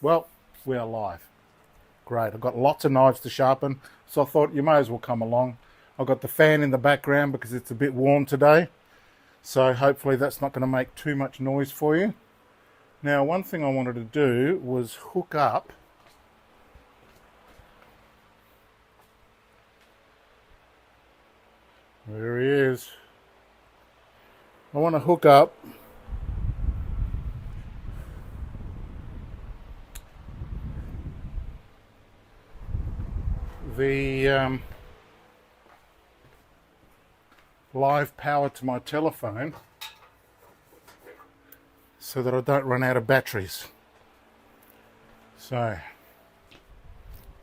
Well, we are live. Great. I've got lots of knives to sharpen, so I thought you may as well come along. I've got the fan in the background because it's a bit warm today, so hopefully that's not going to make too much noise for you. Now, one thing I wanted to do was hook up there he is. I want to hook up the live power to my telephone so that I don't run out of batteries. So,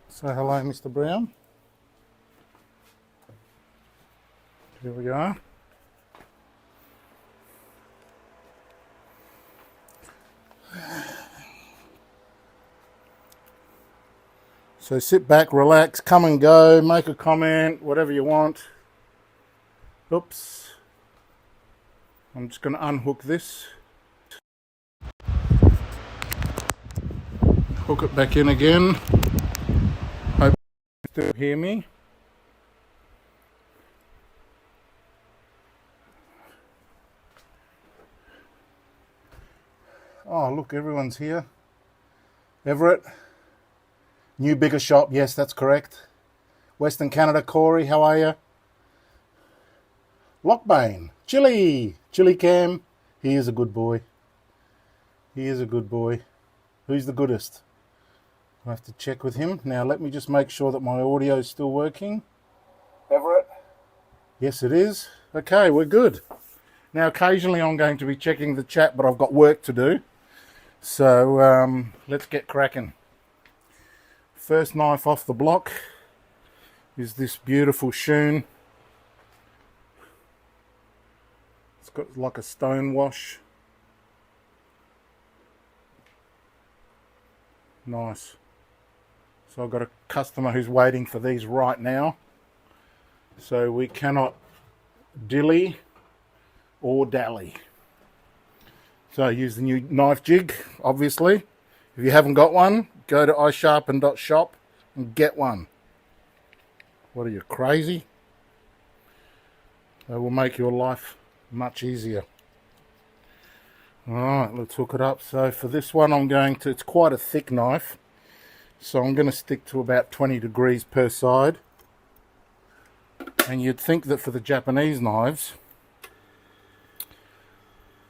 say hello, Mr. Brown. Here we are. So sit back, relax, come and go, make a comment, whatever you want. Oops. I'm just going to unhook this. Hook it back in again. Hope you still hear me. Oh, look, everyone's here. Everett. New bigger shop, yes, that's correct. Western Canada, Corey, how are you? Lockbane, Chilli Cam, he is a good boy. He is a good boy. Who's the goodest? I have to check with him. Now let me just make sure that my audio is still working. Everett? Yes, it is. Okay, we're good. Now occasionally I'm going to be checking the chat, but I've got work to do. So let's get cracking. First knife off the block is this beautiful shoon. It's got like a stone wash. Nice. So I've got a customer who's waiting for these right now. So we cannot dilly or dally. So I use the new knife jig, obviously. If you haven't got one, go to iSharpen.shop and get one. What are you, crazy? That will make your life much easier. Alright, let's hook it up. So for this one it's quite a thick knife. So I'm going to stick to about 20 degrees per side. And you'd think that for the Japanese knives,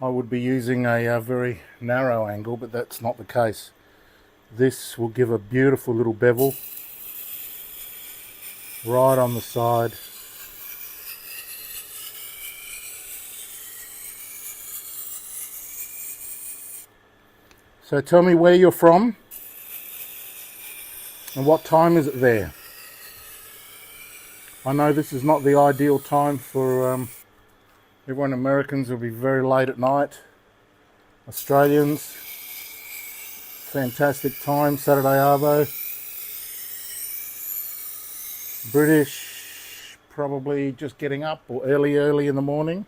I would be using a very narrow angle, but that's not the case. This will give a beautiful little bevel right on the side. So tell me where you're from and what time is it there. I know this is not the ideal time for everyone. Americans will be very late at night. Australians, fantastic time, Saturday Arvo. British, probably just getting up or early in the morning.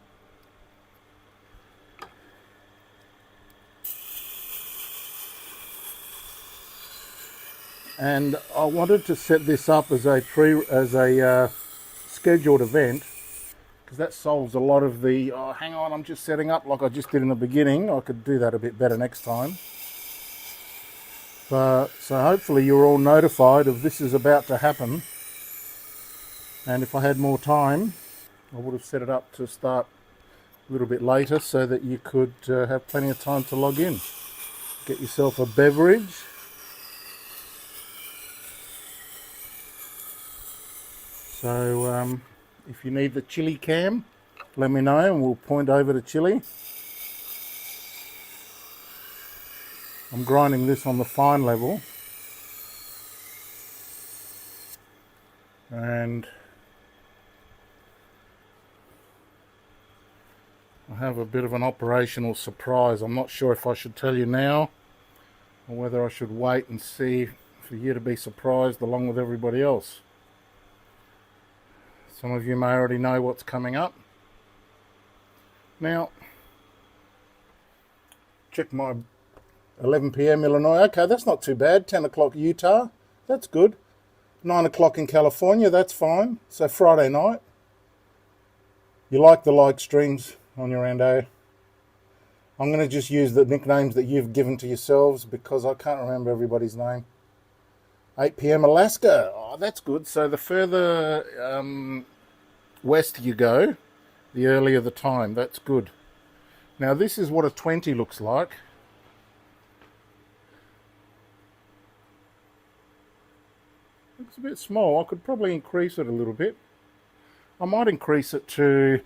And I wanted to set this up as a scheduled event, because that solves a lot of the, oh, hang on, I'm just setting up like I just did in the beginning. I could do that a bit better next time. So hopefully you're all notified of this is about to happen. And if I had more time, I would have set it up to start a little bit later so that you could have plenty of time to log in. Get yourself a beverage. So if you need the Chilli cam, let me know and we'll point over to Chilli. I'm grinding this on the fine level. And I have a bit of an operational surprise. I'm not sure if I should tell you now or whether I should wait and see for you to be surprised along with everybody else. Some of you may already know what's coming up. Now, check my 11 p.m. Illinois. Okay, that's not too bad. 10 o'clock Utah. That's good. 9 o'clock in California. That's fine. So Friday night. You like the like streams on your end, eh? I'm going to just use the nicknames that you've given to yourselves because I can't remember everybody's name. 8 p.m. Alaska. Oh, that's good. So the further west you go, the earlier the time. That's good. Now this is what a 20 looks like. Looks a bit small. I could probably increase it a little bit. I might increase it to...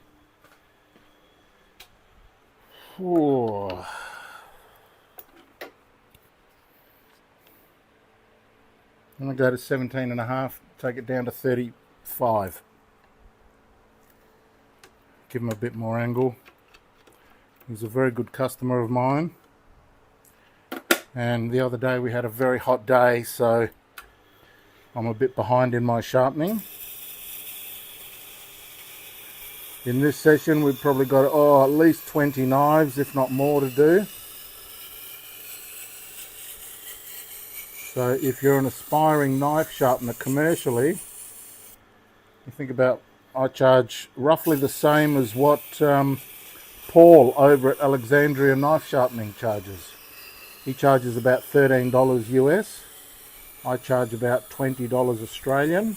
Oh. I'm going to go to 17.5, take it down to 35. Give him a bit more angle. He's a very good customer of mine. And the other day we had a very hot day, so I'm a bit behind in my sharpening. In this session we've probably got at least 20 knives, if not more, to do. So if you're an aspiring knife sharpener commercially, you think about, I charge roughly the same as what Paul over at Alexandria Knife Sharpening charges. He charges about $13 US. I charge about $20 Australian,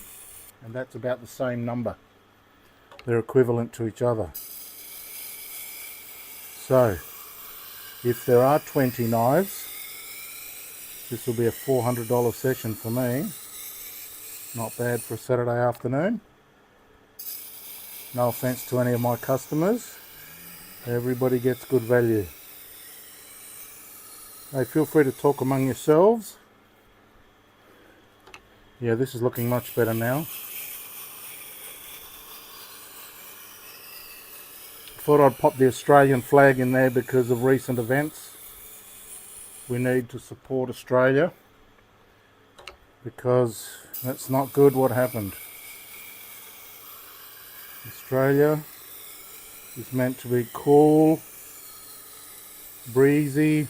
and that's about the same number. They're equivalent to each other. So if there are 20 knives, this will be a $400 session for me. Not bad for a Saturday afternoon. No offense to any of my customers. Everybody gets good value. Hey, feel free to talk among yourselves. Yeah, this is looking much better now. Thought I'd pop the Australian flag in there because of recent events. We need to support Australia because that's not good what happened. Australia is meant to be cool, breezy,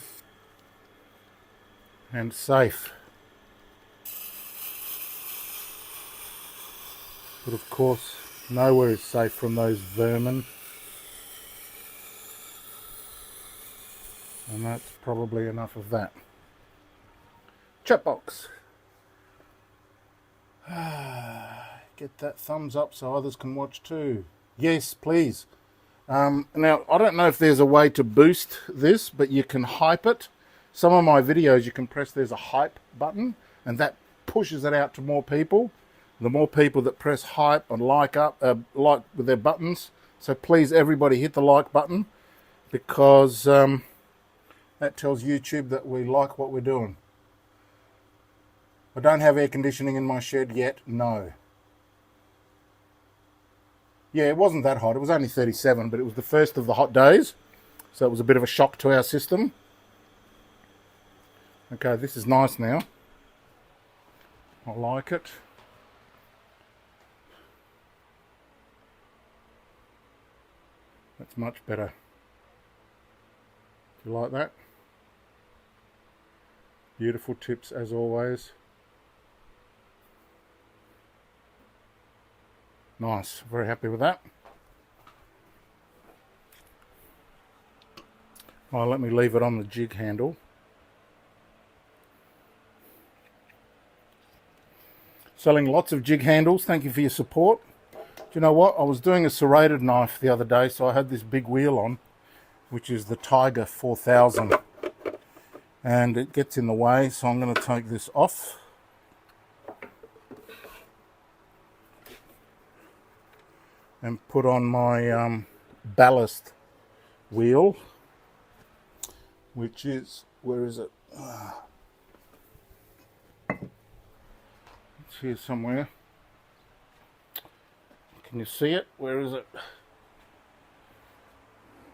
and safe. But of course, nowhere is safe from those vermin. And that's probably enough of that. Chat box. Get that thumbs up so others can watch too. Yes, please. Now, I don't know if there's a way to boost this, but you can hype it. Some of my videos you can press, there's a hype button, and that pushes it out to more people. The more people that press hype and like with their buttons. So please, everybody, hit the like button, because that tells YouTube that we like what we're doing. I don't have air conditioning in my shed yet, no. Yeah, it wasn't that hot. It was only 37, but it was the first of the hot days. So it was a bit of a shock to our system. Okay, this is nice now. I like it. That's much better. Do you like that? Beautiful tips as always. Nice, very happy with that. Well, let me leave it on the jig handle. Selling lots of jig handles, thank you for your support. Do you know what? I was doing a serrated knife the other day, so I had this big wheel on, which is the Tiger 4000. And it gets in the way, so I'm going to take this off. And put on my ballast wheel, which is, where is it? It's here somewhere. Can you see it? Where is it?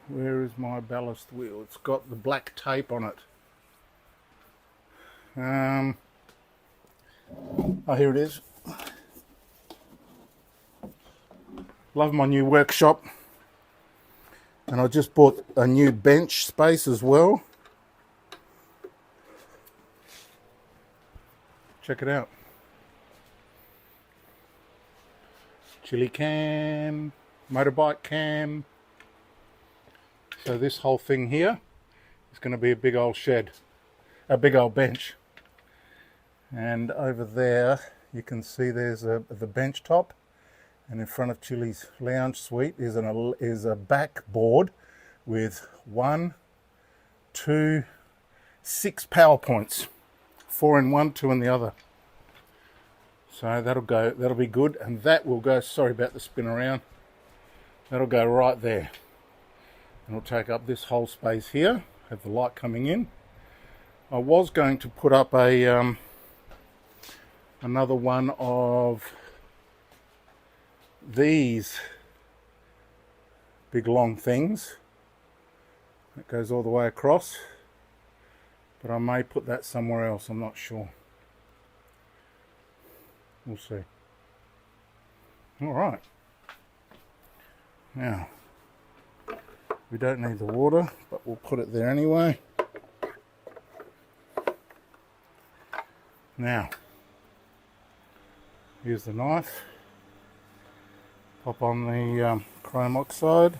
Where is my ballast wheel? It's got the black tape on it. Oh, here it is. Love my new workshop, and I just bought a new bench space as well. Check it out. Chilli cam, motorbike cam. So this whole thing here is going to be a big old shed, a big old bench. And over there you can see there's the bench top, and in front of Chilli's lounge suite is a backboard with 1, 2, 6 power points, 4 in one, 2 in the other. So that'll be good, and that will go, sorry about the spin around, that'll go right there. And it'll take up this whole space here, have the light coming in. I was going to put up a another one of these big long things that goes all the way across, but I may put that somewhere else, I'm not sure. We'll see. Alright, now we don't need the water, but we'll put it there anyway. Now here's the knife, pop on the chrome oxide.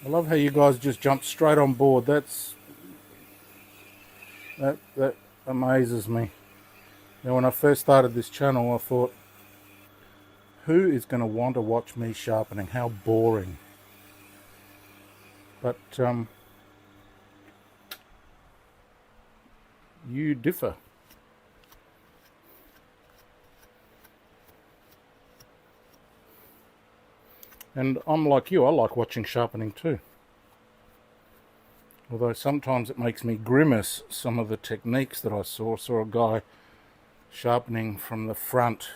I love how you guys just jump straight on board. That amazes me. Now, when I first started this channel, I thought, who is going to want to watch me sharpening? How boring. But you differ. And I'm like you, I like watching sharpening too. Although sometimes it makes me grimace, some of the techniques that I saw. I saw a guy sharpening from the front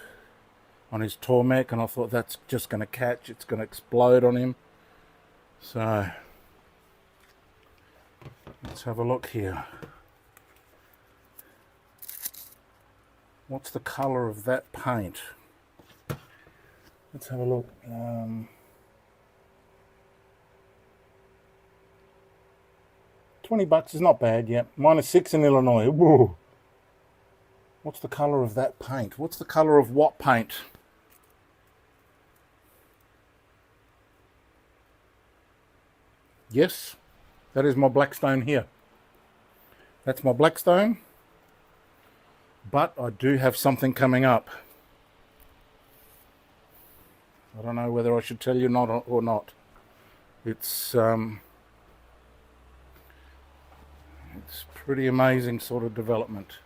on his Tormek, and I thought that's just going to catch, it's going to explode on him. So let's have a look here. What's the colour of that paint? Let's have a look. 20 bucks is not bad, yeah. -6 in Illinois. Whoa. What's the colour of that paint? What's the colour of what paint? Yes, that is my blackstone here. That's my blackstone. But I do have something coming up. I don't know whether I should tell you or not. It's pretty amazing sort of development.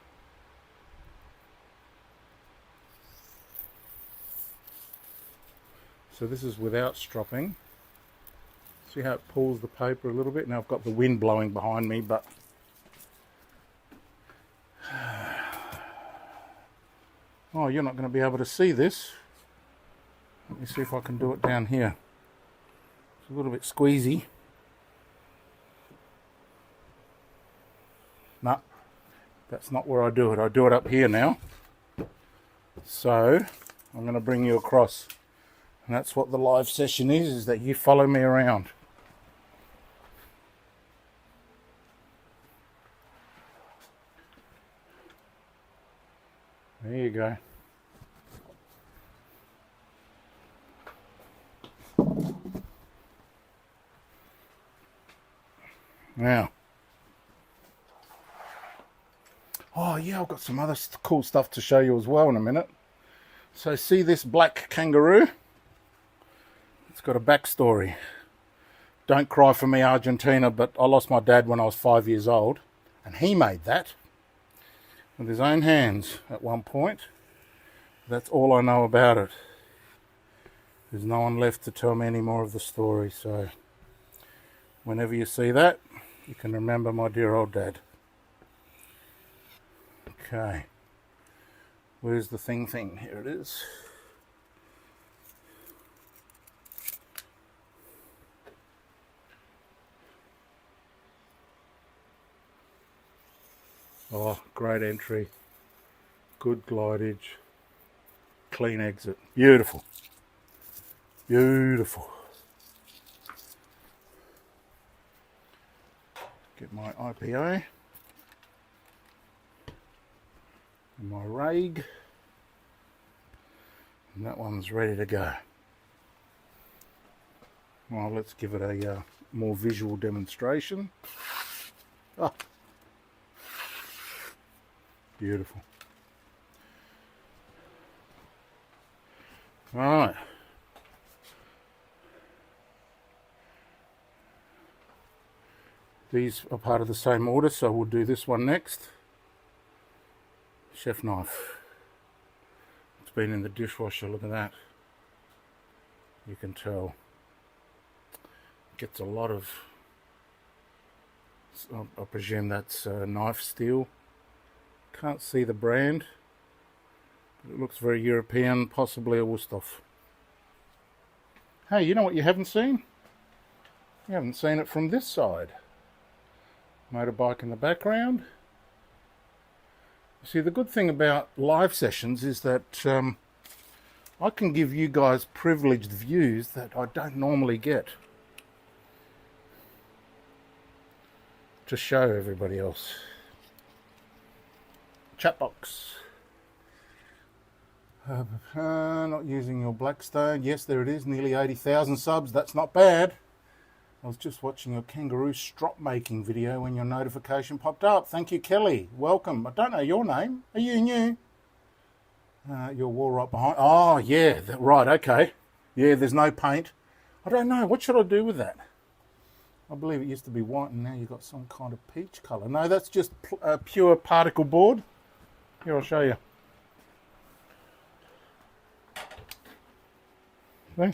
So this is without stropping. See how it pulls the paper a little bit? Now I've got the wind blowing behind me, but oh, you're not going to be able to see this. Let me see if I can do it down here. It's a little bit squeezy. No, that's not where I do it. I do it up here now. So I'm going to bring you across. And that's what the live session is that you follow me around. There you go. Now, oh yeah, I've got some other cool stuff to show you as well in a minute. So see this black Kangaroo? It's got a backstory. Don't cry for me, Argentina, but I lost my dad when I was 5 years old, and he made that with his own hands at one point. That's all I know about it. There's no one left to tell me any more of the story, so whenever you see that, you can remember my dear old dad. Okay, where's the thing? Here it is. Oh, great entry, good glidage, clean exit. Beautiful. Beautiful. Get my IPA and my rag, and that one's ready to go. Well, let's give it a more visual demonstration. Oh, beautiful. All right. These are part of the same order, so we'll do this one next. Chef knife. It's been in the dishwasher, look at that. You can tell. Gets a lot of, I presume that's knife steel. Can't see the brand, but it looks very European, possibly a Wusthof. Hey, you know what you haven't seen? You haven't seen it from this side. Motorbike in the background. You see, the good thing about live sessions is that I can give you guys privileged views that I don't normally get to show everybody else. Chat box. Not using your Blackstone. Yes, there it is. Nearly 80,000 subs. That's not bad. I was just watching your Kangaroo strop making video when your notification popped up. Thank you, Kelly. Welcome. I don't know your name. Are you new? Your wall right behind. Oh, yeah. Right, okay. Yeah, there's no paint. I don't know. What should I do with that? I believe it used to be white and now you've got some kind of peach colour. No, that's just pure particle board. Here, I'll show you. See?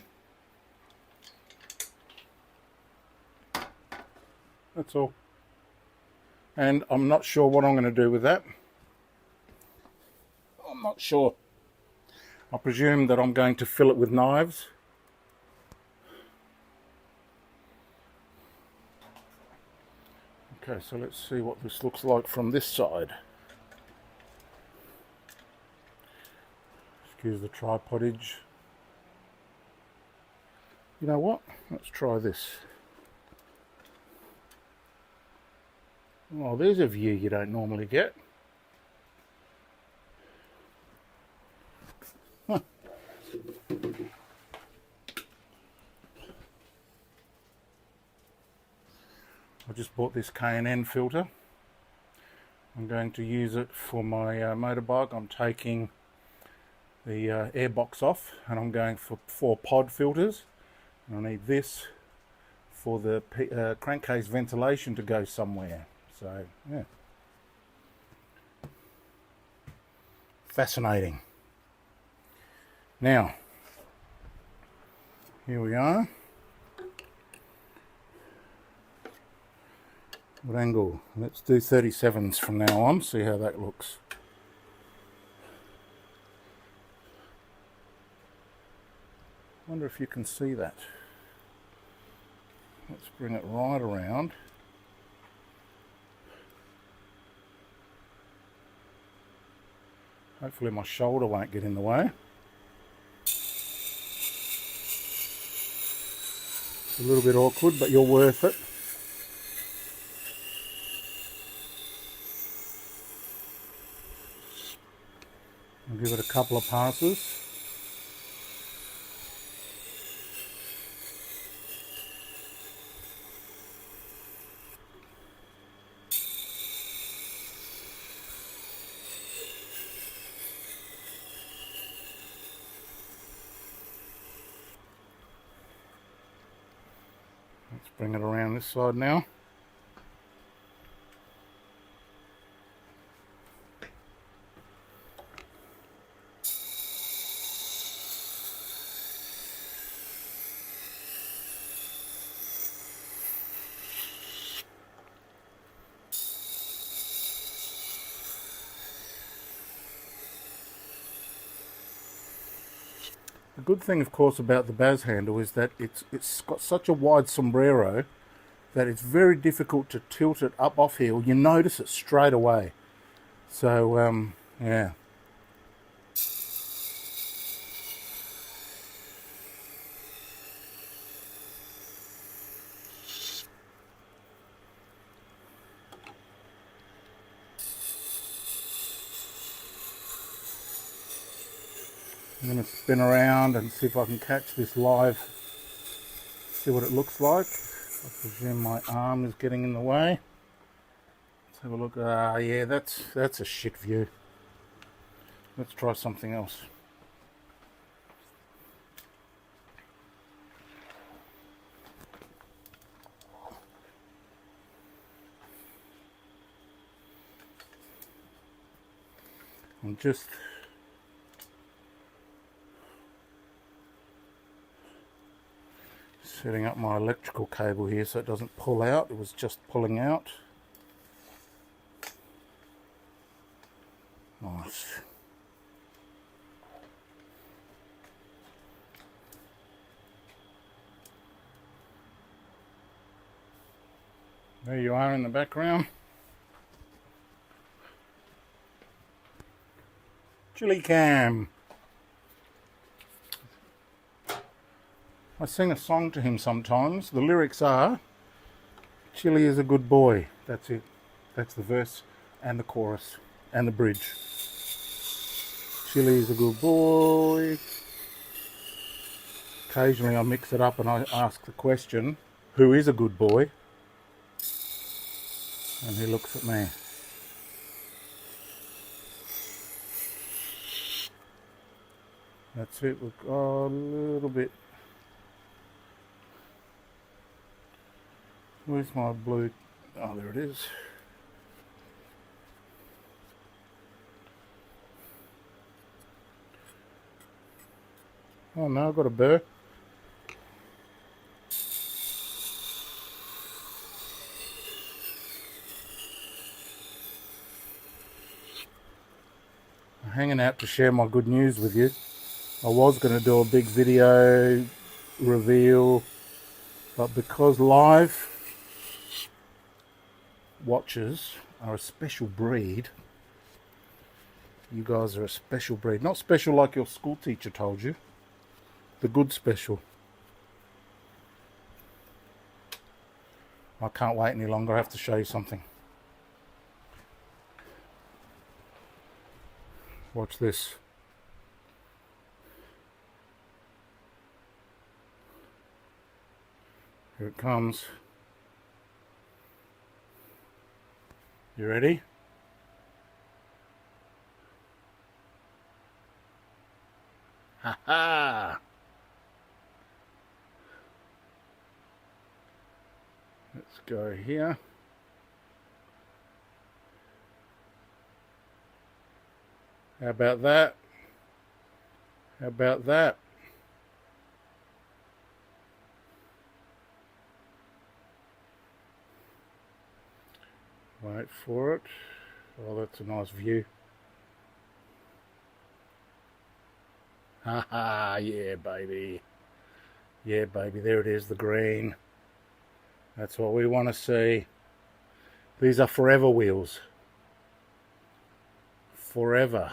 That's all. And I'm not sure what I'm going to do with that. I'm not sure. I presume that I'm going to fill it with knives. Okay, so let's see what this looks like from this side. Excuse the tripodage. You know what? Let's try this. Oh, there's a view you don't normally get. Huh. I just bought this K&N filter. I'm going to use it for my motorbike. I'm taking the air box off and I'm going for 4 pod filters. And I need this for the crankcase ventilation to go somewhere. So, yeah. Fascinating. Now, here we are. What angle? Let's do 37s from now on, see how that looks. Wonder if you can see that. Let's bring it right around. Hopefully my shoulder won't get in the way. It's a little bit awkward, but you're worth it. I'll give it a couple of passes. Let's bring it around this side now. The good thing, of course, about the Baz handle is that it's got such a wide sombrero that it's very difficult to tilt it up off heel. You notice it straight away. So, yeah. I'm going to spin around and see if I can catch this live, see what it looks like. I presume my arm is getting in the way. Let's have a look. Yeah, that's a shit view. Let's try something else. I'm just setting up my electrical cable here so it doesn't pull out. It was just pulling out. Nice. There you are in the background. Chilli Cam. I sing a song to him sometimes. The lyrics are, Chilli is a good boy. That's it. That's the verse and the chorus and the bridge. Chilli is a good boy. Occasionally I mix it up and I ask the question, who is a good boy? And he looks at me. That's it. We've got a little bit. Where's my blue? Oh, there it is. Oh no, I've got a burr. I'm hanging out to share my good news with you. I was going to do a big video reveal, but because live watchers are a special breed, you guys are a special breed. Not special like your school teacher told you, the good special. I can't wait any longer. I have to show you something. Watch this. Here it comes. You ready? Ha ha! Let's go here. How about that? How about that? Wait for it. Oh, that's a nice view. Haha, yeah, baby. Yeah, baby, there it is, the green. That's what we want to see. These are forever wheels. Forever.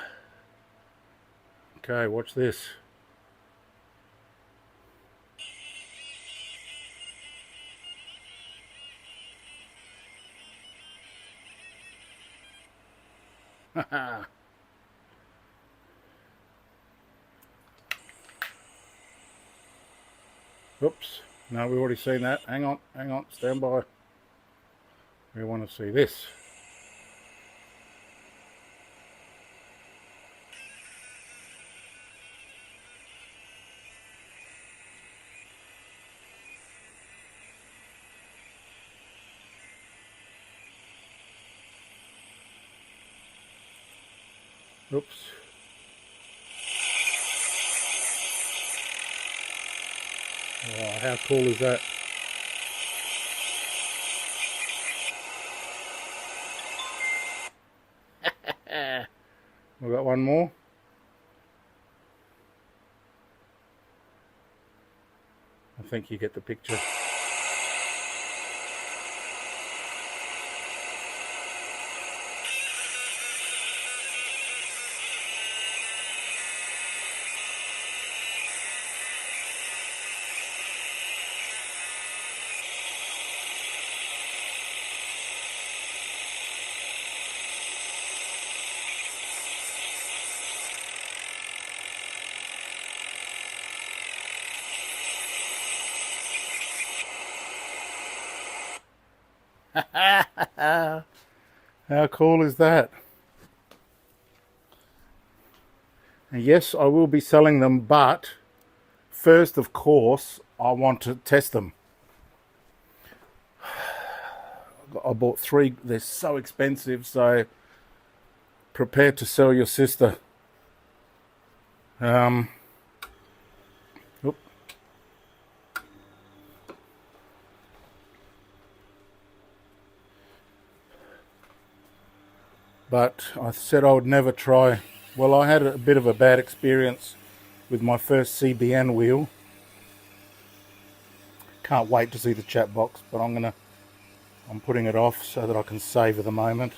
Okay, watch this. Haha. Oops. No, we've already seen that. Hang on, stand by. We want to see this. Oops. Oh, how cool is that? We've got one more. I think you get the picture. How cool is that? And yes, I will be selling them, but first, of course, I want to test them. I bought 3. They're so expensive, so prepare to sell your sister. Oop. But I said I would never try. Well, I had a bit of a bad experience with my first CBN wheel. Can't wait to see the chat box, but I'm putting it off so that I can savour the moment.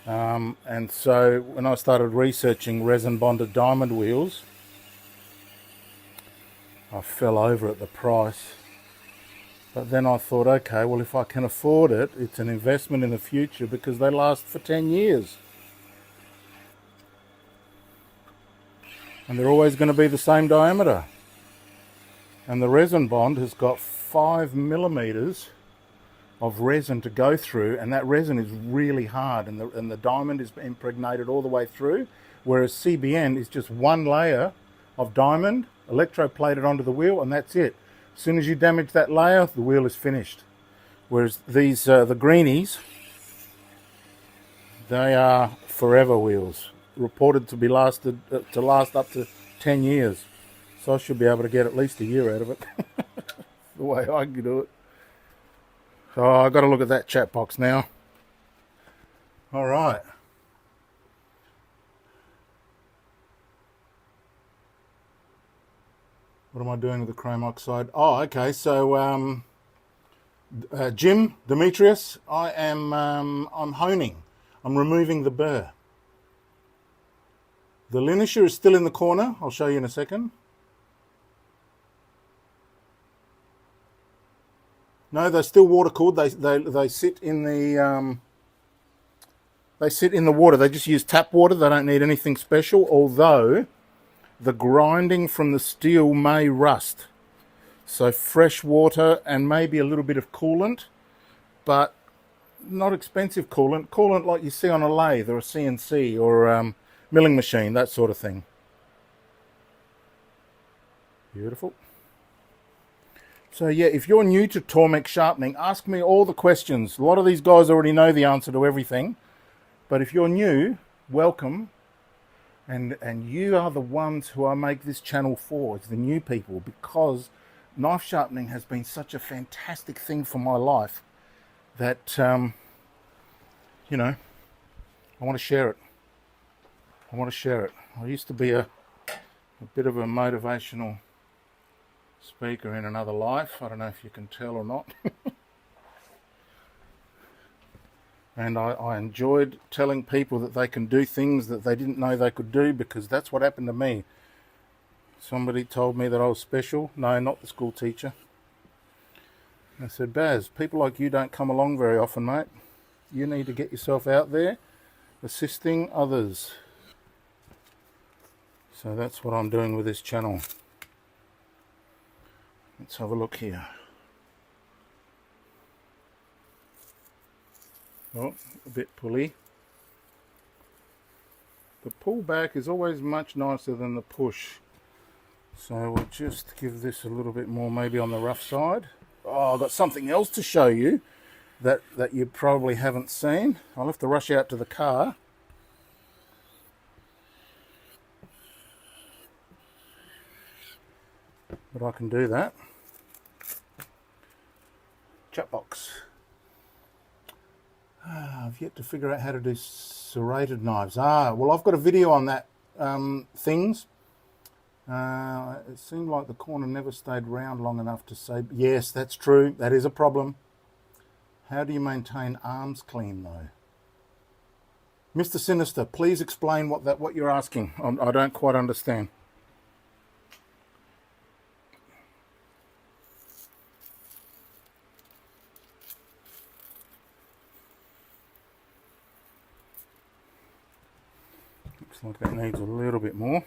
And so when I started researching resin bonded diamond wheels, I fell over at the price. But then I thought, okay, well, if I can afford it, it's an investment in the future because they last for 10 years. And they're always going to be the same diameter. And the resin bond has got 5 millimeters of resin to go through, and that resin is really hard, and the diamond is impregnated all the way through, whereas CBN is just one layer of diamond electroplated onto the wheel, and that's it. As soon as you damage that layer, the wheel is finished. Whereas these, the greenies, they are forever wheels, reported to be last up to 10 years. So I should be able to get at least a year out of it, the way I can do it. So I've got to look at that chat box now. All right. What am I doing with the chrome oxide? Oh, okay. So, Jim, Demetrius, I'm honing. I'm removing the burr. The linisher is still in the corner. I'll show you in a second. No, they're still water cooled. They sit in the water. They just use tap water. They don't need anything special. Although the grinding from the steel may rust, so fresh water and maybe a little bit of coolant, but not expensive coolant. Coolant like you see on a lathe or a CNC or milling machine, that sort of thing. Beautiful. So yeah, if you're new to Tormek sharpening, ask me all the questions. A lot of these guys already know the answer to everything. But if you're new, welcome. And you are the ones who I make this channel for. It's the new people, because knife sharpening has been such a fantastic thing for my life that, you know, I want to share it. I want to share it. I used to be a bit of a motivational speaker in another life. I don't know if you can tell or not. And I enjoyed telling people that they can do things that they didn't know they could do, because that's what happened to me. Somebody told me that I was special. No, not the school teacher. I said, Baz, people like you don't come along very often, mate. You need to get yourself out there assisting others. So that's what I'm doing with this channel. Let's have a look here. Oh, a bit pulley. The pull back is always much nicer than the push. So we'll just give this a little bit more, maybe on the rough side. Oh, I've got something else to show you that you probably haven't seen. I'll have to rush out to the car. But I can do that. Chat box. I've yet to figure out how to do serrated knives. Well, I've got a video on that. Things. It seemed like the corner never stayed round long enough to say. Yes, that's true. That is a problem. How do you maintain arms clean though? Mr. Sinister, please explain what you're asking. I don't quite understand. Looks like that needs a little bit more.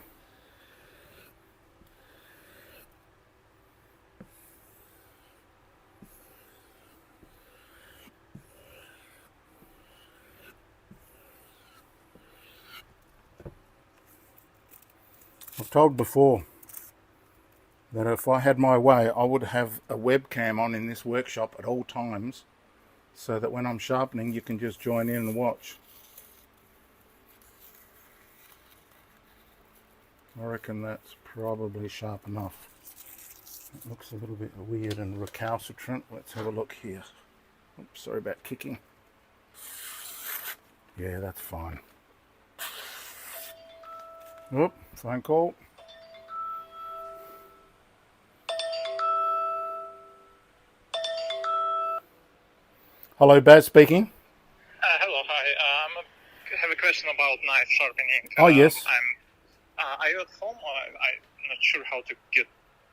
I've told before that if I had my way, I would have a webcam on in this workshop at all times, so that when I'm sharpening, you can just join in and watch. I reckon that's probably sharp enough. It looks a little bit weird and recalcitrant. Let's have a look here. Oops, sorry about kicking. Yeah, that's fine. Oop, phone call. Hello, Baz speaking. Hello, hi. I have a question about knife sharpening. Oh, yes. Are you at home? I'm not sure how to get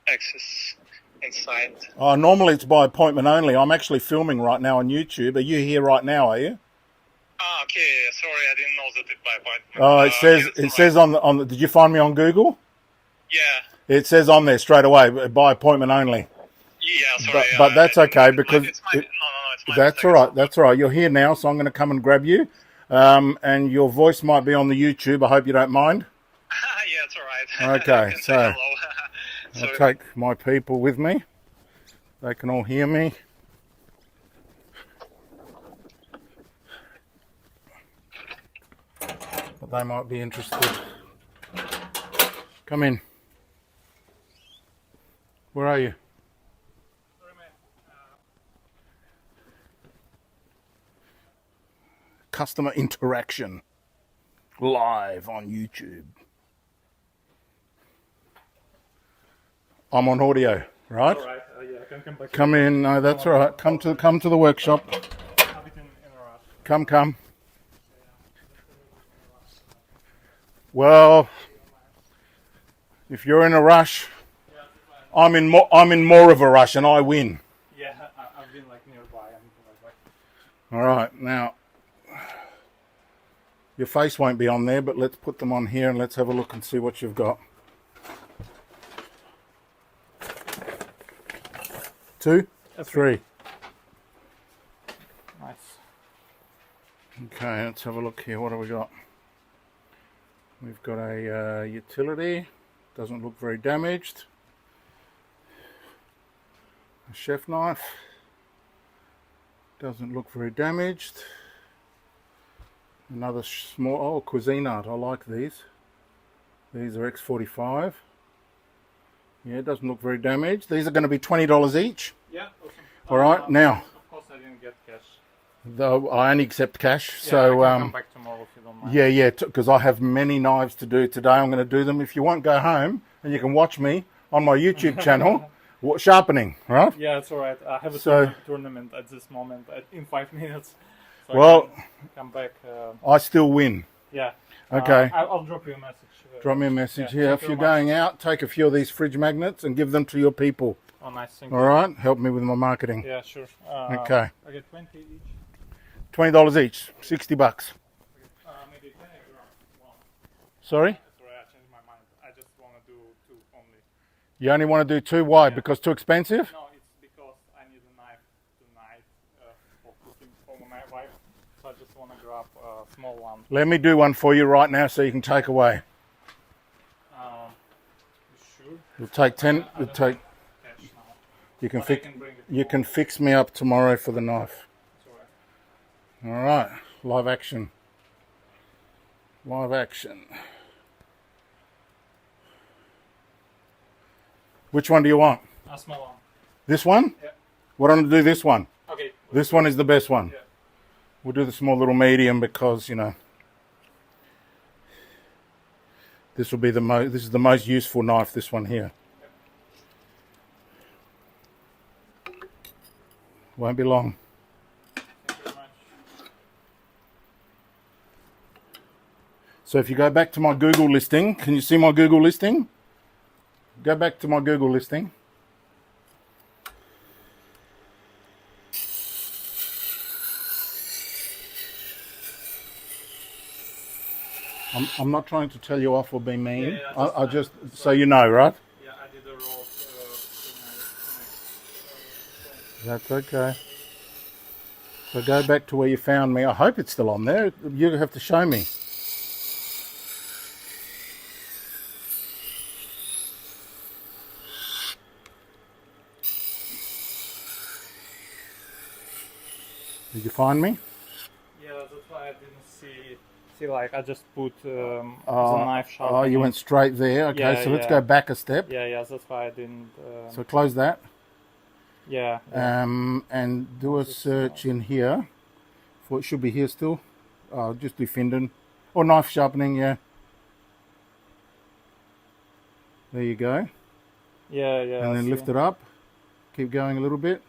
access inside. Normally it's by appointment only. I'm actually filming right now on YouTube. Are you here right now, are you? Okay. Sorry, I didn't know that it's by appointment. Oh, it says on the. Did you find me on Google? Yeah. It says on there straight away, by appointment only. Yeah, sorry. But that's okay because it's my that's all right. That's all right. You're here now, so I'm going to come and grab you. And your voice might be on the YouTube. I hope you don't mind. Yeah, it's all right. Okay, so I'll take my people with me. They can all hear me. But they might be interested. Come in. Where are you? Customer interaction live on YouTube. I'm on audio, right? All right. Yeah, I can come back. Come in. No, that's all right. Come to the workshop. Come. Well, if you're in a rush, I'm in more of a rush, and I win. Yeah, I've been like nearby. All right, now your face won't be on there, but let's put them on here and let's have a look and see what you've got. 2, 3. Nice. Okay, let's have a look here. What have we got? We've got a utility. Doesn't look very damaged. A chef knife. Doesn't look very damaged. Another small, Cuisinart. I like these. These are X45. Yeah, it doesn't look very damaged. These are going to be $20 each. Yeah, awesome. All right, now. Of course, I didn't get cash. Though I only accept cash, Yeah, so I can come back tomorrow if you don't mind. yeah, because I have many knives to do today. I'm going to do them. If you want, go home and you can watch me on my YouTube channel, sharpening. Right? Yeah, it's all right. I have a tournament at this moment in 5 minutes. So well, I can come back. I still win. Yeah. Okay. I'll drop you a message. Drop me a message yeah, here. If you're going out, take a few of these fridge magnets and give them to your people. Oh, nice. Thank All you. right? Help me with my marketing. Yeah, sure. Okay. I get 20 each. $20 each. $60. Maybe 10 one. Sorry? Sorry, I changed my mind. I just want to do 2 only. You only want to do 2? Why? Yeah. Because too expensive? No, it's because I need a knife tonight for cooking for my wife. So I just want to grab a small one. Let me do one for you right now so you can take away. Sure. You'll take 10. You'll take. Cash now. You can But I fix. can bring it You home. can fix me up tomorrow for the knife. It's all right. All right. Live action. Live action. Which one do you want? A small one. This one? Yeah. Why don't I do this one? Okay. This one is the best one. Yeah. We'll do the small little medium because, this will be this is the most useful knife, this one here. Won't be long. Thank you very much. So if you go back to my Google listing, can you see my Google listing? Go back to my Google listing. I'm not trying to tell you off or be mean. Yeah, I just so you know, right? Yeah, I did a roll. That's okay. So go back to where you found me. I hope it's still on there. You have to show me. Did you find me? Yeah, that's why I didn't see. See, like I just put the knife sharp. Oh, you went straight there. Okay, Yeah, so let's yeah. go back a step. Yeah. That's why I didn't. So close that. Yeah. And do a search in here. For it should be here still. Just do finding or knife sharpening. Yeah. There you go. Yeah. And then lift it up. Keep going a little bit.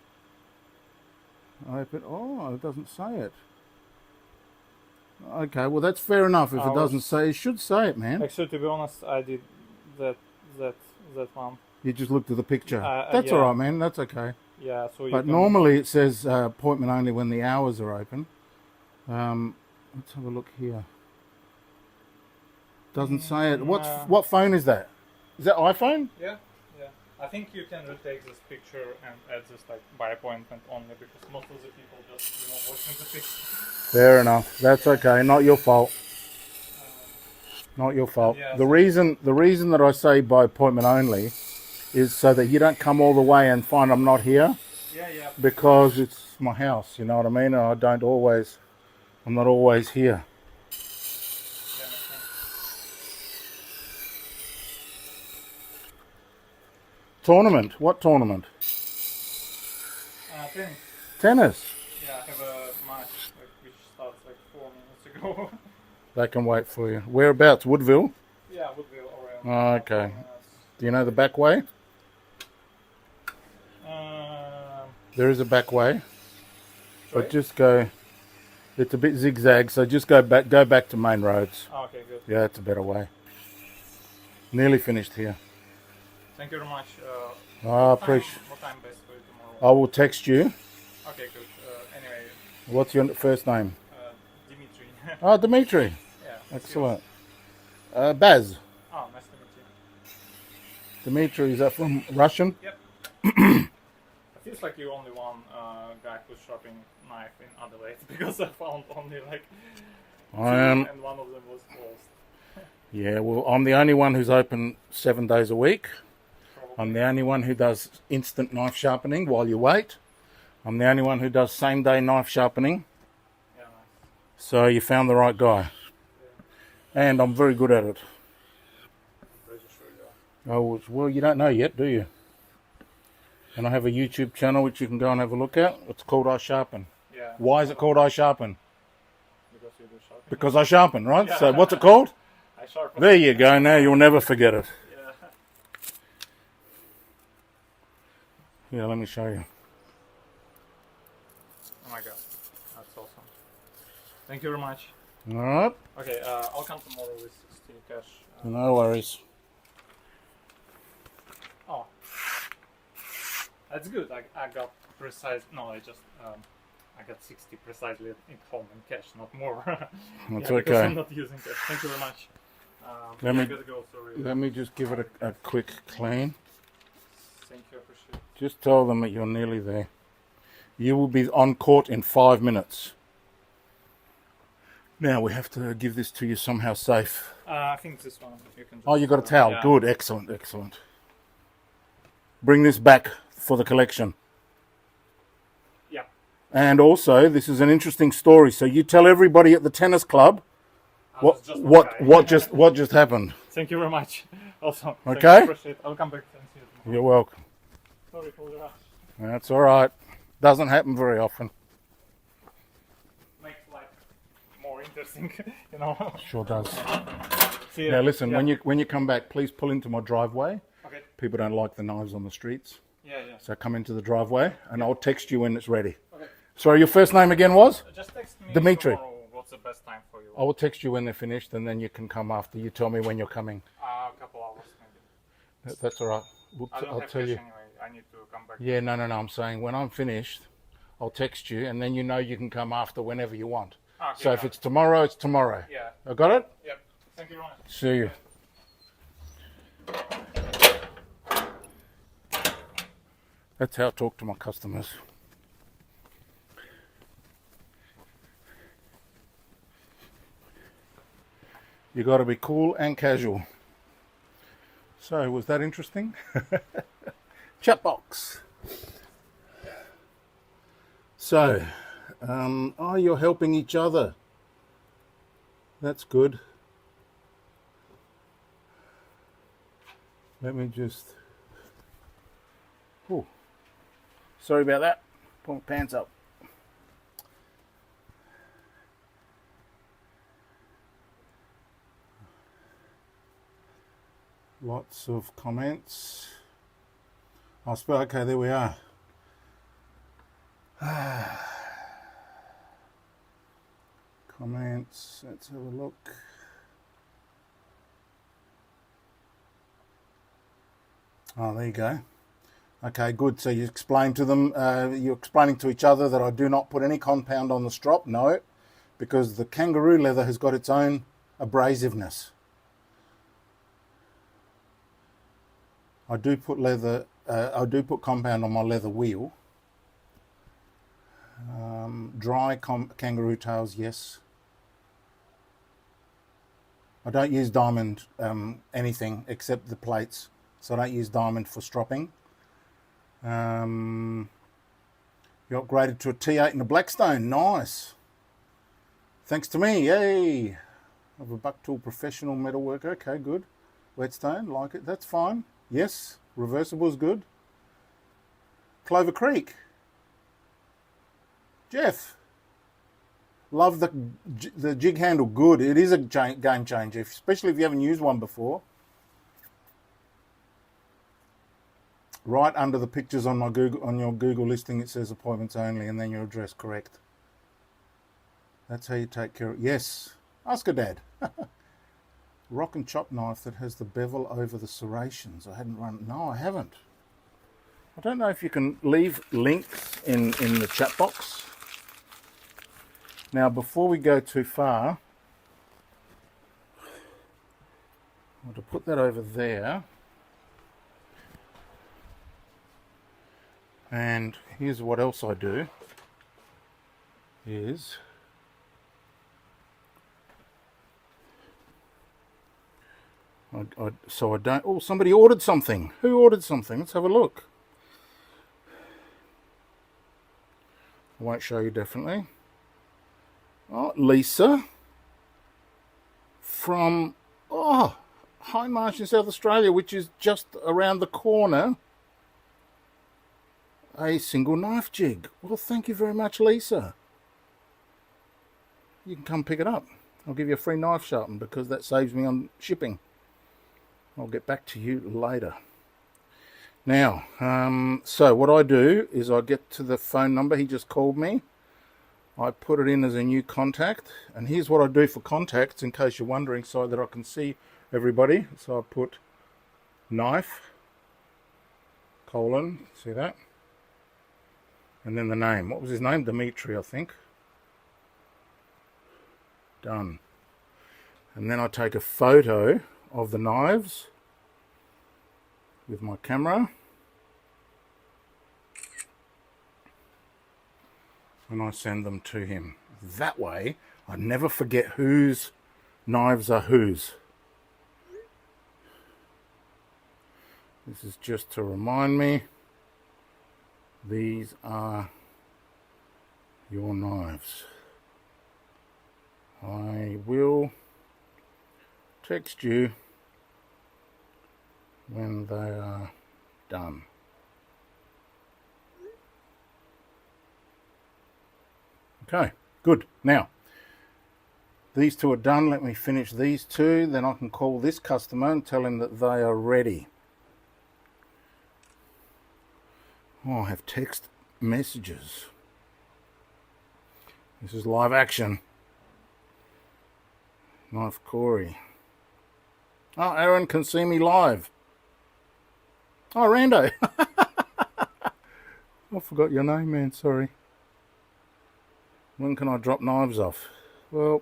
Open. Oh, it doesn't say it. Okay, well that's fair enough. If it doesn't say, it should say it, man. Actually, to be honest, I did that one. You just looked at the picture. That's yeah. all right, man. That's okay. Yeah. So. But normally it says appointment only when the hours are open. Let's have a look here. Doesn't say it. What phone is that? Is that iPhone? Yeah. I think you can retake this picture and add this like by appointment only because most of the people just watching the picture. Fair enough. That's okay. Not your fault. Not your fault. Yeah, the reason that I say by appointment only is so that you don't come all the way and find I'm not here. Yeah. Because it's my house. You know what I mean? And I'm not always here. Tournament? What tournament? Tennis. Tennis? Yeah, I have a match which starts like 4 minutes ago. They can wait for you. Whereabouts? Woodville? Yeah, Woodville around. Oh, okay. Do you know the back way? There is a back way. But just go, it's a bit zigzag, so just go back to main roads. Oh, okay, good. Yeah, it's a better way. Nearly finished here. Thank you very much. I appreciate. What time best for you tomorrow? I will text you. Okay, good. Anyway. What's your first name? Dimitri. Oh, Dimitri. Yeah. Excellent. Baz. Oh, nice to meet you. Dimitri, is that from Russian? Yep. It feels like you only one guy who's sharpening knife in Adelaide because I found only like two, and one of them was closed. Yeah, well, I'm the only one who's open 7 days a week. Probably. I'm the only one who does instant knife sharpening while you wait. I'm the only one who does same day knife sharpening. Yeah, nice. So you found the right guy. Yeah. And I'm very good at it. I'm pretty sure you are. Oh, well, you don't know yet, do you? And I have a YouTube channel which you can go and have a look at. It's called iSharpen. Yeah. Why is it called iSharpen? Because you do sharpening. Because I sharpen, right? Yeah. So what's it called? iSharpen. There you go. Now you'll never forget it. Yeah. Yeah, let me show you. Oh my god, that's awesome. Thank you very much. All right. Okay, I'll come tomorrow with steel cash. No worries. Oh, that's good. I got precise. No, I got 60 precisely in home in cash, not more. That's yeah, because okay. I'm not using cash. Thank you very much. Let I gotta go, sorry. me just give it a quick clean. Thank you, I appreciate it. Just tell them that you're nearly there. You will be on court in 5 minutes. Now we have to give this to you somehow safe. I think this one you can. Oh, you got a towel. Yeah. Good, excellent, excellent. Bring this back for the collection. Yeah. And also, this is an interesting story. So you tell everybody at the tennis club what just happened. Thank you very much. Also. Okay. I appreciate it. I'll come back and see you tomorrow. You're welcome. Sorry for the rush. That's all right. Doesn't happen very often. Makes life more interesting, you know. Sure does. See you. Now listen, Yeah. when you come back, please pull into my driveway. Okay. People don't like the knives on the streets. Yeah. So come into the driveway and I'll text you when it's ready. Okay. Sorry, your first name again was? Just text me Dimitri. tomorrow what's the best time for you. I will text you when they're finished and then you can come after. You tell me when you're coming. A couple hours maybe. That's all right. I don't I'll have tell cash you. anyway. I need to come back. Yeah, no. I'm saying when I'm finished, I'll text you and then you know you can come after whenever you want. Okay, So if it's tomorrow, it's tomorrow. Yeah. I got it? Yep. Thank you very much. See you. That's how I talk to my customers. You got to be cool and casual. So, was that interesting? Chat box. So, Oh, you're helping each other. That's good. Let me just... Oh, sorry about that. Pull my pants up. Lots of comments. I'll spell. Okay, there we are. Comments. Let's have a look. Oh, there you go. Okay, good. So you explain to them, you're explaining to each other that I do not put any compound on the strop. No, because the Kangaroo leather has got its own abrasiveness. I do put compound on my leather wheel. Dry Kangaroo tails, yes. I don't use diamond anything except the plates, so I don't use diamond for stropping. You upgraded to a T8 and a Blackstone, nice. Thanks to me, yay. Of a Bucktool professional metalworker, okay, good. Whetstone, like it, that's fine. Yes, reversible is good. Clover Creek. Jeff. Love the jig handle, good. It is a game changer, especially if you haven't used one before. Right under the pictures on your Google listing, it says appointments only, and then your address, correct. That's how you take care of it. Yes, ask her dad. Rock and chop knife that has the bevel over the serrations. I hadn't run. No, I haven't. I don't know if you can leave links in the chat box. Now, before we go too far, I want to put that over there. And here's what else I do is so I don't... Oh, somebody ordered something. Who ordered something? Let's have a look. I won't show you, definitely. Oh, Lisa from High Marsh in South Australia, which is just around the corner. A single knife jig. Well, thank you very much, Lisa. You can come pick it up. I'll give you a free knife sharpen because that saves me on shipping. I'll get back to you later. Now, so what I do is I get to the phone number he just called me. I put it in as a new contact. And here's what I do for contacts, in case you're wondering, so that I can see everybody. So I put knife, colon, see that? And then the name. What was his name? Dimitri, I think. Done. And then I take a photo of the knives with my camera. And I send them to him. That way, I never forget whose knives are whose. This is just to remind me. These are your knives. I will text you when they are done. Okay, good. Now, these two are done. Let me finish these two. Then I can call this customer and tell him that they are ready. Oh, I have text messages. This is live action. Knife Corey. Oh, Aaron can see me live. Oh, Rando. I forgot your name, man. Sorry. When can I drop knives off? Well,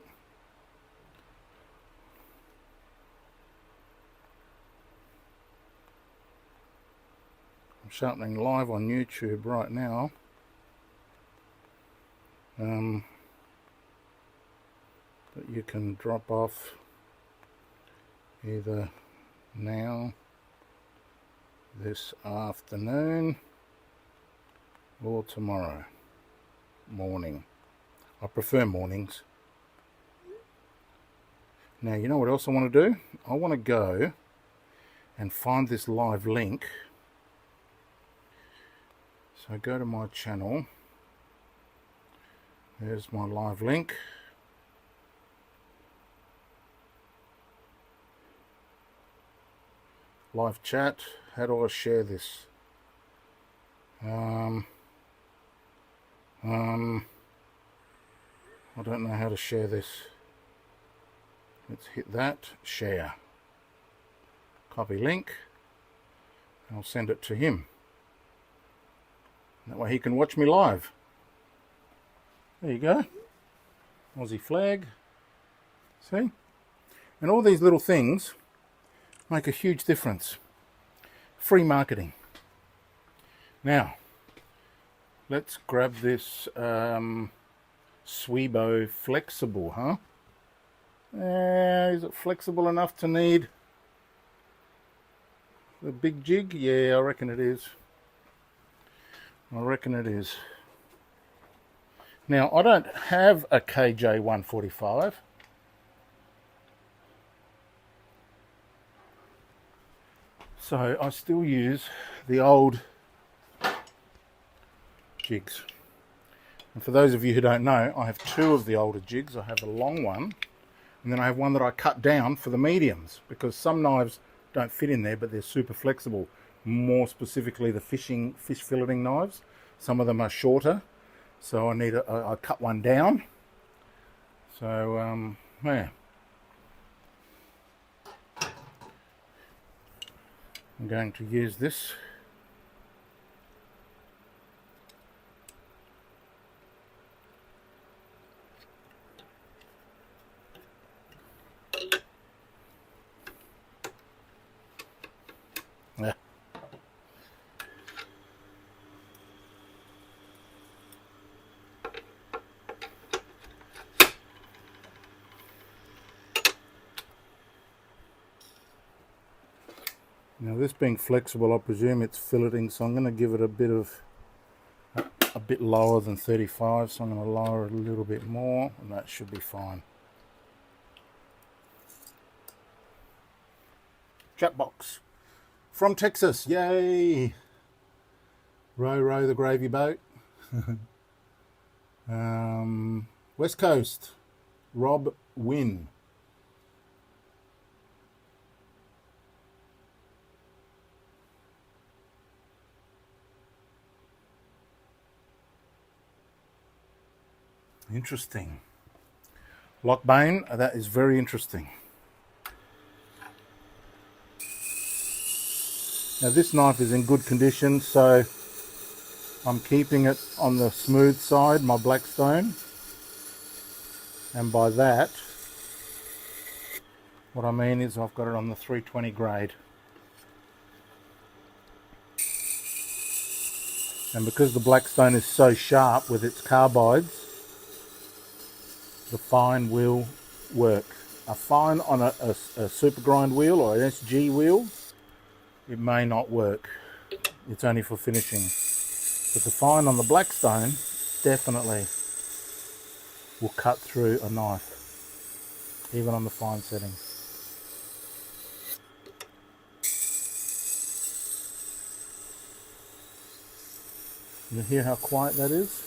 I'm sharpening live on YouTube right now. But you can drop off either now, this afternoon, or tomorrow morning. I prefer mornings. Now, you know what else I want to do? I want to go and find this live link. So go to my channel. There's my live link. Live chat. How do I share this? I don't know how to share this. Let's hit that. Share. Copy link. I'll send it to him. That way he can watch me live. There you go. Aussie flag. See? And all these little things make a huge difference. Free marketing. Now, let's grab this Sweebo flexible, huh? Is it flexible enough to need the big jig? Yeah, I reckon it is. I reckon it is. Now, I don't have a KJ 145. So I still use the old jigs. And for those of you who don't know, I have two of the older jigs. I have a long one, and then I have one that I cut down for the mediums, because some knives don't fit in there, but they're super flexible. More specifically, the fish filleting knives. Some of them are shorter, so I cut one down. So yeah. I'm going to use this. Yeah. Now this being flexible, I presume it's filleting, so I'm going to give it a bit lower than 35, so I'm going to lower it a little bit more, and that should be fine. Chat box from Texas, yay! Row the gravy boat. West Coast, Rob Wynn. Interesting. Lockbane, that is very interesting. Now this knife is in good condition, so I'm keeping it on the smooth side, my Blackstone. And by that, what I mean is I've got it on the 320 grade. And because the Blackstone is so sharp with its carbides, the fine will work. A fine on a super grind wheel or an SG wheel, it may not work. It's only for finishing. But the fine on the Blackstone definitely will cut through a knife, even on the fine setting. You hear how quiet that is?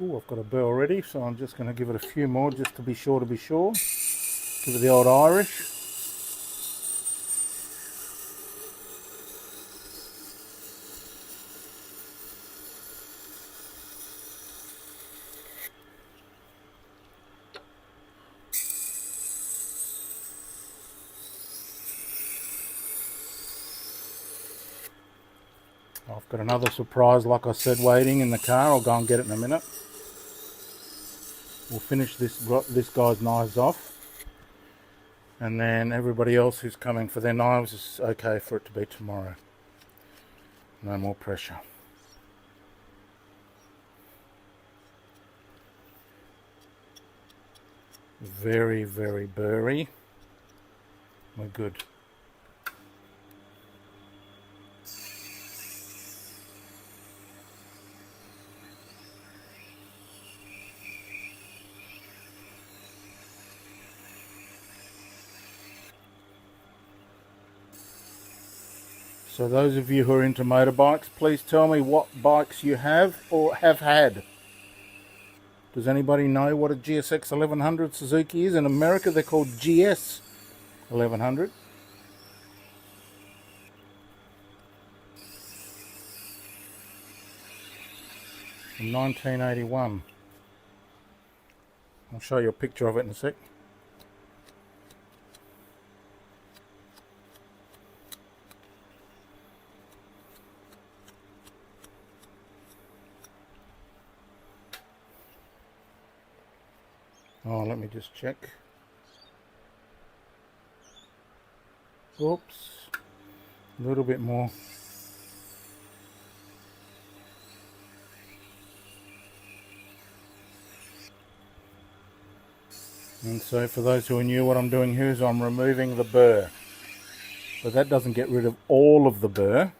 Oh, I've got a burr already, so I'm just going to give it a few more just to be sure to be sure. Give it the old Irish. I've got another surprise, like I said, waiting in the car. I'll go and get it in a minute. We'll finish this guy's knives off, and then everybody else who's coming for their knives is okay for it to be tomorrow. No more pressure. Very, very burry. We're good. So those of you who are into motorbikes, please tell me what bikes you have or have had. Does anybody know what a GSX 1100 Suzuki is? In America they're called GS 1100. From 1981. I'll show you a picture of it in a sec. Oh, let me just check. Oops. A little bit more. And so for those who are new, what I'm doing here is I'm removing the burr. But that doesn't get rid of all of the burr,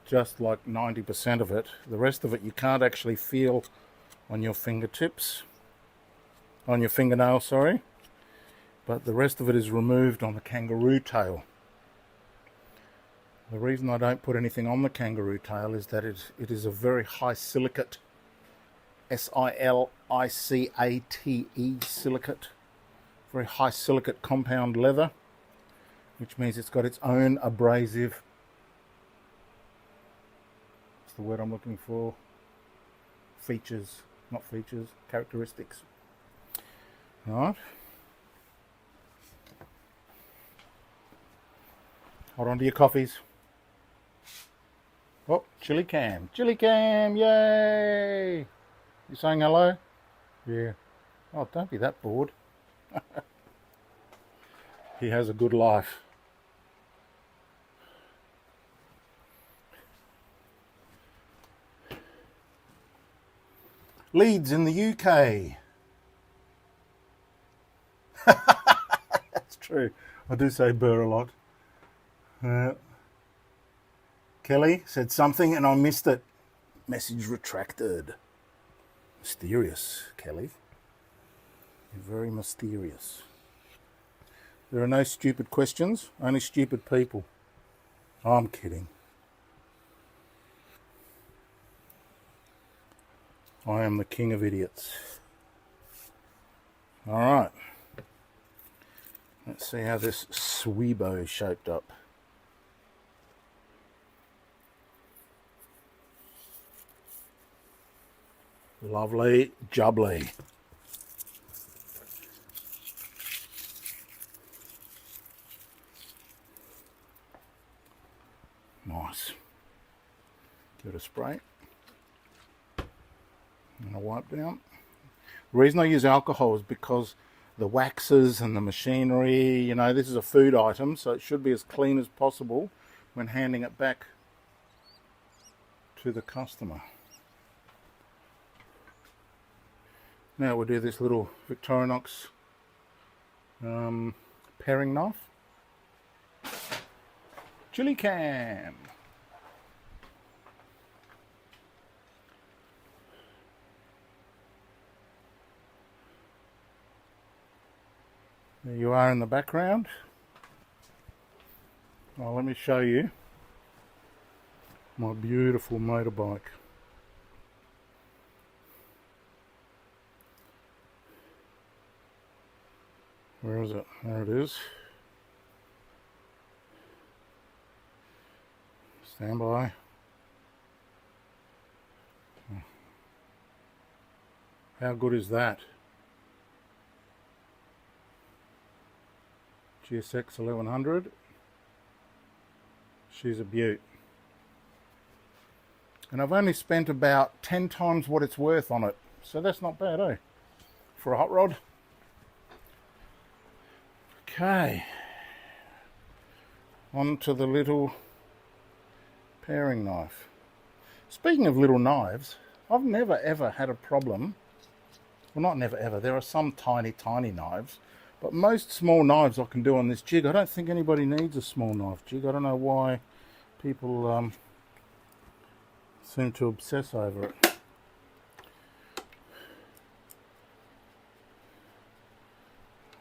just like 90% of it. The rest of it you can't actually feel on your fingertips, on your fingernail, sorry. But the rest of it is removed on the Kangaroo tail. The reason I don't put anything on the Kangaroo tail is that it is a very high silicate, S-I-L-I-C-A-T-E silicate, very high silicate compound leather, which means it's got its own abrasive, what's the word I'm looking for, features, not features, characteristics. Alright. Hold on to your coffees. Oh, Chilli Cam. Chilli Cam, yay! You saying hello? Yeah. Oh, don't be that bored. He has a good life. Leeds in the UK. That's true. I do say burr a lot. Kelly said something and I missed it. Message retracted. Mysterious, Kelly. You're very mysterious. There are no stupid questions, only stupid people. I'm kidding. I am the king of idiots. Alright. Let's see how this Sweebo is shaped up. Lovely jubbly. Nice. Give it a spray. And a wipe down. The reason I use alcohol is because the waxes and the machinery, you know, this is a food item, so it should be as clean as possible when handing it back to the customer. Now we'll do this little Victorinox paring knife. Chilli Cam. There you are in the background. Well, let me show you my beautiful motorbike. Where is it? There it is. Stand by. How good is that? GSX 1100. She's a beaut. And I've only spent about 10 times what it's worth on it. So that's not bad, eh? For a hot rod. Okay. On to the little paring knife. Speaking of little knives, I've never ever had a problem. Well, not never ever. There are some tiny knives. But most small knives I can do on this jig. I don't think anybody needs a small knife jig. I don't know why people seem to obsess over it.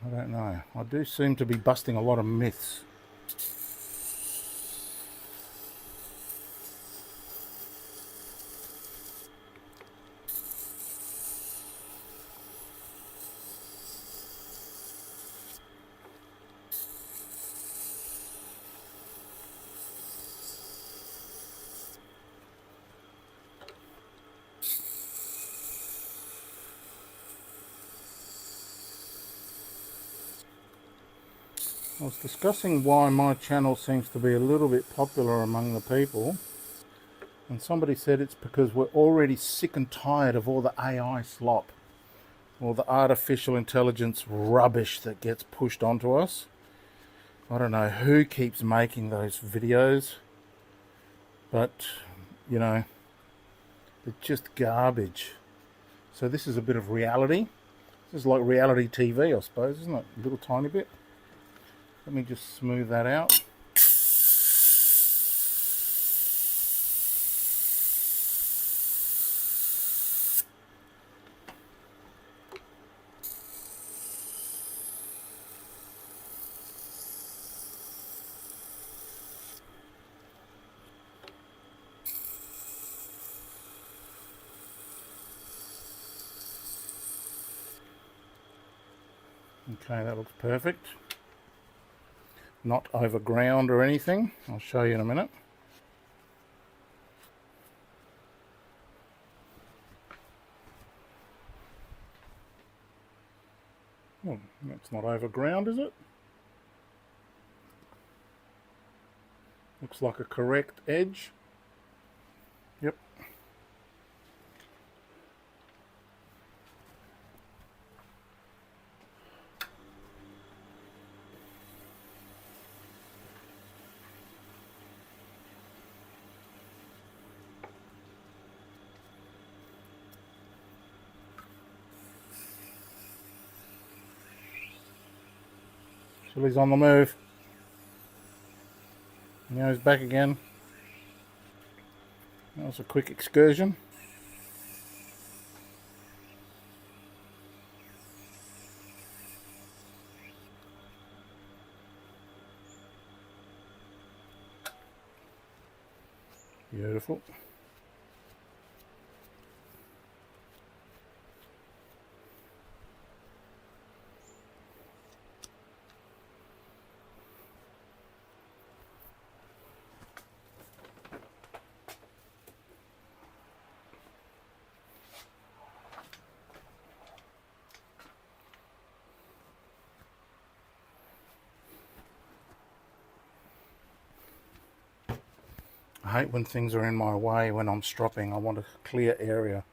I don't know. I do seem to be busting a lot of myths. I was discussing why my channel seems to be a little bit popular among the people, and somebody said it's because we're already sick and tired of all the AI slop, all the artificial intelligence rubbish that gets pushed onto us. I don't know who keeps making those videos, but you know, they're just garbage. So this is a bit of reality. This is like reality TV, I suppose, isn't it? A little tiny bit. Let me just smooth that out. Okay, that looks perfect. Not overground or anything. I'll show you in a minute. Well, that's not overground, is it? Looks like a correct edge. Yep. Chilli's on the move. Now he's back again. That was a quick excursion. Beautiful. I hate when things are in my way when I'm stropping. I want a clear area.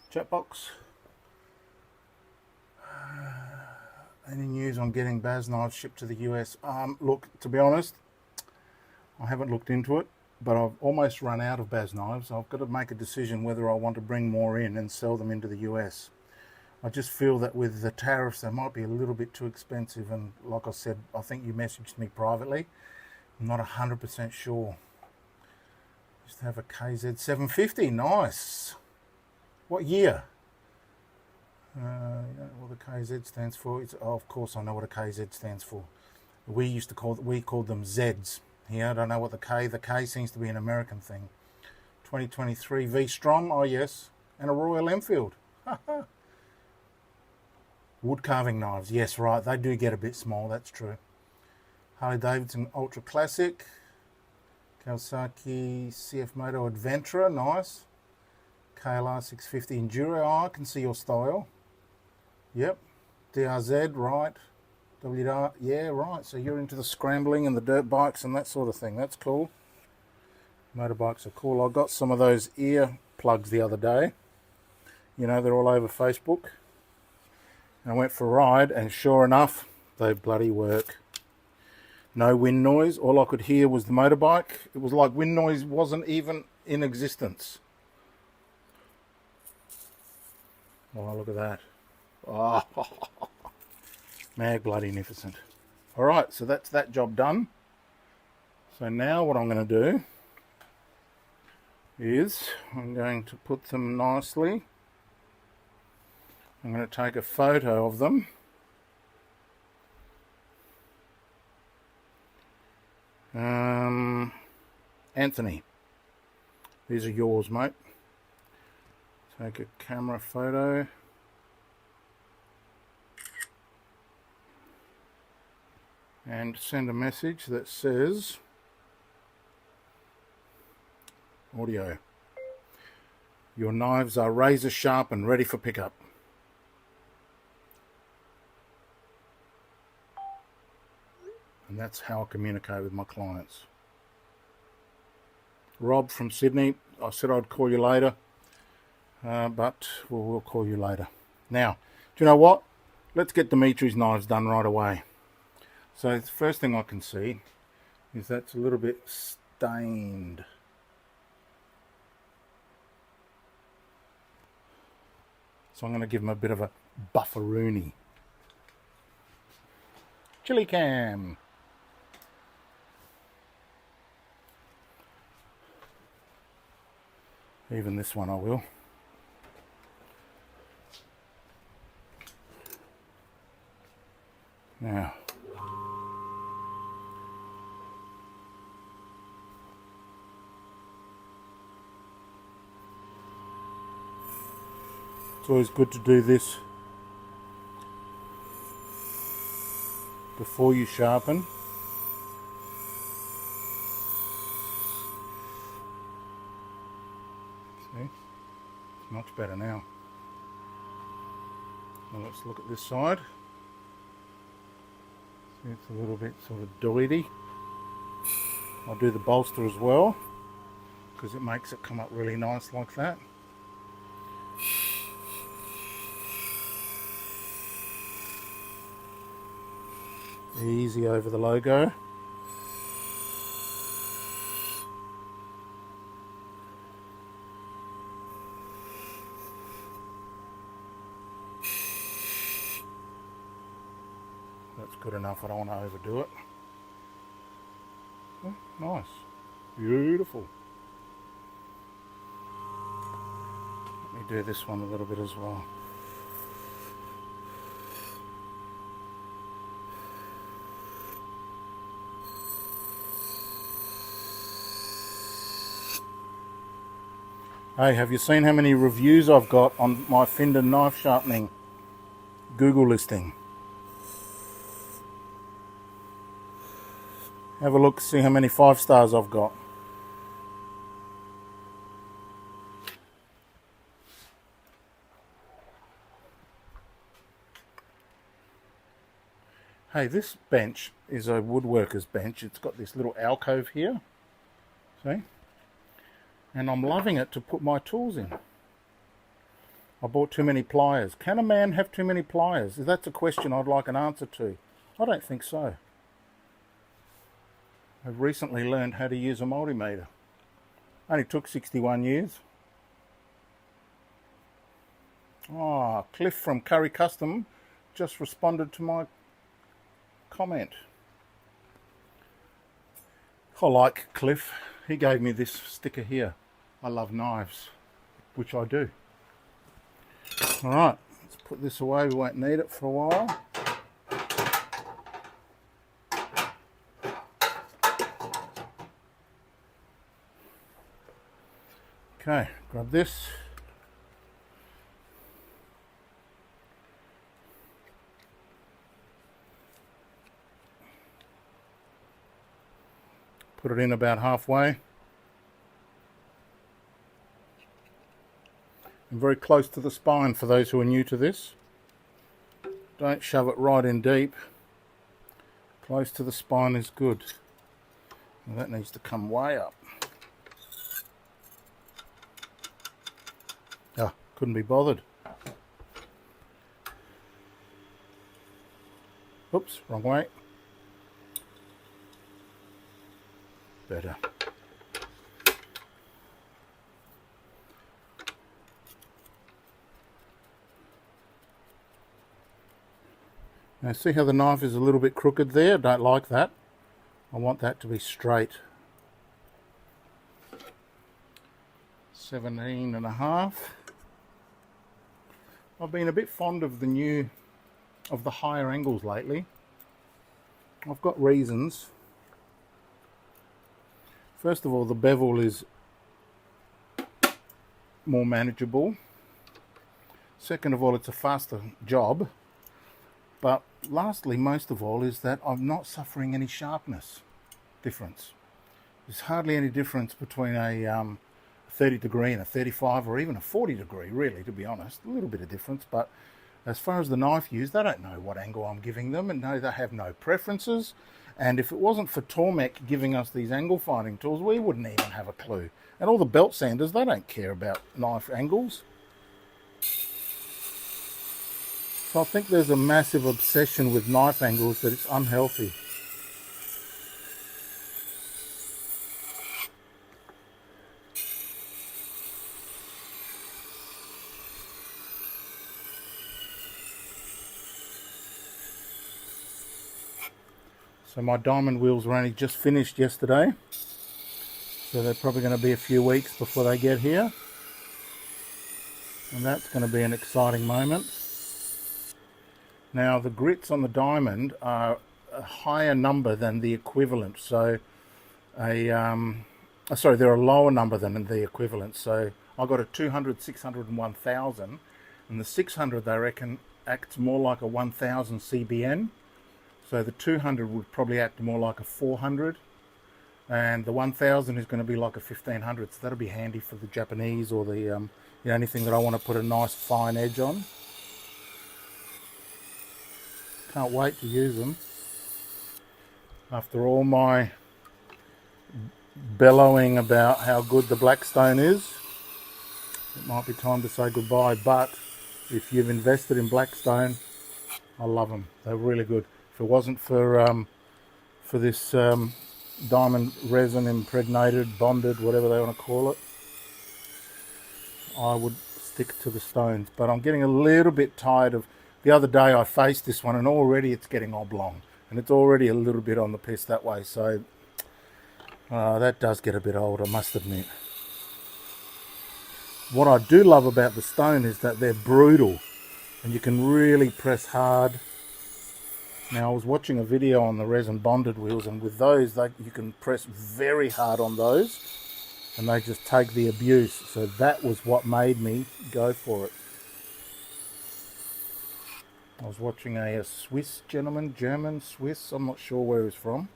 Chat box. Any news on getting Baz knives shipped to the US? Look, to be honest, I haven't looked into it, but I've almost run out of Baz knives. I've got to make a decision whether I want to bring more in and sell them into the US. I just feel that with the tariffs, they might be a little bit too expensive. And like I said, I think you messaged me privately. I'm not 100% sure. Just have a KZ 750. Nice. What year? You know what the KZ stands for? Oh, of course I know what a KZ stands for. We called them Zs. Here, I don't know what the K seems to be an American thing. 2023 V Strom. Oh yes, and a Royal Enfield. Wood carving knives, yes, right, they do get a bit small, that's true. Harley Davidson Ultra Classic, Kawasaki CF Moto Adventurer, nice. KLR 650 Enduro, oh, I can see your style. Yep, DRZ, right. WR, yeah, right, so you're into the scrambling and the dirt bikes and that sort of thing, that's cool. Motorbikes are cool. I got some of those ear plugs the other day. You know, they're all over Facebook. I went for a ride and sure enough, they bloody work. No wind noise. All I could hear was the motorbike. It was like wind noise wasn't even in existence. Oh, look at that. Oh, mag bloody-nificent. Alright, so that's that job done. So now what I'm going to do is I'm going to put them nicely. I'm going to take a photo of them. Anthony, these are yours, mate. Take a camera photo. And send a message that says audio. Your knives are razor sharp and ready for pickup. And that's how I communicate with my clients. Rob from Sydney, I said I'd call you later, but we'll call you later. Now, do you know what? Let's get Dimitri's knives done right away. So the first thing I can see is that's a little bit stained. So I'm going to give him a bit of a bufferoonie. Chilli cam. Even this one I will. Now, it's always good to do this before you sharpen. See, it's much better now. Now let's look at this side. See, it's a little bit sort of doity. I'll do the bolster as well because it makes it come up really nice like that. Easy over the logo. That's good enough, I don't want to overdo it. Oh, nice. Beautiful. Let me do this one a little bit as well. Hey, have you seen how many reviews I've got on my Fender knife sharpening Google listing? Have a look, see how many 5 stars I've got. Hey, this bench is a woodworker's bench. It's got this little alcove here. See? And I'm loving it to put my tools in. I bought too many pliers. Can a man have too many pliers? That's a question I'd like an answer to. I don't think so. I've recently learned how to use a multimeter. Only took 61 years. Ah, Cliff from Curry Custom just responded to my comment. I like Cliff. He gave me this sticker here. I love knives, which I do. Alright, let's put this away. We won't need it for a while. Okay, grab this. Put it in about halfway. And very close to the spine for those who are new to this. Don't shove it right in deep. Close to the spine is good. Well, that needs to come way up. Ah, couldn't be bothered. Oops, wrong way. Better. Now see how the knife is a little bit crooked there? Don't like that. I want that to be straight. 17.5. I've been a bit fond of the higher angles lately. I've got reasons. First of all, the bevel is more manageable. Second of all, it's a faster job. But lastly, most of all, is that I'm not suffering any sharpness difference. There's hardly any difference between a 30 degree and a 35 or even a 40 degree, really, to be honest. A little bit of difference, but as far as the knife use, they don't know what angle I'm giving them, and no, they have no preferences. And if it wasn't for Tormek giving us these angle finding tools, we wouldn't even have a clue. And all the belt sanders, they don't care about knife angles. So I think there's a massive obsession with knife angles that it's unhealthy. So my diamond wheels were only just finished yesterday. So they're probably going to be a few weeks before they get here. And that's going to be an exciting moment. Now the grits on the diamond are a higher number than the equivalent. So they're a lower number than the equivalent. So I got a 200, 600 and 1000. And the 600 they reckon acts more like a 1000 CBN. So the 200 would probably act more like a 400, and the 1000 is going to be like a 1500. So that'll be handy for the Japanese or the anything that I want to put a nice fine edge on. Can't wait to use them. After all my bellowing about how good the Blackstone is, it might be time to say goodbye. But if you've invested in Blackstone, I love them. They're really good. If it wasn't for this diamond resin impregnated, bonded, whatever they want to call it, I would stick to the stones. But I'm getting a little bit tired of... The other day I faced this one and already it's getting oblong. And it's already a little bit on the piss that way. So that does get a bit old, I must admit. What I do love about the stone is that they're brutal. And you can really press hard. Now I was watching a video on the resin bonded wheels, and with those you can press very hard on those and they just take the abuse. So that was what made me go for it. I was watching a Swiss gentleman, German, Swiss, I'm not sure where he's from.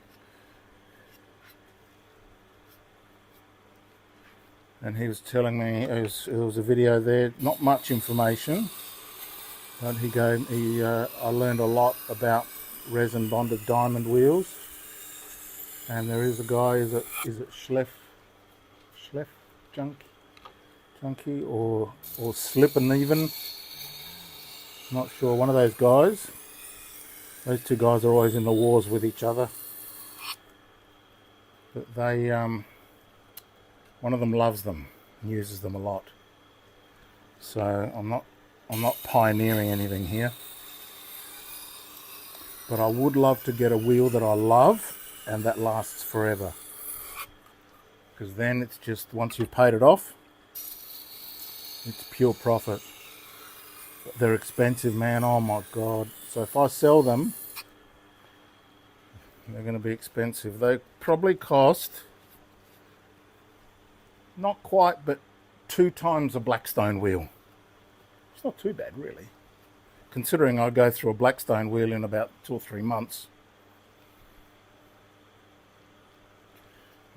And he was telling me, it was a video there, not much information, but I learned a lot about resin bonded diamond wheels. And there is a guy, is it Schleff Junkie or Slippin' even, not sure, one of those guys. Those two guys are always in the wars with each other, but they one of them loves them and uses them a lot. So I'm not pioneering anything here. But I would love to get a wheel that I love and that lasts forever. Because then it's just, once you've paid it off, it's pure profit. But they're expensive, man, oh my God. So if I sell them, they're going to be expensive. They probably cost, not quite, but 2 times a Blackstone wheel. It's not too bad, really. Considering I go through a Blackstone wheel in about 2 or 3 months.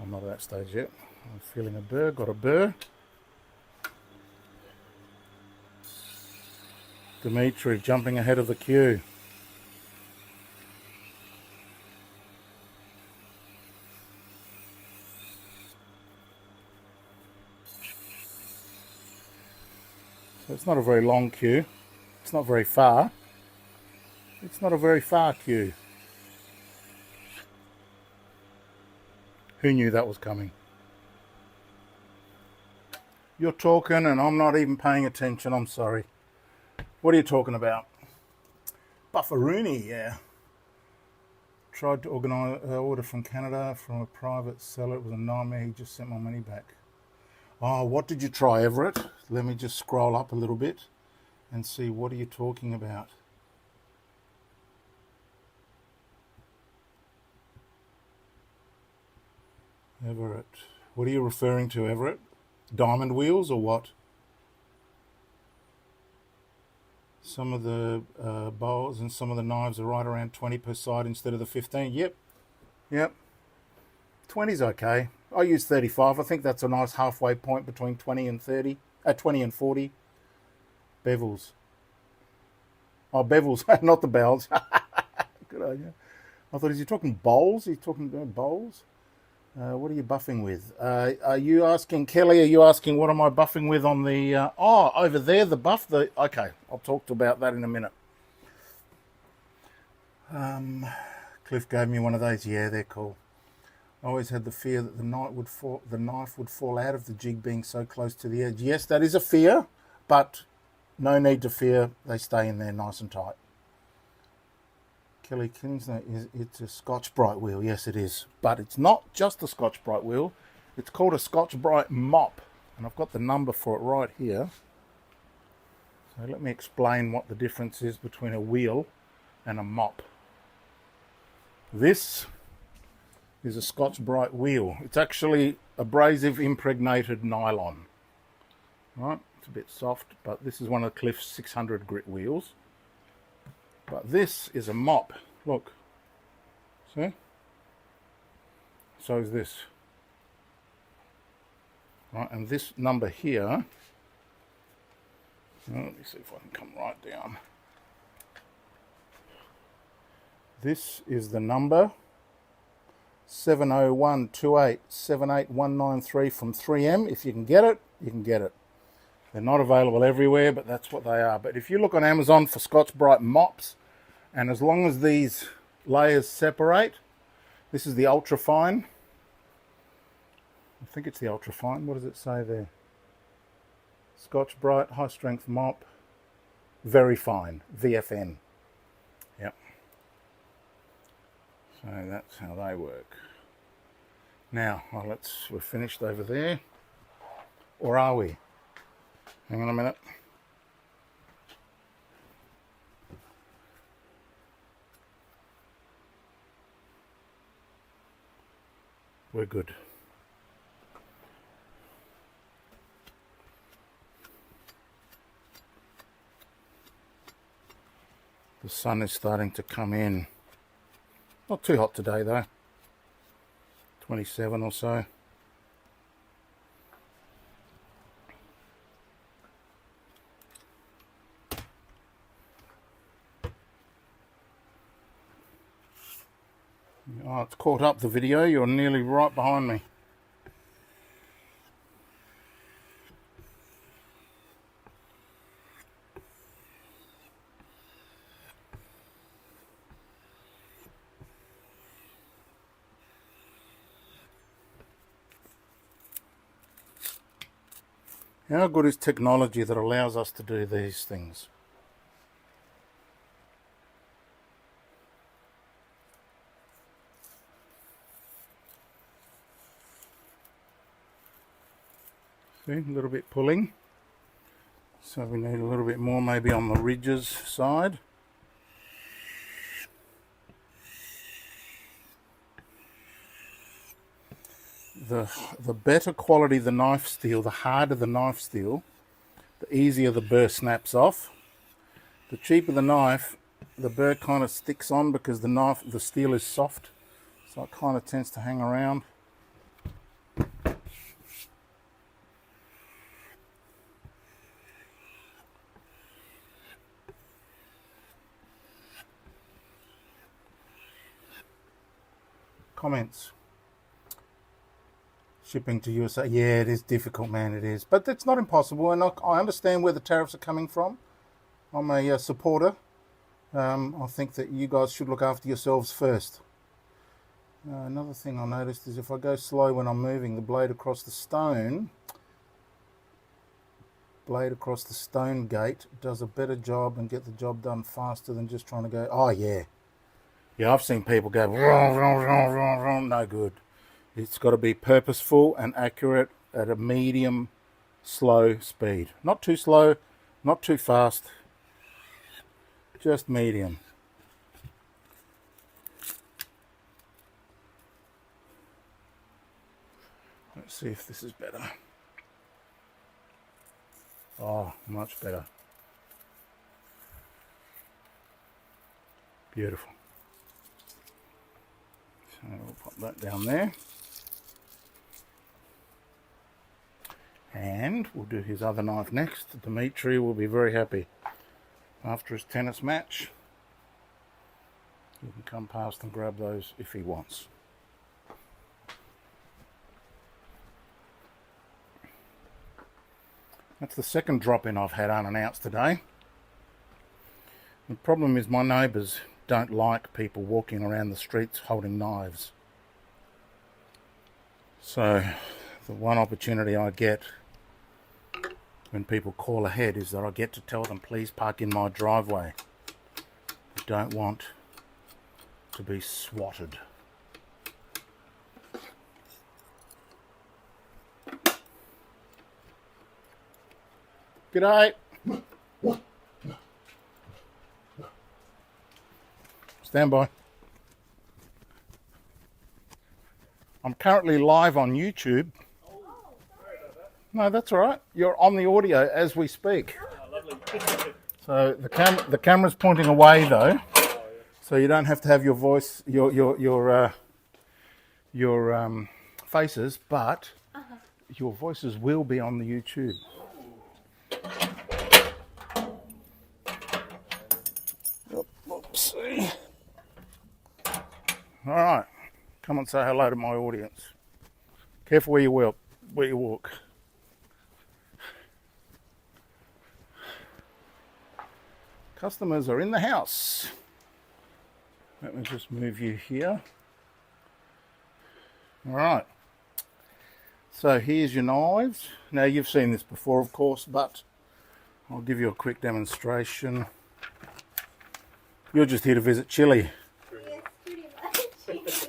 I'm not at that stage yet. I'm feeling a burr, got a burr. Dimitri jumping ahead of the queue. So it's not a very long queue. It's not very far. It's not a very far queue. Who knew that was coming? You're talking and I'm not even paying attention, I'm sorry. What are you talking about? Bufferoonie, yeah. Tried to organise an order from Canada from a private seller. It was a nightmare. He just sent my money back. Oh, what did you try, Everett? Let me just scroll up a little bit and see, what are you talking about? Everett. What are you referring to, Everett? Diamond wheels or what? Some of the bowls and some of the knives are right around 20 per side instead of the 15. Yep. 20's okay. I use 35. I think that's a nice halfway point between 20 and 30. 20 and 40. Bevels. Oh, bevels, not the bells. Good idea. I thought, is he talking bowls? He's talking about bowls? What are you buffing with? Are you asking, Kelly, are you asking what am I buffing with on the... over there, the buff? Okay, I'll talk about that in a minute. Cliff gave me one of those. Yeah, they're cool. I always had the fear that the knife would fall out of the jig being so close to the edge. Yes, that is a fear, but no need to fear. They stay in there nice and tight. Kelly Kinsner, it's a Scotch-Brite wheel. Yes, it is. But it's not just a Scotch-Brite wheel. It's called a Scotch-Brite mop. And I've got the number for it right here. So let me explain what the difference is between a wheel and a mop. This is a Scotch-Brite wheel. It's actually abrasive impregnated nylon. Right? It's a bit soft, but this is one of Cliff's 600 grit wheels. But this is a mop. Look. See? So is this. Right, and this number here, let me see if I can come right down. This is the number 70128-78193 from 3M. If you can get it, you can get it. They're not available everywhere, but that's what they are. But if you look on Amazon for Scotch-Brite mops, and as long as these layers separate, this is the ultra fine. I think it's the ultra fine. What does it say there? Scotch-Brite high strength mop, very fine, VFN. Yep. So that's how they work. Now, we're finished over there. Or are we? Hang on a minute. We're good. The sun is starting to come in. Not too hot today though. 27 or so. Oh, it's caught up the video. You're nearly right behind me. How good is technology that allows us to do these things? See, a little bit pulling. So we need a little bit more maybe on the ridges side. The better quality the knife steel, the harder the knife steel, the easier the burr snaps off. The cheaper the knife, the burr kind of sticks on because the steel is soft, so it kind of tends to hang around. Comments. Shipping to USA, yeah, it is difficult, man, it is. But it's not impossible, and I understand where the tariffs are coming from. I'm a supporter. I think that you guys should look after yourselves first. Another thing I noticed is if I go slow when I'm moving, the blade across the stone gate does a better job and get the job done faster than just trying to go, oh yeah. Yeah, I've seen people go, no good. It's got to be purposeful and accurate at a medium, slow speed. Not too slow, not too fast, just medium. Let's see if this is better. Oh, much better. Beautiful. So we'll pop that down there. And we'll do his other knife next. Dimitri will be very happy. After his tennis match, he can come past and grab those if he wants. That's the second drop-in I've had unannounced today. The problem is my neighbours don't like people walking around the streets holding knives. So the one opportunity I get when people call ahead is that I get to tell them, please park in my driveway. I don't want to be swatted. G'day. Stand by. I'm currently live on YouTube. No, that's all right. You're on the audio as we speak. So the camera's pointing away though, so you don't have to have your voice, your faces, but your voices will be on the YouTube. Oopsie. All right, come and say hello to my audience. Careful where you walk. Customers are in the house. Let me just move you here. All right. So here's your knives. Now you've seen this before, of course, but I'll give you a quick demonstration. You're just here to visit Chilli. Yes, pretty much.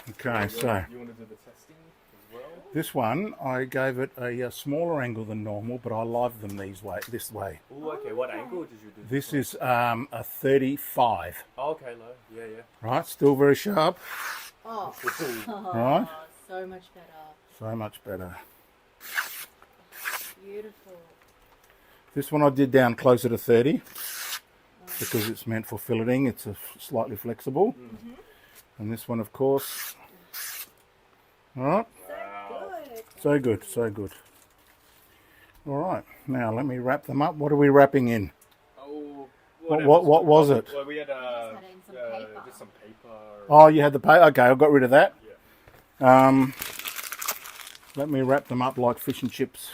Okay, so You want to do the testing as well? this one I gave it a smaller angle than normal, but I live them this way. Oh, okay. What angle did you do? This is a 35. Oh, okay, low. Yeah, yeah. Right, still very sharp. Oh, Right, so much better. so much better. Beautiful. This one I did down closer to 30 because it's meant for filleting. It's slightly flexible. And this one, of course. All right. Good. So good, so good. All right. Now let me wrap them up. What are we wrapping in? Oh, What was it? Well, we had Just had in some paper. just some paper. Oh, you had the paper. Okay, I got rid of that. Let me wrap them up like fish and chips.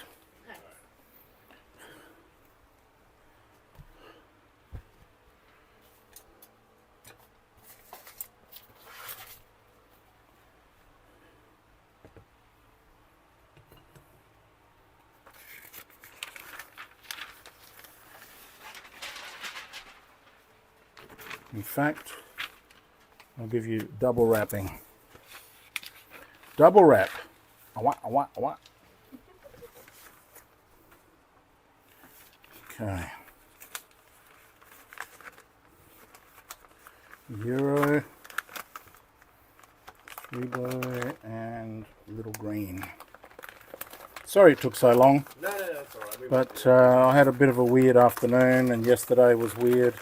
In fact, I'll give you double wrapping. Double wrap. Awa. Okay. Euro, Rebo, and Little Green. Sorry it took so long, No, that's all right. but I had a bit of a weird afternoon, and yesterday was weird.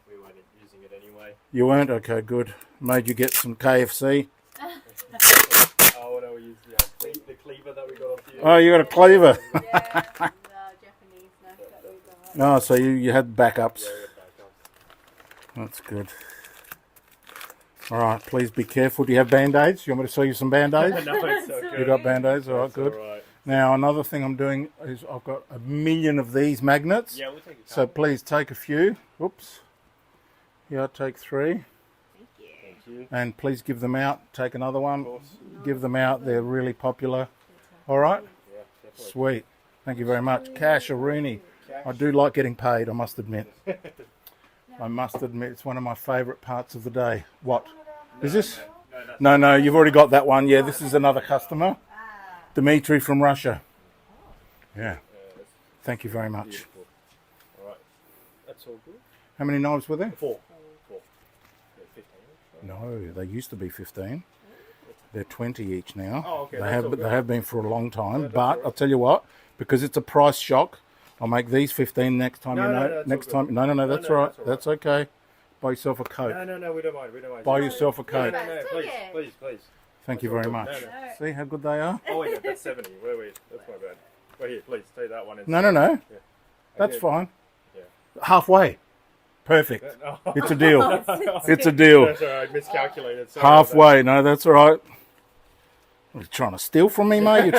We weren't using it anyway. You weren't? Okay, good. Made you get some KFC. Oh, no, we used the cleaver that we got off you. Oh, you got a cleaver. Yeah, the Japanese knife that we got. Oh, so you had backups. Yeah, we got back up. That's good. All right, please be careful. Do you have Band-Aids? You want me to sell you some Band-Aids? No, it's so good. You got Band-Aids? All right, It's good. all right. Now, another thing I'm doing is I've got 1 million of these magnets. Yeah, we'll take it. So please take a few. Oops. Here, take 3. Thank you. Thank you. And please give them out. Take another one. Of course. Give them out. They're really popular. All right? Yeah, definitely. Sweet. Thank you very much. Cash or Rooney. I do like getting paid, I must admit. I must admit, it's one of my favourite parts of the day. What? Is this? No, you've already got that one. Yeah, this is another customer. Dimitri from Russia. Yeah. Thank you very much. Beautiful. All right. That's all good. How many knives were there? 4. 4. Yeah, 15. No, they used to be 15. They're 20 each now. Oh, okay, They that's have, all but they good. have been for a long time. that's But all right. I'll tell you what, because it's a price shock, I'll make these 15 next time. No, you know, no, that's next all time. good. No, that's No, all right. that's all That's okay. Buy yourself a coat. No, we don't mind. We don't mind. Buy yourself a coat. No, please, take it. please. Thank you very much. No. See how good they are? Oh wait, no, that's 70. Wait, that's my bad. Wait here, please take that one. No. Yeah. That's fine. Yeah. Halfway. Perfect. No. It's a deal. It's a deal. That's alright, I miscalculated. Sorry Halfway. No, that's all right. You're trying to steal from me, mate? You're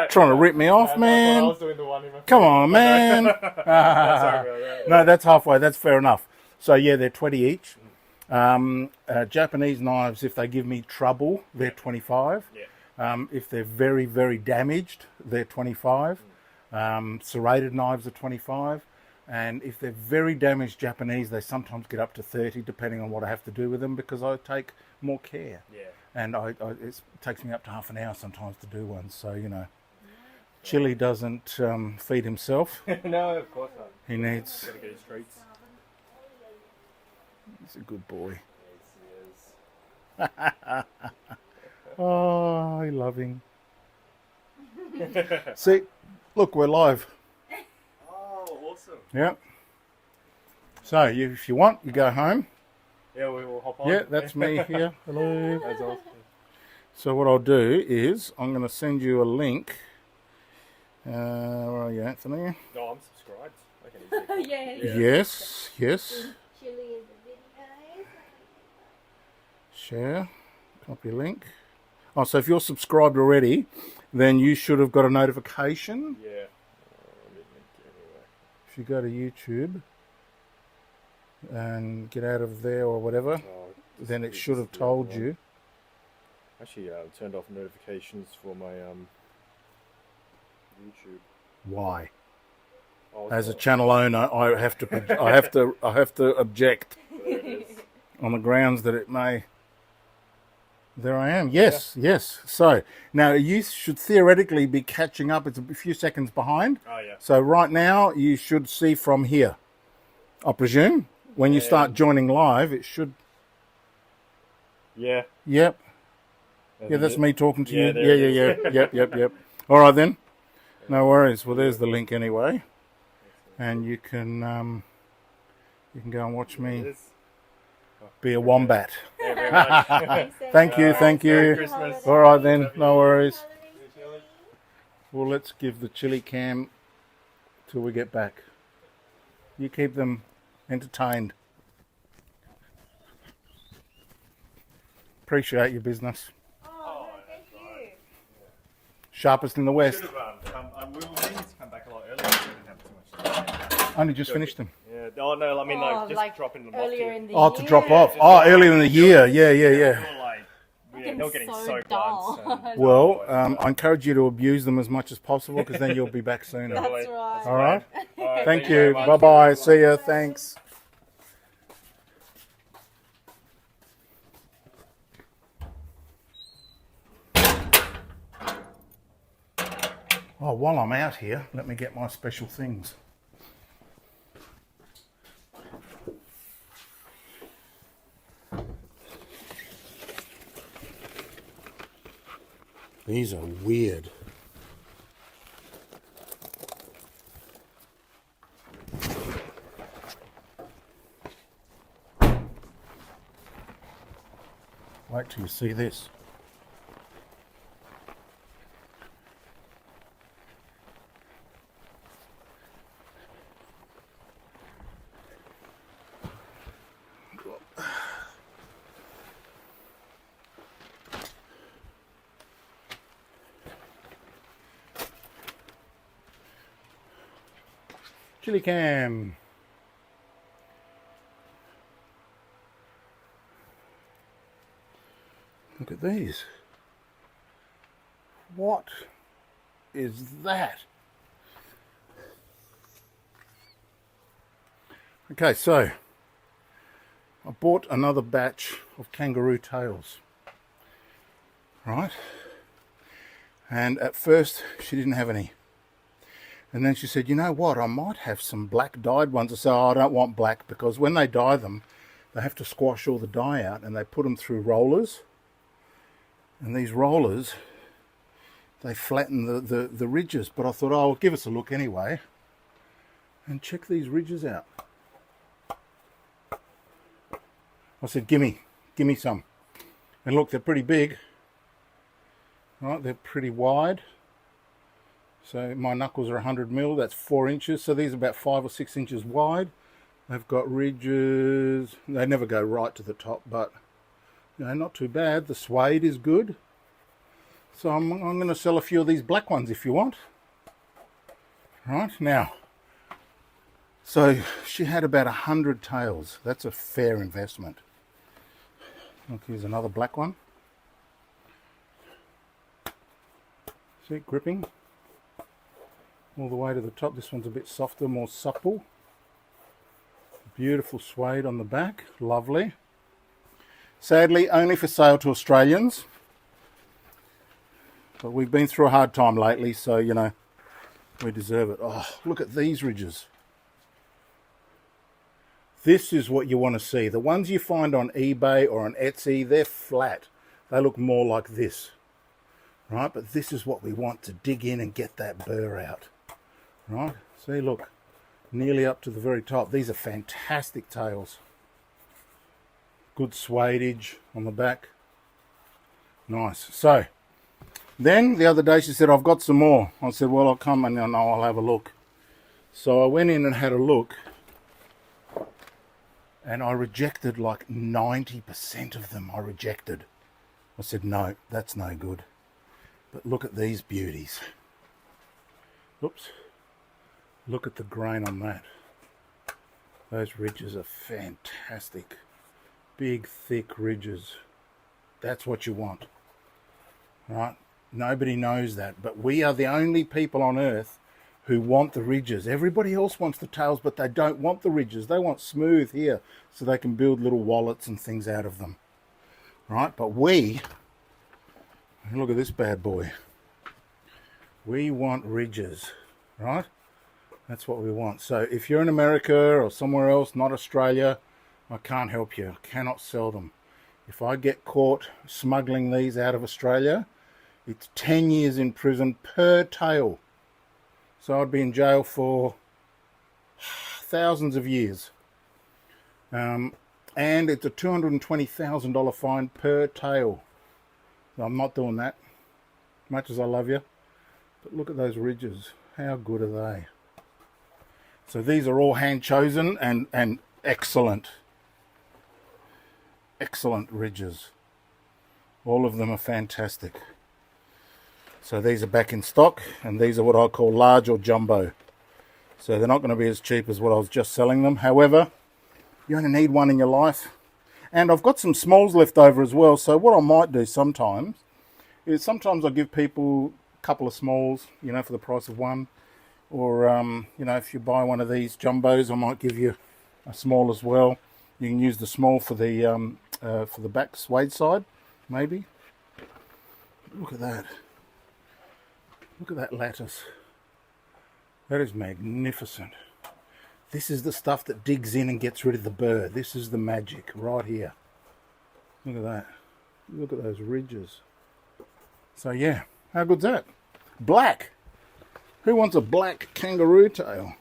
trying to rip me off, I man? was doing the one even. Come on, man. Sorry about that. No, that's halfway. That's fair enough. So, yeah, they're 20 each. Japanese knives, if they give me trouble, they're 25. Yeah. If they're very, very damaged, they're 25. Serrated knives are 25. And if they're very damaged Japanese, they sometimes get up to 30, depending on what I have to do with them, because I take more care. Yeah. And it takes me up to half an hour sometimes to do one. So, you know, Chilli doesn't feed himself. No, of course not. He needs... Gotta get his treats. He's a good boy. Yes, Oh, I love him. See, look, we're live. Oh, awesome. Yeah. So, if you want, you go home. Yeah, we will hop on. Yeah, that's me here. Hello. That's awesome. So what I'll do is I'm going to send you a link. Where are you, Anthony? No, I'm subscribed. I can easily. Yeah. Yes. Chilli is the video. Share. Copy link. Oh, so if you're subscribed already, then you should have got a notification. Yeah. Let me link it anyway. If you go to YouTube and get out of there or whatever, Oh, then it this should is have the told other one. you. Actually, turned off notifications for my YouTube. Why? Oh, As a it's channel owner, I have to object there it is. on the grounds that it may. There I am. Yes, yes. So now you should theoretically be catching up. It's a few seconds behind. Oh yeah. So right now you should see from here. I presume when you start joining live, it should. Yeah. Yep. That's Yeah, that's it. me talking to Yeah, you. there Yeah, it is. yep. All right then. No worries. Well, there's the link anyway, and you can go and watch It me is. be a wombat. Yeah, very much. Thank you, thank Merry you. Christmas. All right then. No worries. Chilli. Well, let's give the Chilli cam till we get back. You keep them entertained. Appreciate your business. Oh, no, thank you. Sharpest in the West. Should have, we needed to come back a lot earlier. So we didn't have too much time. Only just finished them. Yeah. Oh no, I mean like just dropping them off. earlier to in the Oh, year. to drop off. just Oh, like- earlier in the year. Yeah. You're like, Fucking you're getting so so dull. blunt. Well, I encourage you to abuse them as much as possible because then you'll be back sooner. That's Wait. right. All right. All right, Thank very you. much. Bye bye. See ya. Thanks. Oh, while I'm out here, let me get my special things. These are weird. Wait till you see this. Chilli cam. Look at these. What is that? Okay, so I bought another batch of kangaroo tails, right? And at first she didn't have any. And then she said, you know what, I might have some black dyed ones. I said, oh, I don't want black because when they dye them, they have to squash all the dye out and they put them through rollers. And these rollers, they flatten the ridges. But I thought, oh, give us a look anyway. And check these ridges out. I said, give me some. And look, they're pretty big. Right, they're pretty wide. So my knuckles are 100 mil, that's 4 inches. So these are about 5 or 6 inches wide. They've got ridges. They never go right to the top, but you know, not too bad. The suede is good. So I'm going to sell a few of these black ones if you want. Right, now. So she had about 100 tails. That's a fair investment. Look, here's another black one. See, gripping all the way to the top. This one's a bit softer, more supple. Beautiful suede on the back, lovely. Sadly, only for sale to Australians. But we've been through a hard time lately, so you know, we deserve it. Oh, look at these ridges. This is what you want to see. The ones you find on eBay or on Etsy, they're flat. They look more like this. Right, but this is what we want to dig in and get that burr out. Right, see, look, nearly up to the very top. These are fantastic tails. Good suadeage on the back. Nice. So, then the other day she said, I've got some more. I said, well, I'll come and I'll have a look. So I went in and had a look. And I rejected like 90% of them. I rejected. I said, no, that's no good. But look at these beauties. Oops. Look at the grain on that. Those ridges are fantastic. Big, thick ridges. That's what you want. Right? Nobody knows that. But we are the only people on earth who want the ridges. Everybody else wants the tails, but they don't want the ridges. They want smooth here so they can build little wallets and things out of them. Right? But we... Look at this bad boy. We want ridges, right? That's what we want. So if you're in America or somewhere else, not Australia, I can't help you. I cannot sell them. If I get caught smuggling these out of Australia, it's 10 years in prison per tail. So I'd be in jail for thousands of years. And it's a $220,000 fine per tail. I'm not doing that, much as I love you. But look at those ridges. How good are they? So these are all hand chosen and excellent. Excellent ridges. All of them are fantastic. So these are back in stock, and these are what I call large or jumbo. So they're not going to be as cheap as what I was just selling them. However, you only need one in your life. And I've got some smalls left over as well. So what I might do sometimes is sometimes I give people a couple of smalls, you know, for the price of one. Or, you know, if you buy one of these jumbos, I might give you a small as well. You can use the small for the back suede side, maybe. Look at that. Look at that lattice. That is magnificent. This is the stuff that digs in and gets rid of the burr. This is the magic right here. Look at that. Look at those ridges. So yeah, how good's that? Black. Who wants a black kangaroo tail?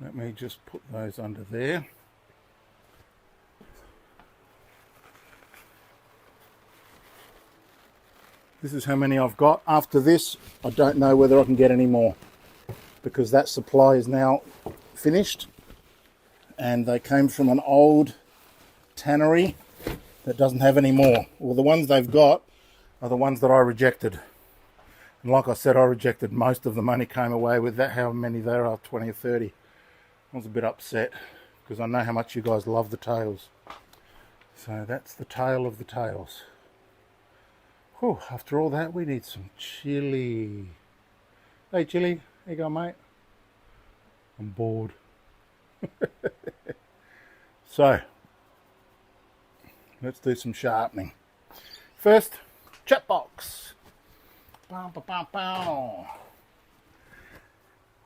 Let me just put those under there. This is how many I've got. After this, I don't know whether I can get any more because that supply is now finished, and they came from an old tannery that doesn't have any more. Well, the ones they've got are the ones that I rejected. And like I said, I rejected most of them. Only came away with that, how many there are, 20 or 30. I was a bit upset because I know how much you guys love the tails. So that's the tail of the tails. Whew, after all that, we need some chili. Hey, Chilli, how you going, mate? I'm bored. So, let's do some sharpening. First, chop box. Bow, bow, bow, bow.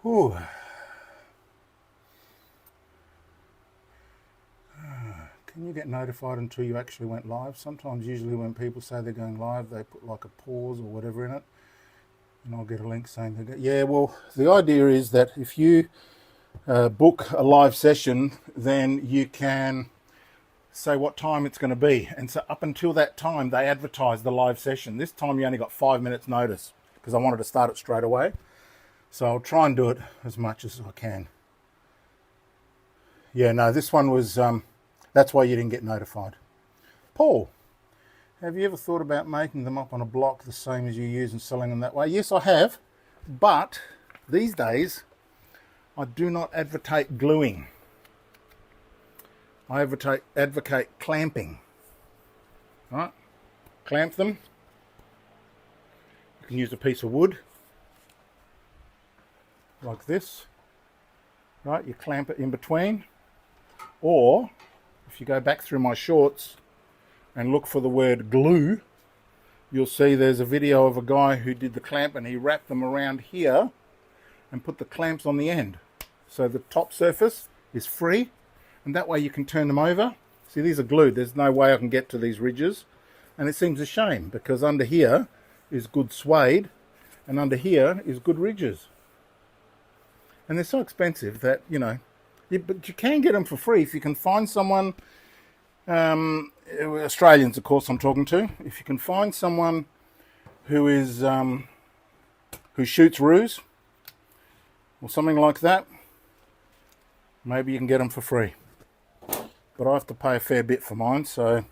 Whew. Can you get notified until you actually went live? Sometimes, usually when people say they're going live, they put like a pause or whatever in it, and I'll get a link saying they go. Yeah, well, the idea is that if you book a live session, then you can say what time it's going to be, and so up until that time they advertise the live session. This time you only got 5 minutes notice because I wanted to start it straight away, so I'll try and do it as much as I can. Yeah, no, this one was that's why you didn't get notified. Paul, have you ever thought about making them up on a block the same as you use and selling them that way? Yes, I have, but these days I do not advocate gluing. I advocate clamping. Right? Clamp them. You can use a piece of wood like this. Right? You clamp it in between. Or if you go back through my shorts and look for the word glue, you'll see there's a video of a guy who did the clamp, and he wrapped them around here and put the clamps on the end. So the top surface is free. And that way you can turn them over. See, these are glued. There's no way I can get to these ridges. And it seems a shame because under here is good suede and under here is good ridges. And they're so expensive that, you know, but you can get them for free if you can find someone, Australians, of course, I'm talking to. If you can find someone who is, who shoots roos or something like that, maybe you can get them for free. But I have to pay a fair bit for mine, so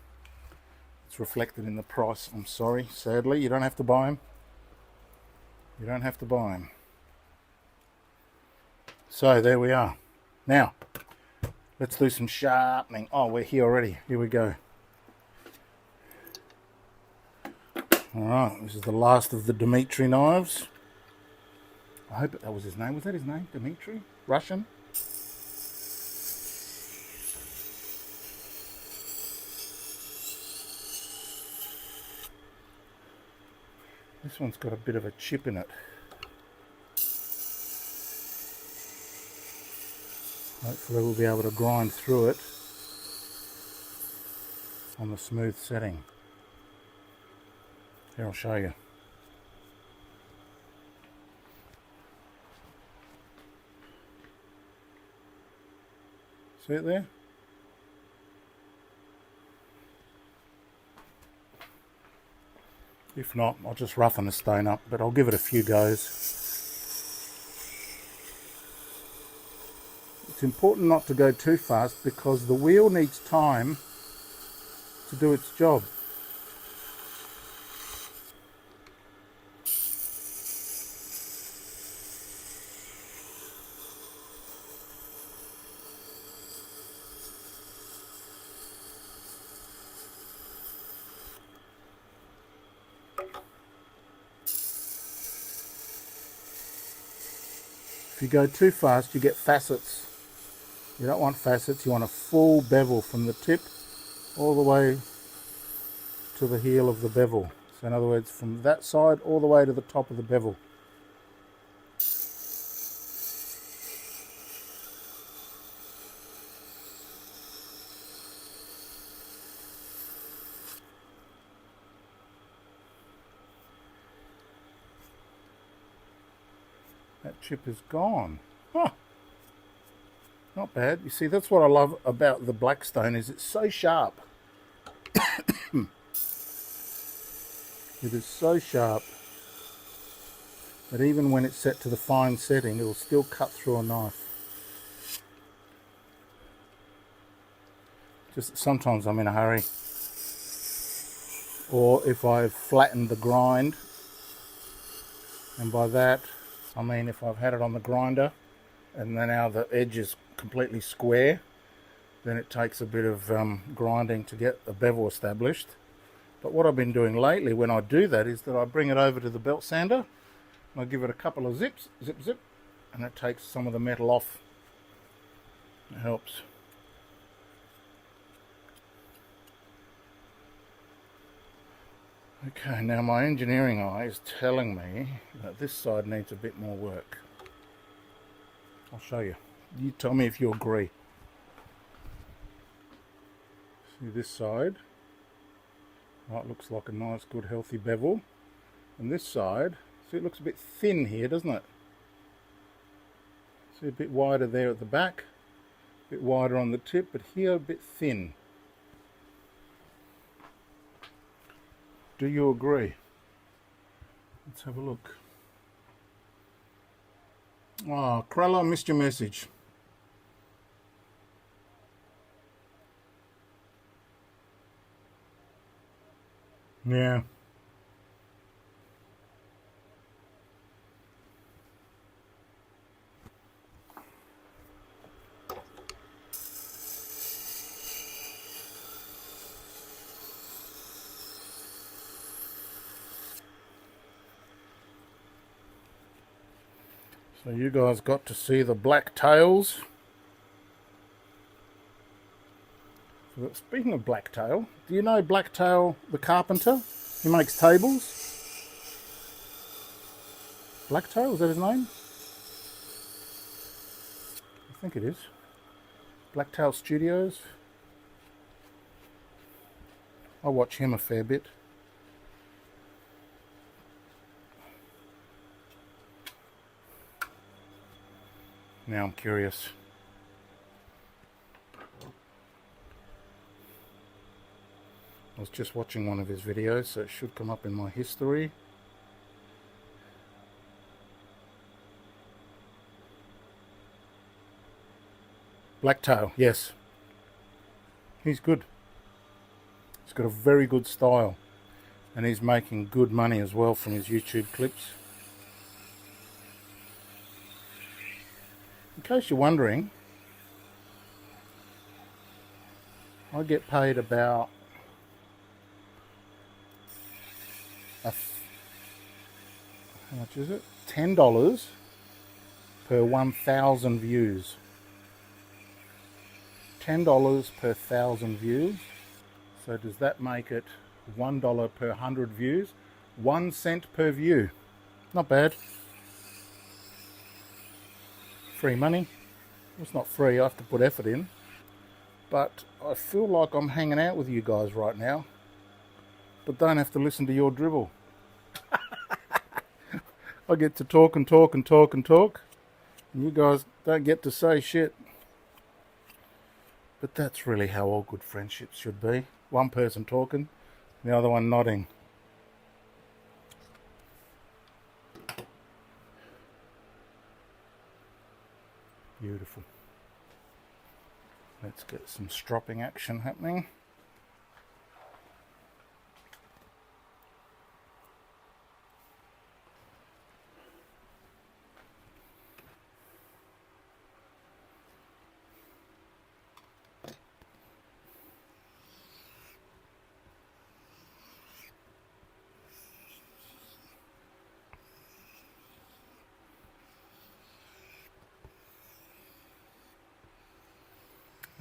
it's reflected in the price. I'm sorry, sadly. You don't have to buy them. You don't have to buy them. So there we are. Now, let's do some sharpening. Oh, we're here already. Here we go. Alright, this is the last of the Dimitri knives. I hope that was his name. Was that his name? Dimitri? Russian? This one's got a bit of a chip in it. Hopefully we'll be able to grind through it on the smooth setting. Here, I'll show you. See it there? If not, I'll just roughen the stone up, but I'll give it a few goes. It's important not to go too fast because the wheel needs time to do its job. If you go too fast, you get facets. You don't want facets, you want a full bevel from the tip all the way to the heel of the bevel. So in other words, from that side all the way to the top of the bevel. That chip is gone. Huh. Not bad. You see, that's what I love about the Blackstone, is it's so sharp. It is so sharp that even when it's set to the fine setting, it will still cut through a knife. Just sometimes I'm in a hurry. Or if I've flattened the grind, and by that I mean if I've had it on the grinder and then now the edge is completely square, then it takes a bit of grinding to get a bevel established. But what I've been doing lately when I do that is that I bring it over to the belt sander and I give it a couple of zips, zip, zip, and it takes some of the metal off. It helps. Okay, now my engineering eye is telling me that this side needs a bit more work. I'll show you. You tell me if you agree. See this side? Oh, it looks like a nice, good, healthy bevel. And this side, see, it looks a bit thin here, doesn't it? See, a bit wider there at the back, a bit wider on the tip, but here a bit thin. Do you agree? Let's have a look. Oh, Krella, I missed your message. Yeah. So you guys got to see the black tails. So speaking of Blacktail, do you know Blacktail the carpenter? He makes tables. Blacktail, is that his name? I think it is. Blacktail Studios. I watch him a fair bit. Now I'm curious. I was just watching one of his videos, so it should come up in my history. Blacktail, yes. He's good. He's got a very good style. And he's making good money as well from his YouTube clips. In case you're wondering, I get paid about how much is it? $10 per 1,000 views. $10 per 1,000 views. So does that make it $1 per 100 views? 1 cent per view. Not bad. Free money. It's not free, I have to put effort in. But I feel like I'm hanging out with you guys right now. But don't have to listen to your dribble. I get to talk and talk and talk and talk. And you guys don't get to say shit. But that's really how all good friendships should be. One person talking, the other one nodding. Beautiful. Let's get some stropping action happening.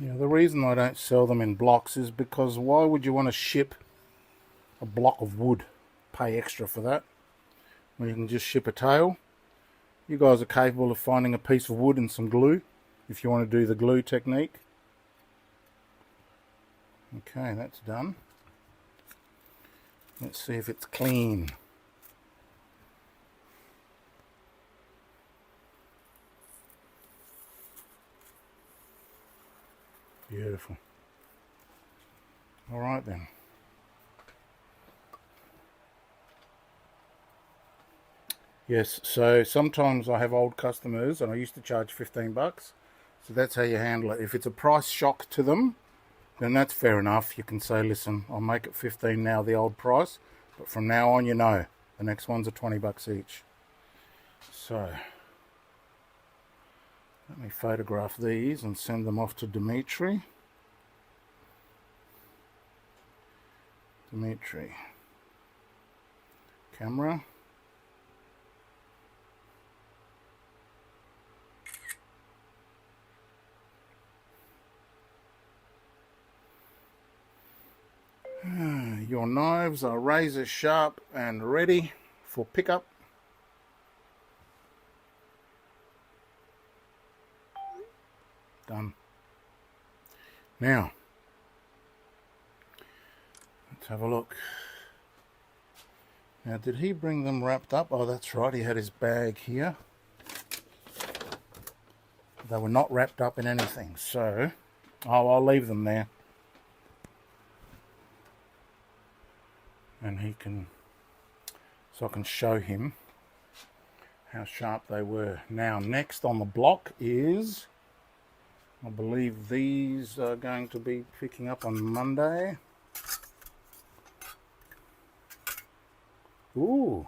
Yeah, the reason I don't sell them in blocks is because why would you want to ship a block of wood? Pay extra for that when you can just ship a tail. You guys are capable of finding a piece of wood and some glue if you want to do the glue technique. Okay, that's done. Let's see if it's clean. Beautiful. All right then. Yes, so sometimes I have old customers and I used to charge 15 bucks. So that's how you handle it. If it's a price shock to them, then that's fair enough. You can say, listen, I'll make it 15 now, the old price. But from now on, you know, the next ones are 20 bucks each. So let me photograph these and send them off to Dimitri. Dimitri. Camera. Your knives are razor sharp and ready for pickup. Done. Now, Let's have a look. Now, did he bring them wrapped up? Oh, that's right, he had his bag here. They were not wrapped up in anything, so I'll leave them there. And he can, so I can show him how sharp they were. Now, next on the block is, I believe these are going to be picking up on Monday. Ooh.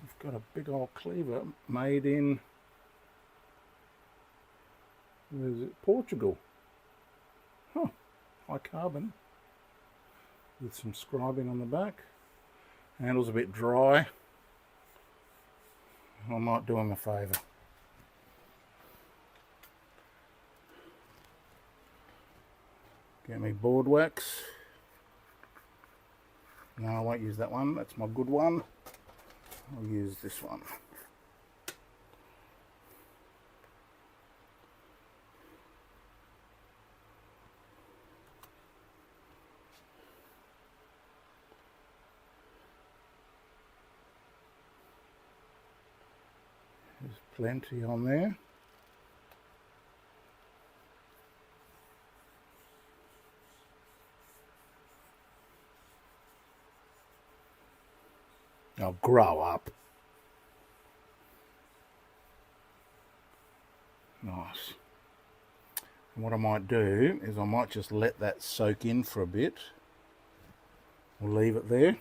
We've got a big old cleaver made in, where is it? Portugal. Huh. High carbon. With some scribing on the back. Handle's a bit dry. I might do him a favour. Get me board wax. No, I won't use that one. That's my good one. I'll use this one. There's plenty on there. Now grow up. Nice. And what I might do is I might just let that soak in for a bit. We'll leave it there.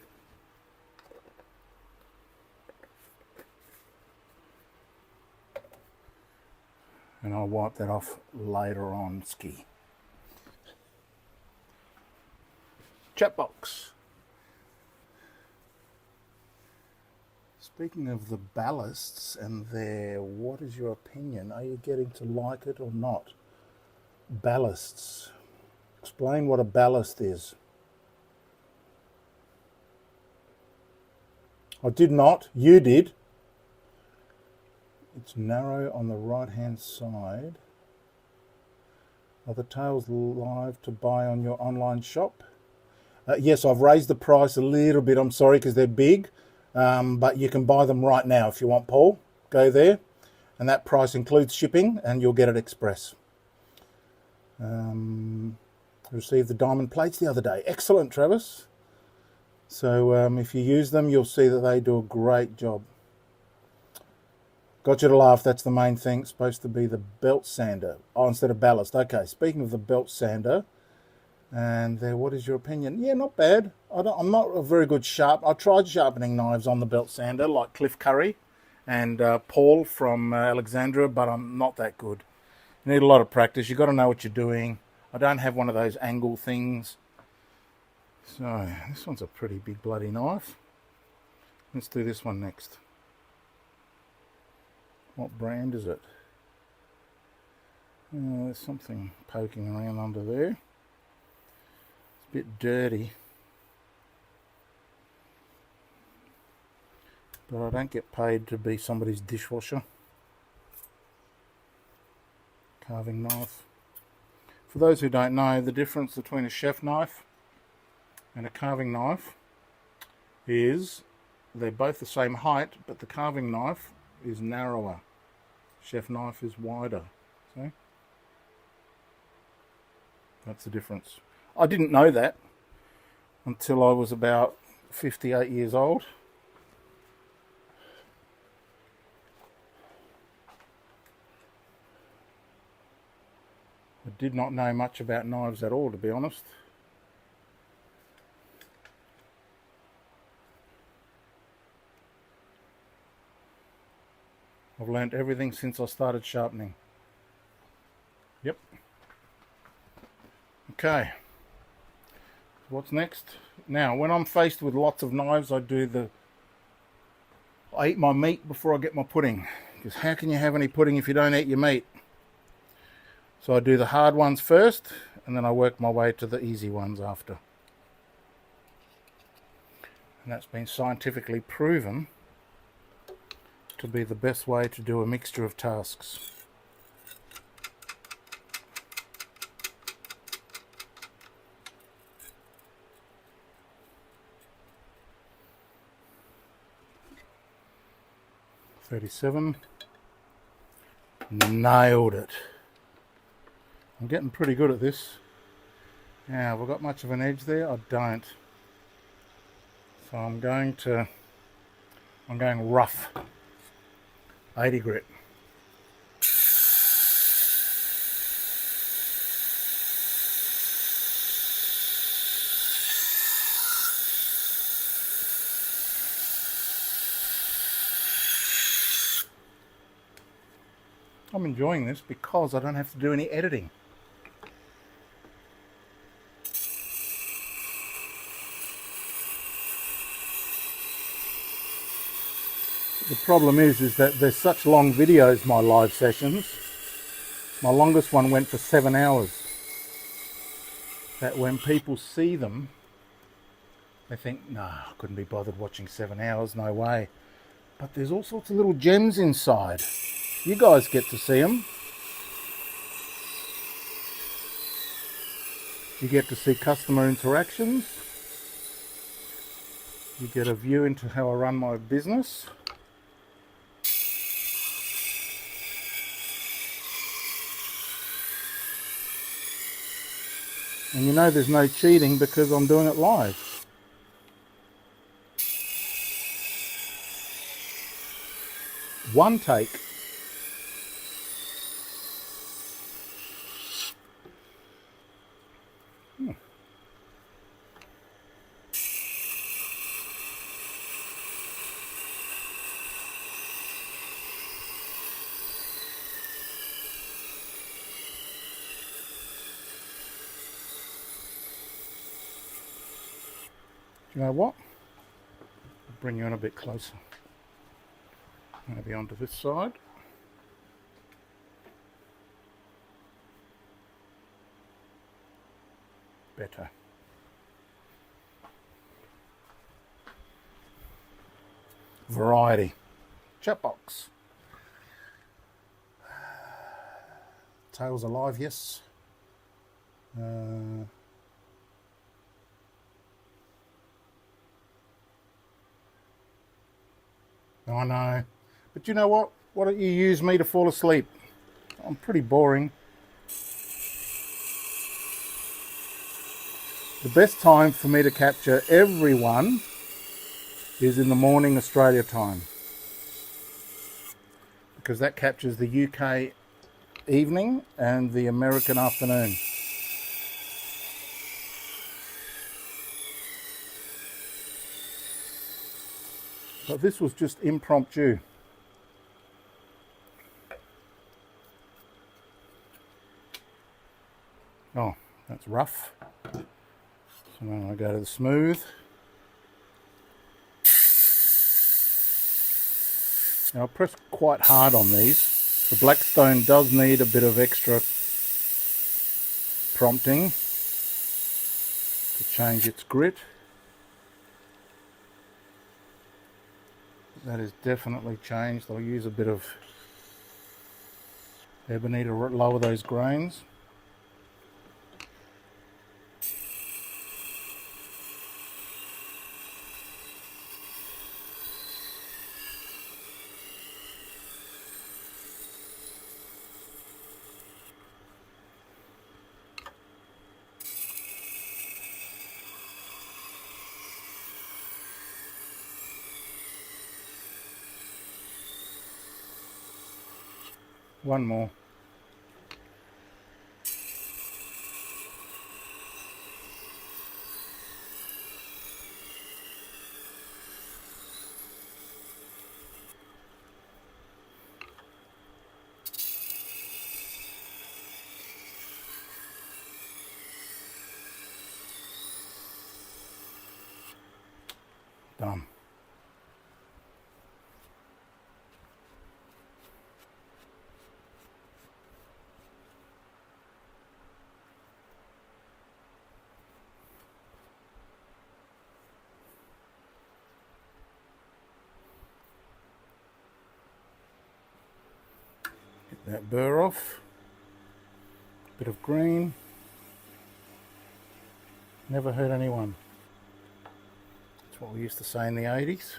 And I'll wipe that off later on ski. Chat box. Speaking of the ballasts and their, what is your opinion? Are you getting to like it or not? Ballasts. Explain what a ballast is. I did not. You did. It's narrow on the right hand side. Are the tails live to buy on your online shop? Yes, I've raised the price a little bit. I'm sorry because they're big. But you can buy them right now if you want, Paul. Go there. And that price includes shipping and you'll get it express. Received the diamond plates the other day. Excellent, Travis. So if you use them, you'll see that they do a great job. Got you to laugh. That's the main thing. It's supposed to be the belt sander. Oh, instead of ballast. Okay, speaking of the belt sander. And there, what is your opinion? Yeah, not bad. I'm not a very good sharp. I tried sharpening knives on the belt sander, like Cliff Curry and Paul from Alexandria, but I'm not that good. You need a lot of practice. You've got to know what you're doing. I don't have one of those angle things. So, this one's a pretty big bloody knife. Let's do this one next. What brand is it? There's something poking around under there. Bit dirty, but I don't get paid to be somebody's dishwasher. Carving knife. For those who don't know, the difference between a chef knife and a carving knife is they're both the same height, but the carving knife is narrower. Chef knife is wider. See? That's the difference. I didn't know that until I was about 58 years old. I did not know much about knives at all, to be honest. I've learned everything since I started sharpening. Yep. Okay. What's next? Now, when I'm faced with lots of knives, I eat my meat before I get my pudding. Because how can you have any pudding if you don't eat your meat? So I do the hard ones first, and then I work my way to the easy ones after. And that's been scientifically proven to be the best way to do a mixture of tasks. 37. Nailed it. I'm getting pretty good at this. Now, have I got much of an edge there? I don't. So I'm going rough. 80 grit. I'm enjoying this because I don't have to do any editing. The problem is that there's such long videos, my live sessions. My longest one went for 7 hours. That when people see them, they think, no, I couldn't be bothered watching 7 hours, no way. But there's all sorts of little gems inside. You guys get to see them. You get to see customer interactions. You get a view into how I run my business. And you know there's no cheating because I'm doing it live. One take. Do you know what? I'll bring you in a bit closer. Maybe onto this side. Better. Variety. Chat box. Tails alive, yes. I know. But you know what? Why don't you use me to fall asleep? I'm pretty boring. The best time for me to capture everyone is in the morning Australia time, because that captures the UK evening and the American afternoon. But this was just impromptu. Oh, that's rough. So now I go to the smooth. Now I press quite hard on these. The Blackstone does need a bit of extra prompting to change its grit. That is definitely changed. I'll use a bit of ebony to lower those grains. One more. Done. Get that burr off. Bit of green. Never hurt anyone. That's what we used to say in the 80s.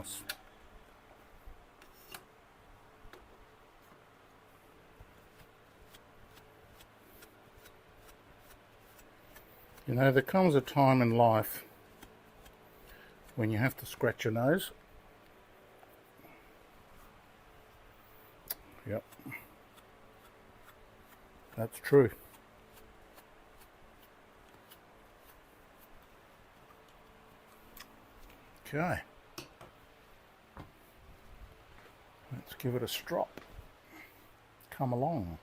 nice. You know, there comes a time in life when you have to scratch your nose. Yep, that's true. Okay, let's give it a strop. Come along.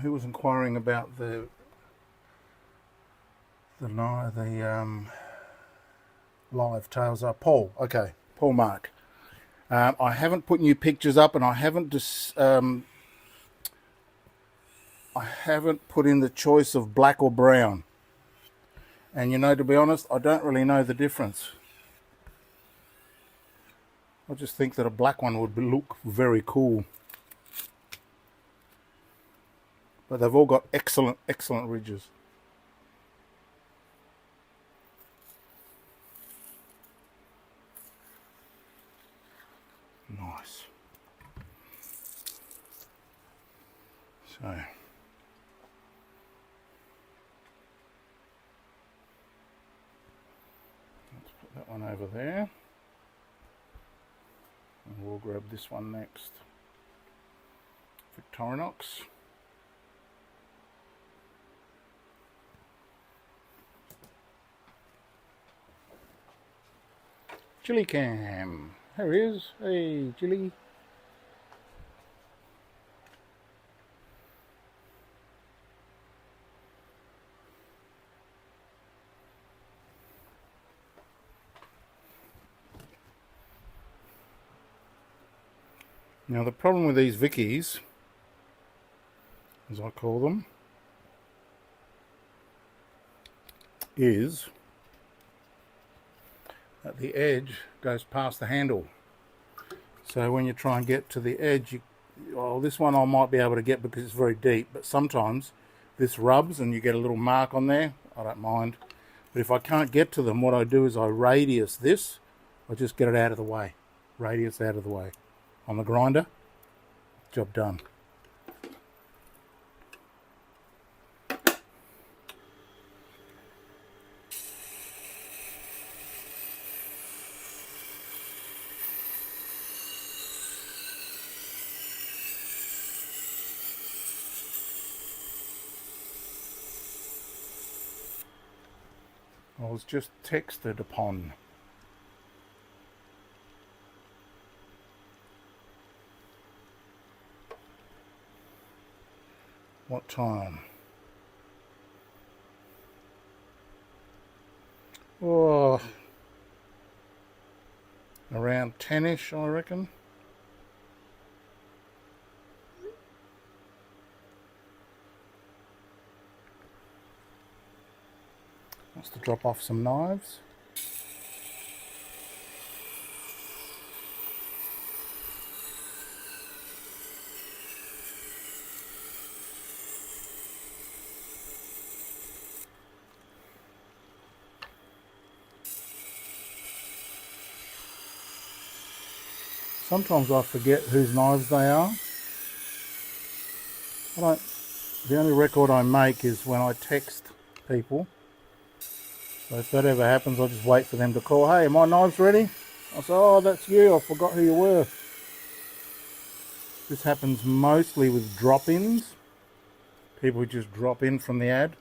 Who was inquiring about the live tails? Paul. Okay, Paul Mark. I haven't put new pictures up, and I haven't put in the choice of black or brown. And you know, to be honest, I don't really know the difference. I just think that a black one would look very cool. But they've all got excellent ridges. Nice. So let's put that one over there. And we'll grab this one next. Victorinox. Chilli cam. There he is. Hey, Chilli. Now the problem with these Vickies, as I call them, is that the edge goes past the handle. So when you try and get to the edge, this one I might be able to get because it's very deep, but sometimes this rubs and you get a little mark on there. I don't mind. But if I can't get to them, what I do is I radius this. I just get it out of the way. Radius out of the way. On the grinder, job done. I was just texted upon. What time? Oh, around 10ish, I reckon. Wants to drop off some knives. Sometimes I forget whose knives they are. The only record I make is when I text people. So if that ever happens, I just wait for them to call. Hey, are my knives ready? I say, oh, that's you. I forgot who you were. This happens mostly with drop-ins. People who just drop in from the ad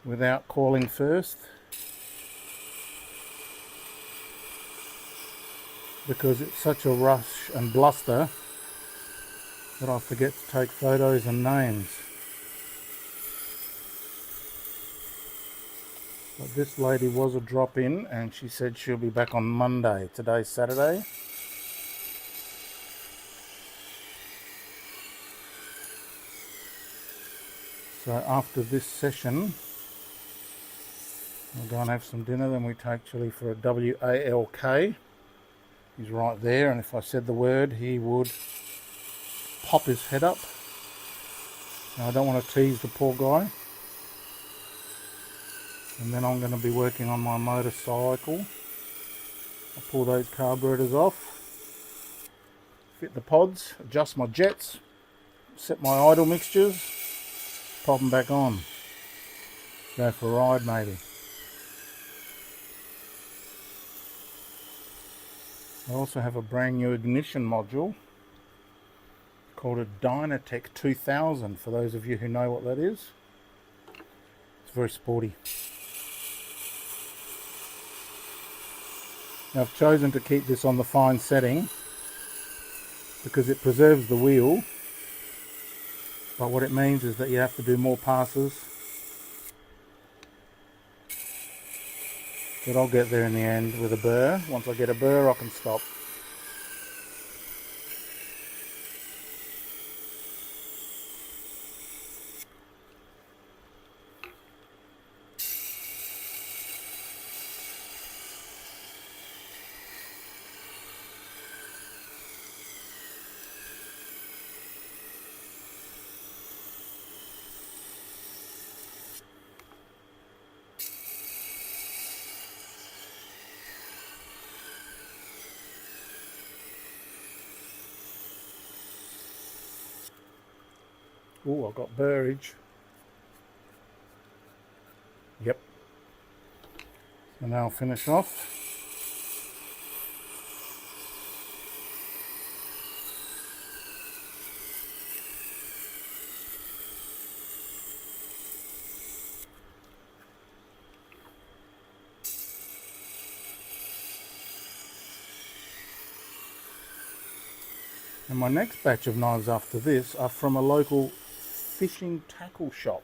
without calling first. Because it's such a rush and bluster that I forget to take photos and names. But this lady was a drop-in and she said she'll be back on Monday. Today's Saturday. So after this session, we'll go and have some dinner, then we take Chilli for a WALK. He's right there, and if I said the word, he would pop his head up. Now, I don't want to tease the poor guy. And then I'm going to be working on my motorcycle. I'll pull those carburetors off, fit the pods, adjust my jets, set my idle mixtures, pop them back on. Go for a ride maybe. I also have a brand new ignition module called a Dynatech 2000, for those of you who know what that is. It's very sporty. Now I've chosen to keep this on the fine setting because it preserves the wheel, but what it means is that you have to do more passes. But I'll get there in the end with a burr. Once I get a burr, I can stop. Oh, I've got burrage. Yep. So now I'll finish off. And my next batch of knives after this are from a local fishing tackle shop.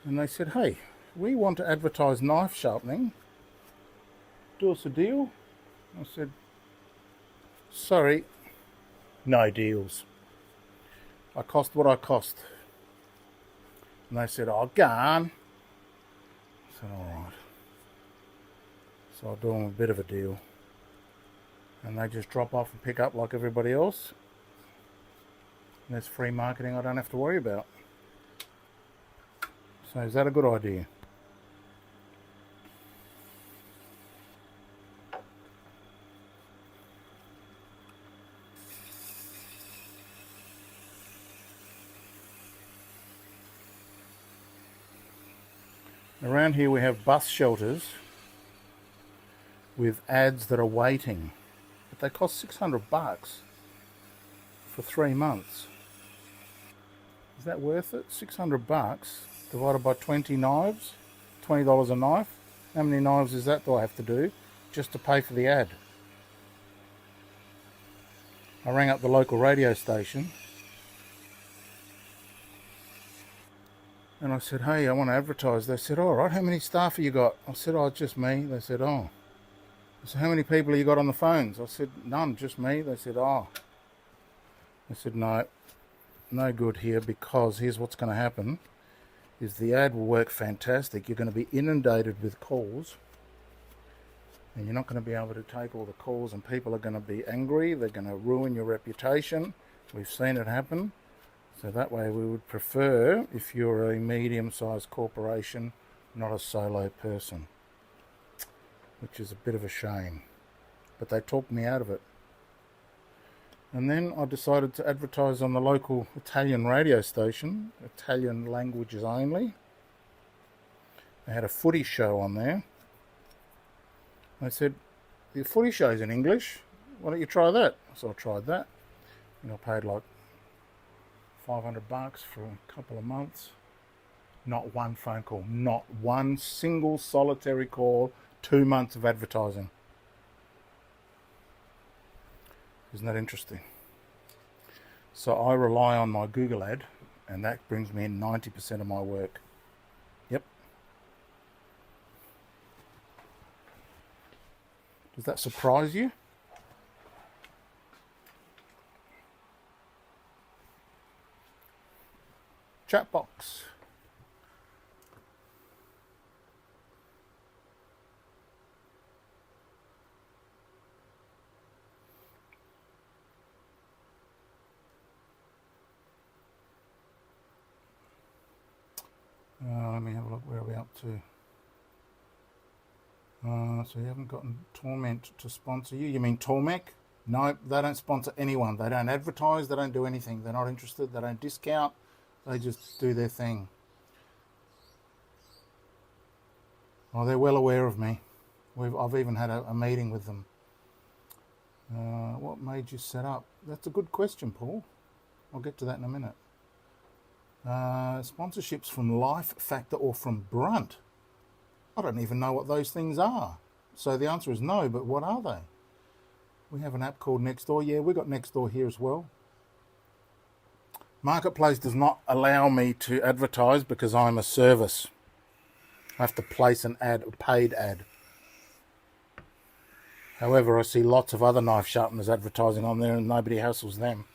And they said, hey, we want to advertise knife sharpening. Do us a deal? I said, sorry, no deals. I cost what I cost. And they said, oh, go on. I said, alright. So I'll do them a bit of a deal. And they just drop off and pick up like everybody else. And there's free marketing I don't have to worry about. So is that a good idea? Around here we have bus shelters with ads that are waiting. But they cost $600 for 3 months. Is that worth it? $600 divided by 20 knives, $20 a knife. How many knives is that do I have to do just to pay for the ad? I rang up the local radio station and I said, hey, I want to advertise. They said, all right, how many staff have you got? I said, oh, it's just me. They said, oh. I said, how many people have you got on the phones? I said, none, just me. They said, oh. I said, no, no good here, because here's what's going to happen, is the ad will work fantastic. You're going to be inundated with calls, and you're not going to be able to take all the calls, and people are going to be angry. They're going to ruin your reputation. We've seen it happen. So that way we would prefer if you're a medium-sized corporation, not a solo person. Which is a bit of a shame, but they talked me out of it. And then I decided to advertise on the local Italian radio station, Italian languages only. They had a footy show on there. They said, the footy show's in English, why don't you try that? So I tried that, and I paid like $500 for a couple of months. Not one phone call, not one single solitary call. 2 months of advertising. Isn't that interesting? So I rely on my Google ad, and that brings me in 90% of my work. Yep. Does that surprise you? Chat box. Let me have a look. Where are we up to? So you haven't gotten Torment to sponsor you. You mean Tormek? No, they don't sponsor anyone. They don't advertise. They don't do anything. They're not interested. They don't discount. They just do their thing. Oh, they're well aware of me. I've even had a meeting with them. What made you set up? That's a good question, Paul. I'll get to that in a minute. Sponsorships from Life Factor or from Brunt. I don't even know what those things are. So the answer is no, but what are they? We have an app called Nextdoor. Yeah, we've got Nextdoor here as well. Marketplace does not allow me to advertise because I'm a service. I have to place an ad, a paid ad. However, I see lots of other knife sharpeners advertising on there and nobody hassles them.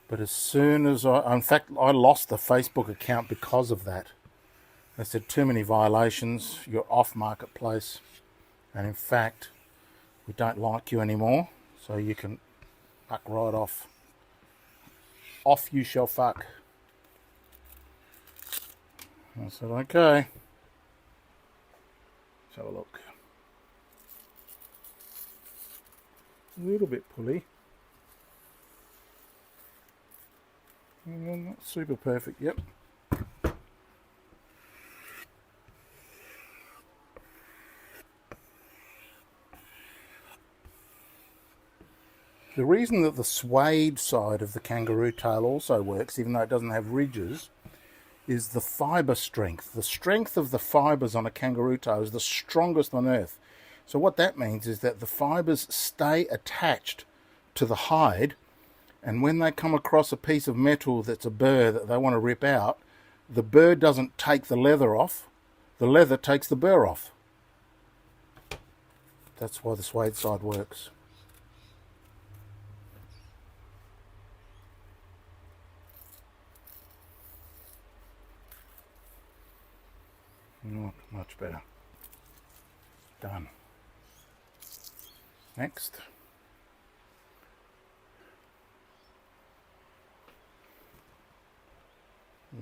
But as soon as in fact, I lost the Facebook account because of that. They said too many violations, you're off Marketplace. And in fact, we don't like you anymore, so you can fuck right off. Off you shall fuck. I said, okay. Let's have a look. A little bit pulley. Not super perfect, yep. The reason that the suede side of the Kangaroo tail also works, even though it doesn't have ridges, is the fibre strength. The strength of the fibres on a Kangaroo tail is the strongest on earth. So what that means is that the fibres stay attached to the hide, and when they come across a piece of metal that's a burr that they want to rip out, the burr doesn't take the leather off, the leather takes the burr off. That's why the suede side works. Not much better. Done. Next.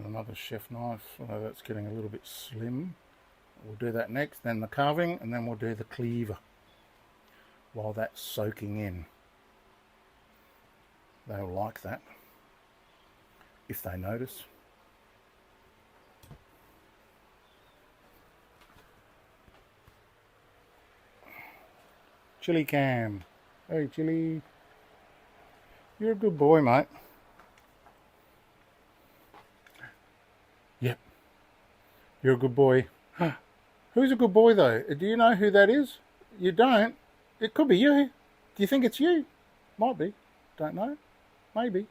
Another chef knife, although that's getting a little bit slim. We'll do that next, then the carving, and then we'll do the cleaver while that's soaking in. They'll like that, if they notice. Chilli cam. Hey Chilli. You're a good boy, mate. Yep. You're a good boy. Huh. Who's a good boy though? Do you know who that is? You don't? It could be you. Do you think it's you? Might be. Don't know. Maybe.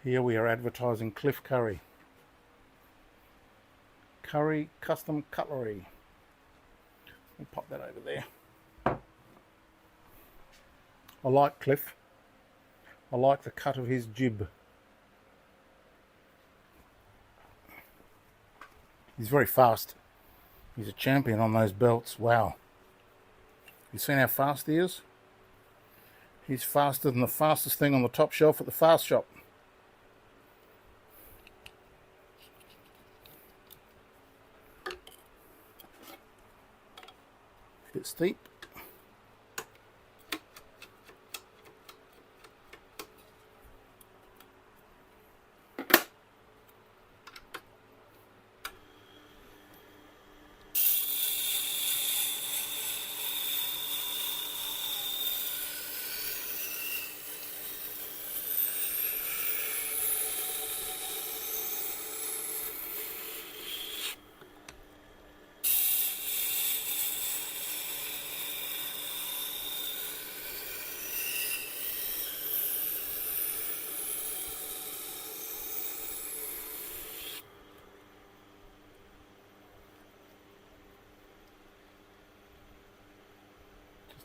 Here we are advertising Cliff Curry. Curry Custom Cutlery. We'll pop that over there. I like Cliff. I like the cut of his jib. He's very fast. He's a champion on those belts. Wow. You seen how fast he is? He's faster than the fastest thing on the top shelf at the fast shop. Bit steep.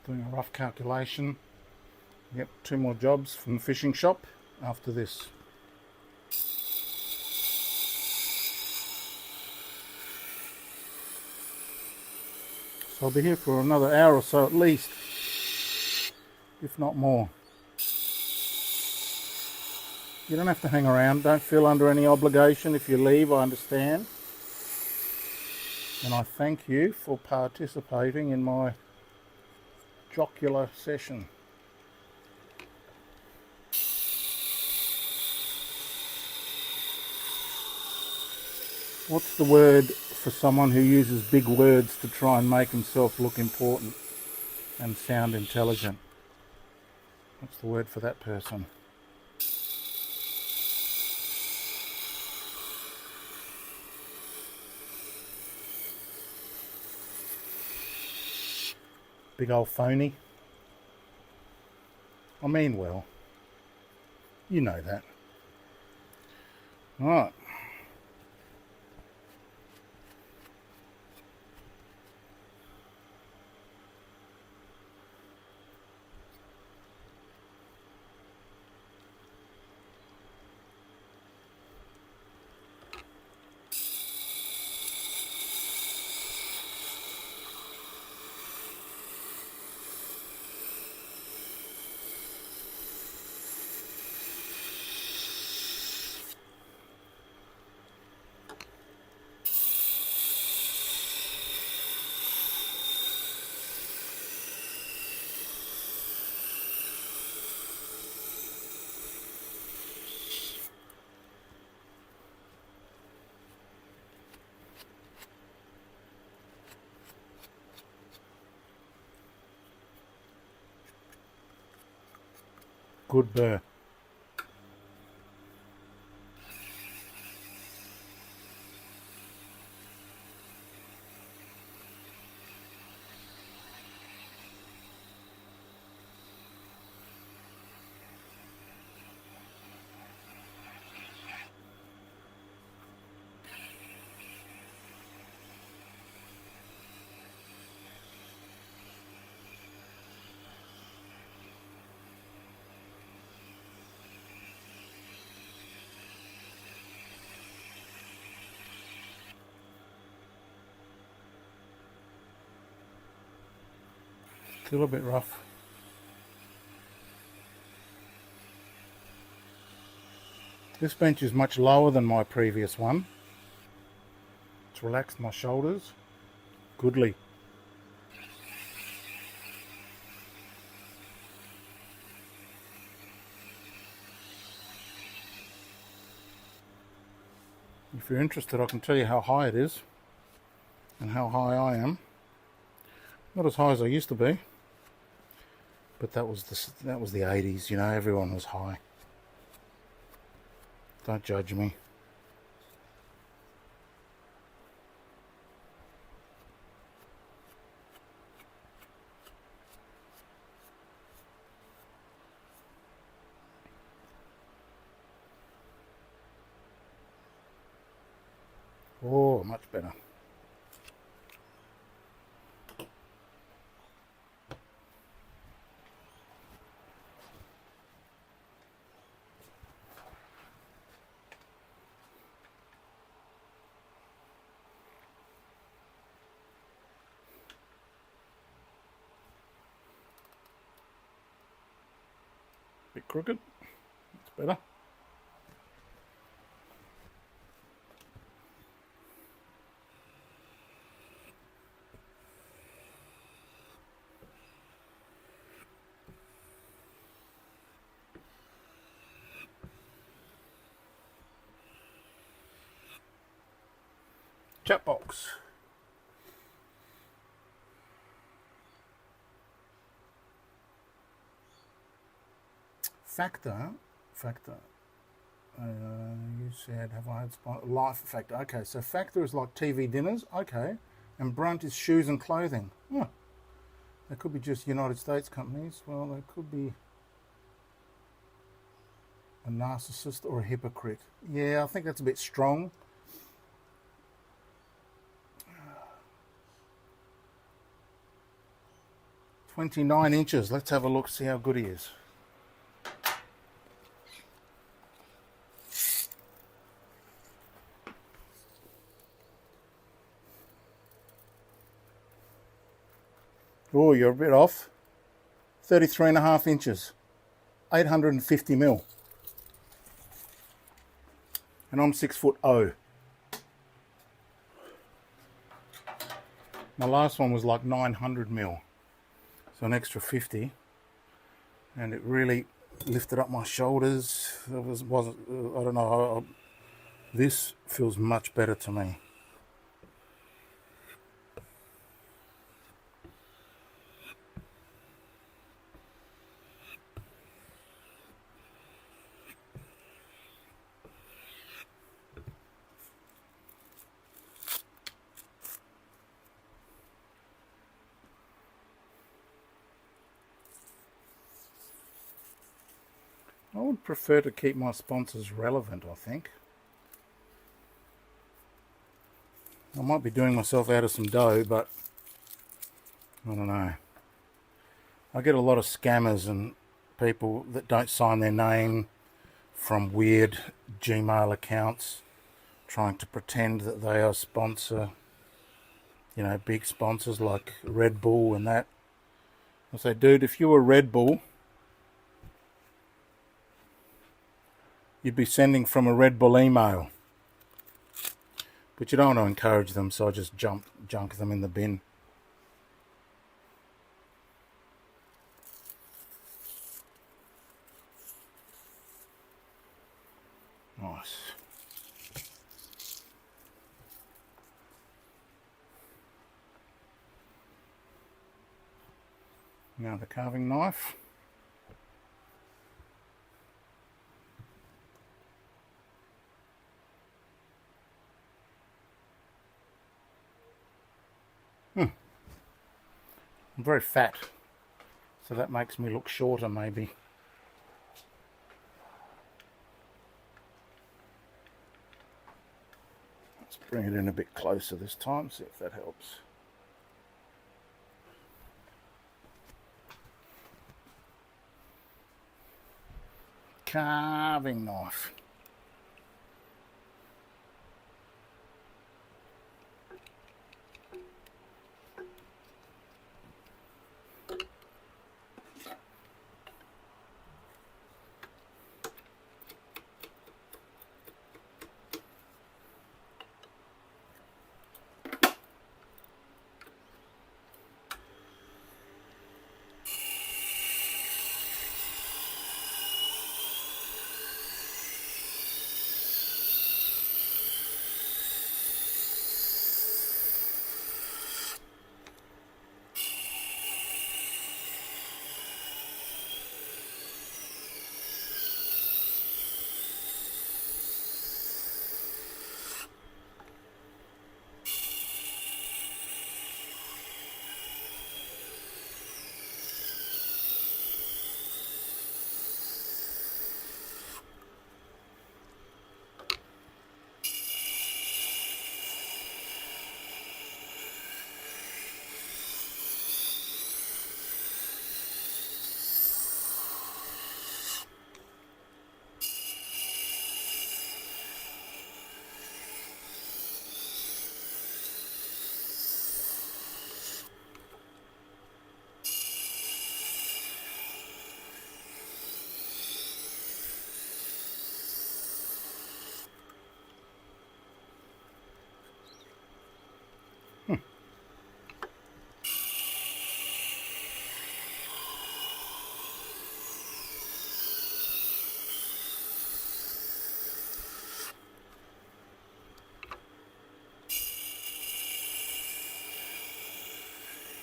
Doing a rough calculation. Yep, 2 more jobs from the fishing shop after this. So I'll be here for another hour or so at least, if not more. You don't have to hang around. Don't feel under any obligation. If you leave, I understand. And I thank you for participating in my jocular session. What's the word for someone who uses big words to try and make himself look important and sound intelligent? What's the word for that person? Big old phony. I mean well. You know that. Right. Good burr. Still a bit rough. This bench is much lower than my previous one. It's relaxed my shoulders. Goodly. If you're interested, I can tell you how high it is and how high I am. Not as high as I used to be, but that was the 80s, you know, everyone was high. Don't judge me. Oh, much better. Bit crooked. That's better. Chat box. Factor. You said, have I had life factor? Okay, so factor is like TV dinners. Okay, and brunt is shoes and clothing. Huh. They could be just United States companies. Well, they could be a narcissist or a hypocrite. Yeah, I think that's a bit strong. "29 inches. Let's have a look, see how good he is. Oh, you're a bit off. 33.5 inches. 850 mil. and I'm 6'0". My last one was like 900mm, so an extra 50, and it really lifted up my shoulders. It wasn't I don't know. This feels much better to me. I would prefer to keep my sponsors relevant, I think. I might be doing myself out of some dough, but I don't know. I get a lot of scammers and people that don't sign their name from weird Gmail accounts trying to pretend that they are sponsor, you know, big sponsors like Red Bull and that. I say, dude, if you were Red Bull, you'd be sending from a Red Bull email. But you don't want to encourage them, so I just junk them in the bin. Nice. Now the carving knife. I'm very fat, so that makes me look shorter maybe. Let's bring it in a bit closer this time, see if that helps. Carving knife.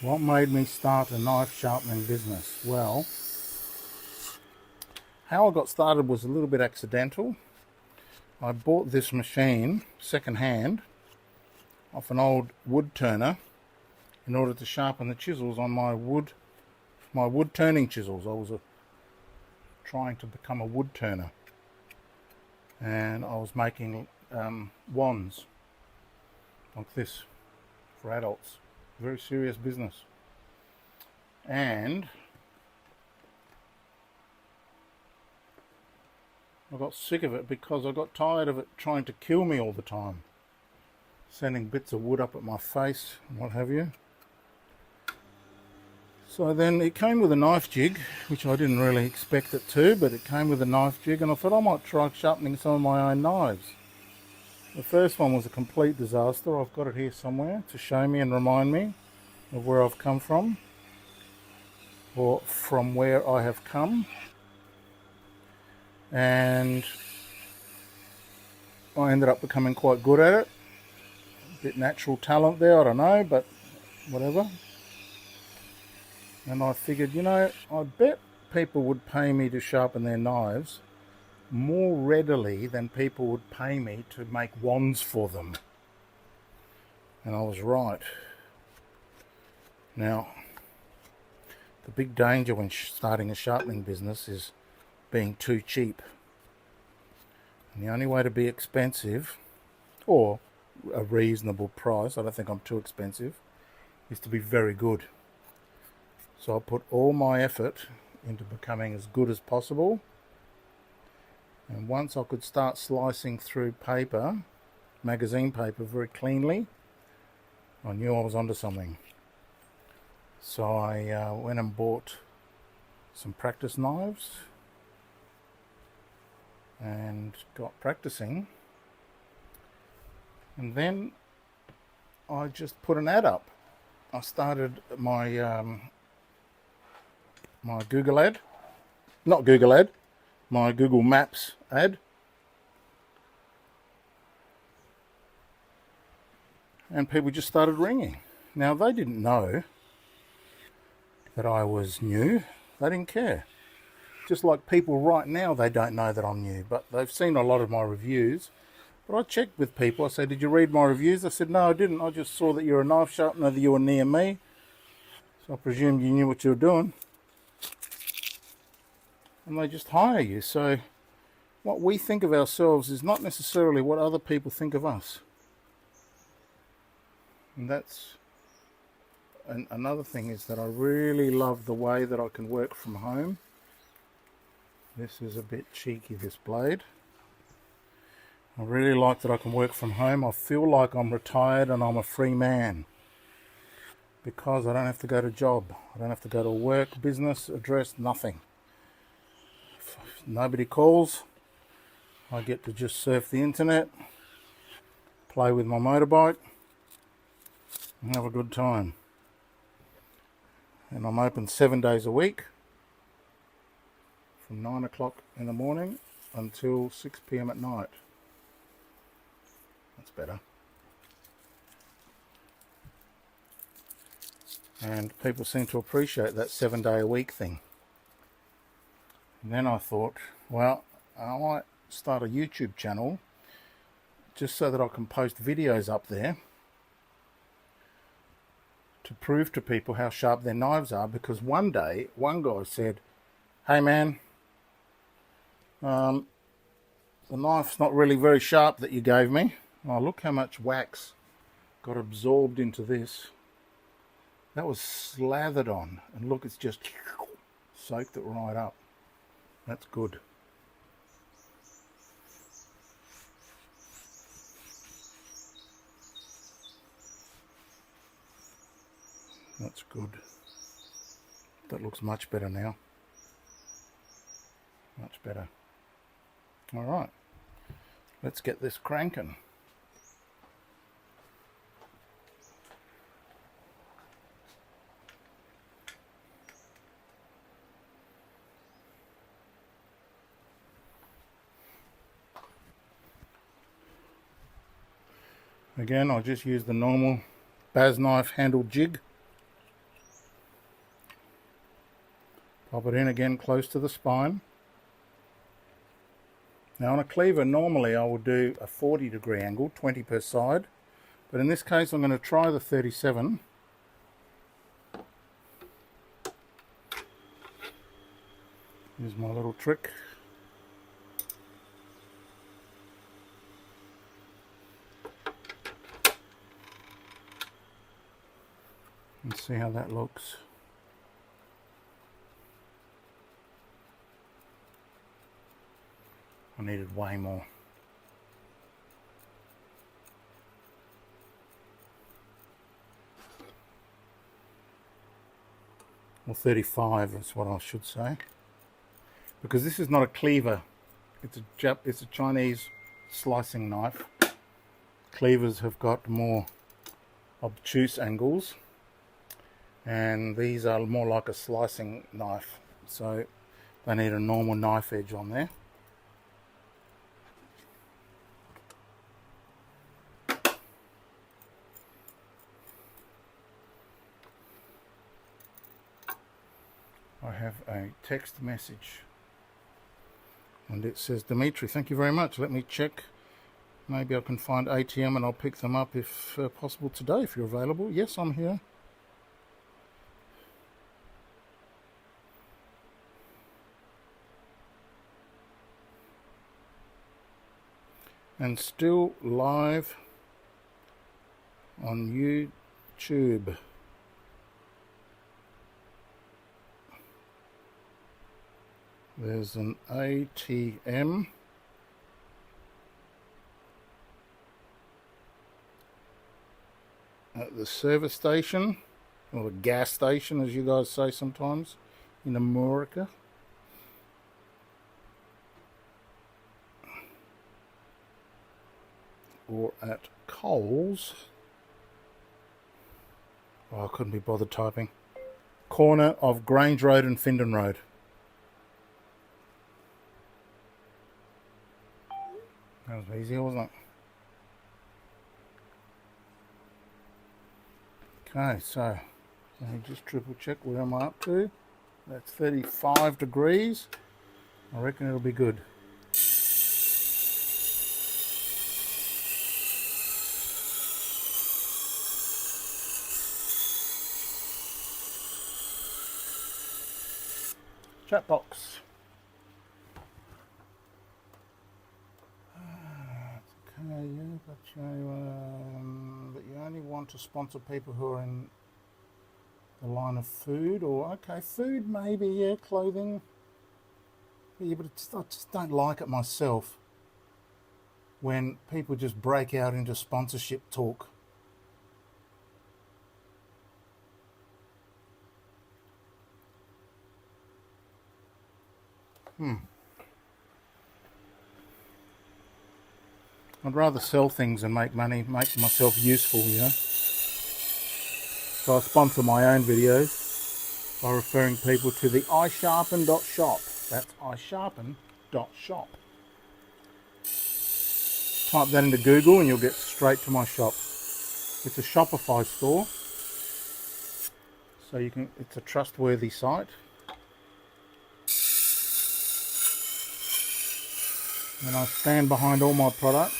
What made me start a knife sharpening business? Well, how I got started was a little bit accidental. I bought this machine second hand off an old wood turner in order to sharpen the chisels on my wood turning chisels. I was trying to become a wood turner, and I was making wands like this for adults. Very serious business. And I got sick of it because I got tired of it trying to kill me all the time, sending bits of wood up at my face and what have you. So then it came with a knife jig, which I didn't really expect it to, but it came with a knife jig, and I thought I might try sharpening some of my own knives. The first one was a complete disaster. I've got it here somewhere to show me and remind me of where I've come from, or from where I have come. And I ended up becoming quite good at it. A bit natural talent there, I don't know, but whatever. And I figured, you know, I bet people would pay me to sharpen their knives more readily than people would pay me to make wands for them. And I was right. Now, the big danger when starting a sharpening business is being too cheap. And the only way to be expensive, or a reasonable price, I don't think I'm too expensive, is to be very good. So I put all my effort into becoming as good as possible. And once I could start slicing through paper, magazine paper, very cleanly, I knew I was onto something. So I went and bought some practice knives and got practicing. And then I just put an ad up. I started my my Google ad, not Google ad, my Google Maps ad. And people just started ringing. Now, they didn't know that I was new. They didn't care. Just like people right now, they don't know that I'm new, but they've seen a lot of my reviews. But I checked with people. I said, did you read my reviews? They said, no, I didn't. I just saw that you're a knife sharpener, that you were near me. So I presumed you knew what you were doing. And they just hire you. So what we think of ourselves is not necessarily what other people think of us. And that's another thing, is that I really love the way that I can work from home. This is a bit cheeky, this blade. I really like that I can work from home. I feel like I'm retired and I'm a free man, because I don't have to go to job. I don't have to go to work, business, address, nothing. If nobody calls, I get to just surf the internet, play with my motorbike, and have a good time. And I'm open 7 days a week, from 9 o'clock in the morning until 6 p.m. at night. That's better. And people seem to appreciate that 7 day a week thing. And then I thought, well, I might start a YouTube channel just so that I can post videos up there to prove to people how sharp their knives are. Because one day, one guy said, hey man, the knife's not really very sharp that you gave me. Oh, look how much wax got absorbed into this. That was slathered on, and look, it's just soaked it right up. That's good. That's good. That looks much better now. Much better. All right, let's get this cranking. Again, I'll just use the normal Baz knife handle jig. Pop it in again close to the spine. Now on a cleaver, normally I would do a 40-degree angle, 20 per side. But in this case, I'm going to try the 37. Here's my little trick. Let's see how that looks. I needed way more. Or 35 is what I should say. Because this is not a cleaver. It's a Chinese slicing knife. cleavers have got more obtuse angles, and these are more like a slicing knife, so they need a normal knife edge on there. I have a text message and it says, Dimitri, thank you very much. Let me check. Maybe I can find ATM and I'll pick them up if possible today, if you're available. Yes, I'm here. And still live on YouTube. There's an ATM at the service station, or the gas station as you guys say sometimes in America. Or at Coles. Oh, I couldn't be bothered typing. Corner of Grange Road and Findon Road. That was easy, wasn't it? Okay, so let me just triple check where am I up to. That's 35 degrees. I reckon it'll be good. Chat box. Okay, yeah, but you only want to sponsor people who are in the line of food, or okay, food maybe, yeah, clothing. Yeah, but I just don't like it myself when people just break out into sponsorship talk. I'd rather sell things and make money, make myself useful, you know. So I sponsor my own videos by referring people to the iSharpen.shop. That's iSharpen.shop. Type that into Google and you'll get straight to my shop. It's a Shopify store, so you can. It's a trustworthy site. And I stand behind all my products.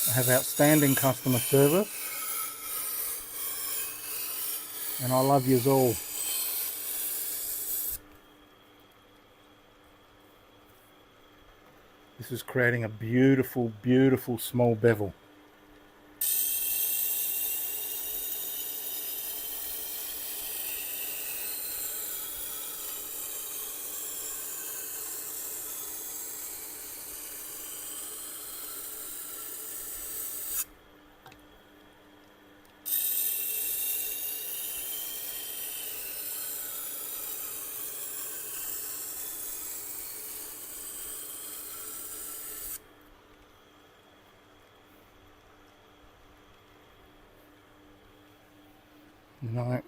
I have outstanding customer service, and I love yous all. This is creating a beautiful, beautiful small bevel. No.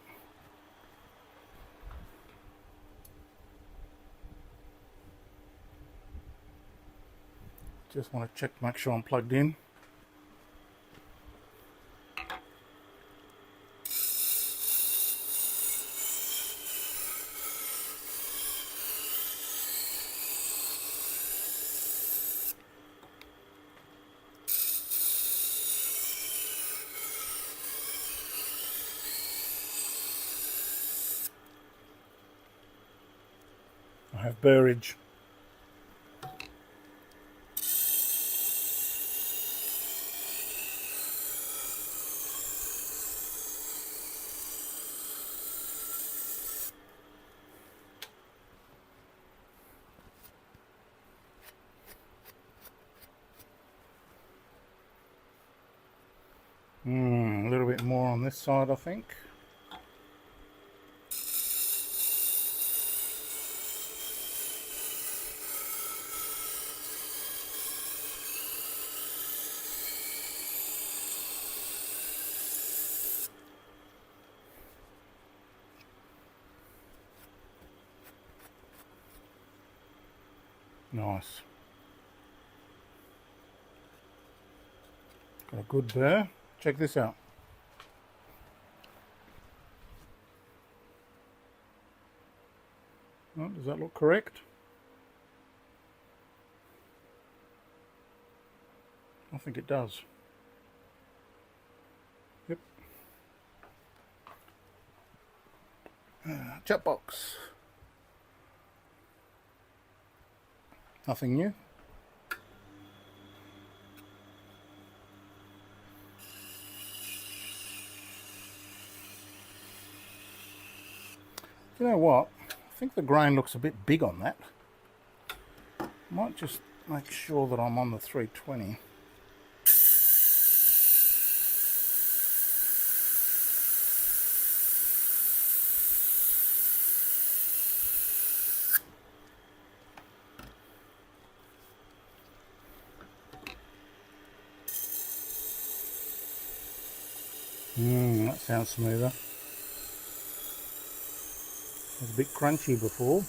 Just want to check, make sure I'm plugged in. I have Burridge. A little bit more on this side, I think. Nice. Got a good burr. Check this out. Oh, does that look correct? I think it does. Yep. Chat box. Nothing new. You know what? I think the grain looks a bit big on that. Might just make sure that I'm on the 320. That sounds smoother. It was a bit crunchy before.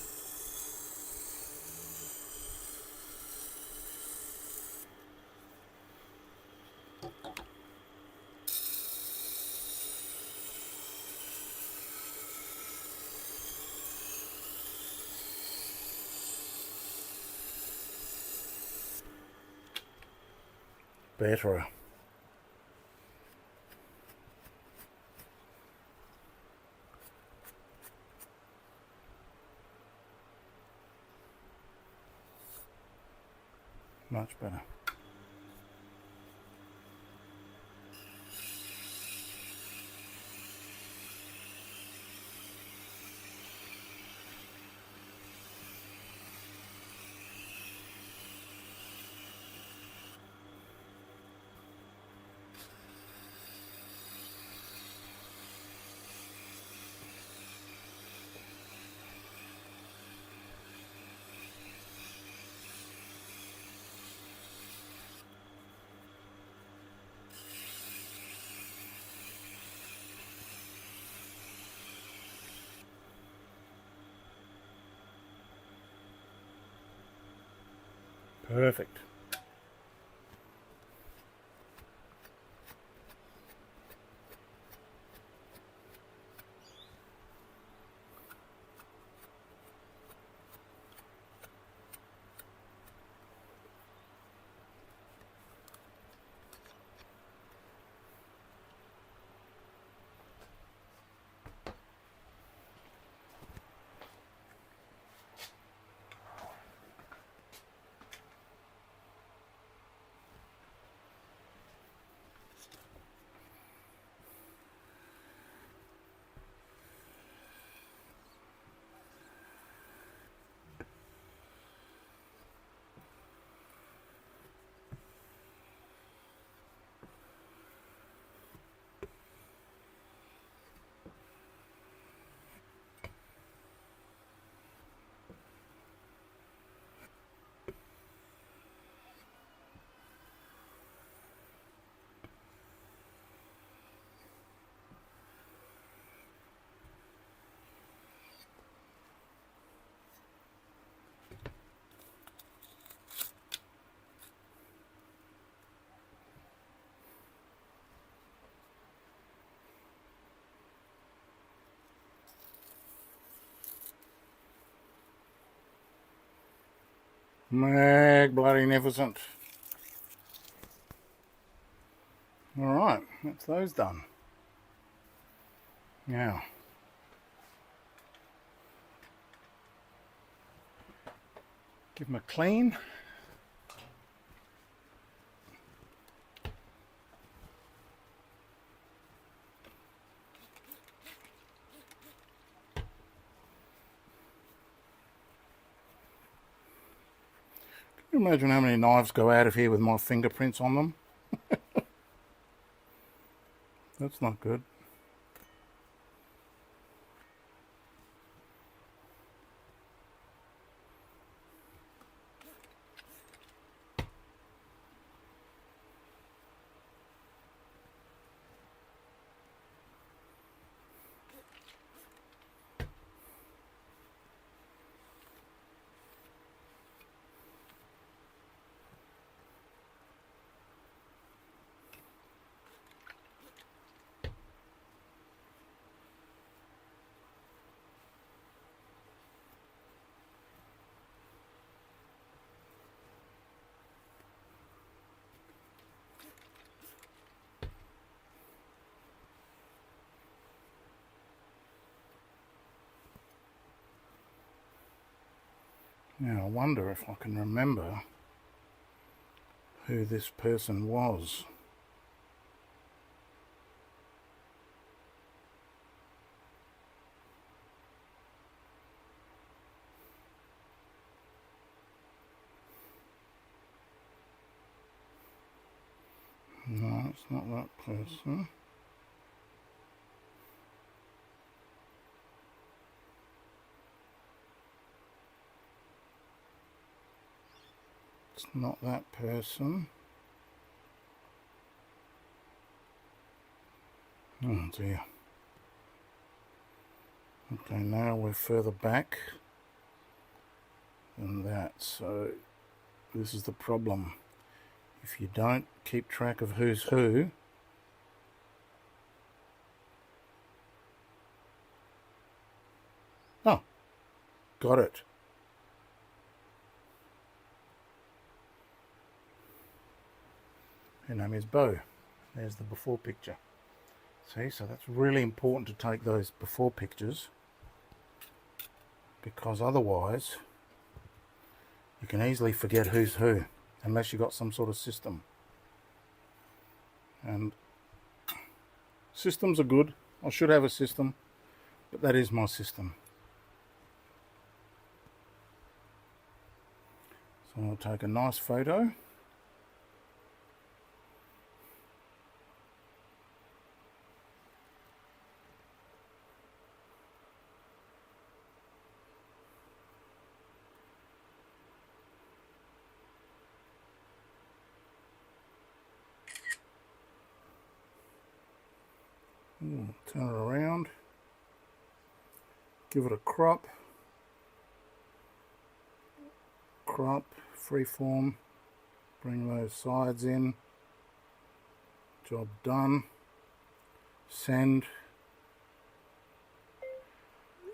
Better. Much better. Perfect. Magnificent. Alright, that's those done. Now, give them a clean. Can you imagine how many knives go out of here with my fingerprints on them? That's not good. Now I wonder if I can remember who this person was. No, it's not that person. It's not that person. Oh dear. Okay, now we're further back than that, so this is the problem. If you don't keep track of who's who, oh, got it. Her name is Bo. There's the before picture. See, so that's really important to take those before pictures, because otherwise you can easily forget who's who unless you've got some sort of system. And systems are good. I should have a system, but that is my system. So I'll take a nice photo. Turn it around, give it a crop, freeform, bring those sides in, job done, send.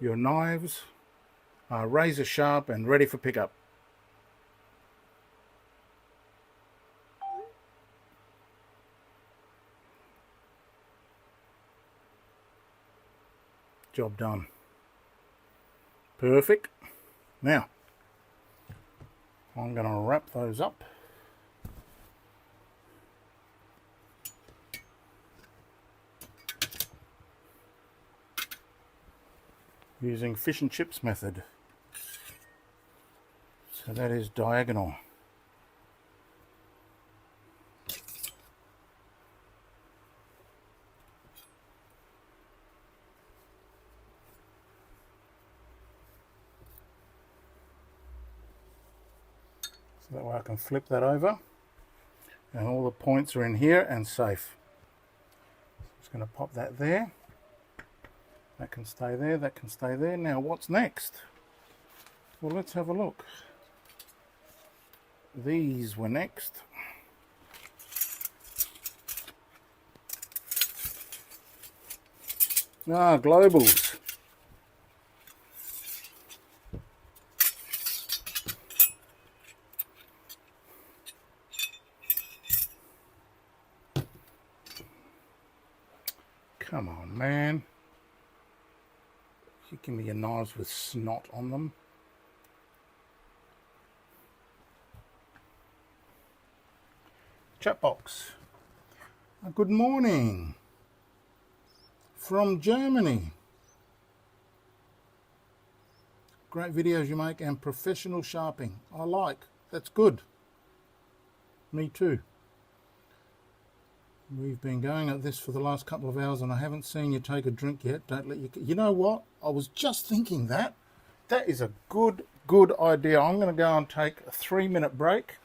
Your knives are razor sharp and ready for pickup. Job done. Perfect. Now, I'm going to wrap those up. Using fish and chips method. So that is diagonal. So that way I can flip that over and all the points are in here and safe. So I'm just going to pop that there. That can stay there, that can stay there. Now what's next? Well, let's have a look. These were next. Ah, globals. Come on, man. You give me your knives with snot on them. Chat box. Good morning. From Germany. Great videos you make and professional sharpening. I like. That's good. Me too. We've been going at this for the last couple of hours and I haven't seen you take a drink yet. Don't let you... You know what? I was just thinking that. That is a good idea. I'm going to go and take a 3-minute break.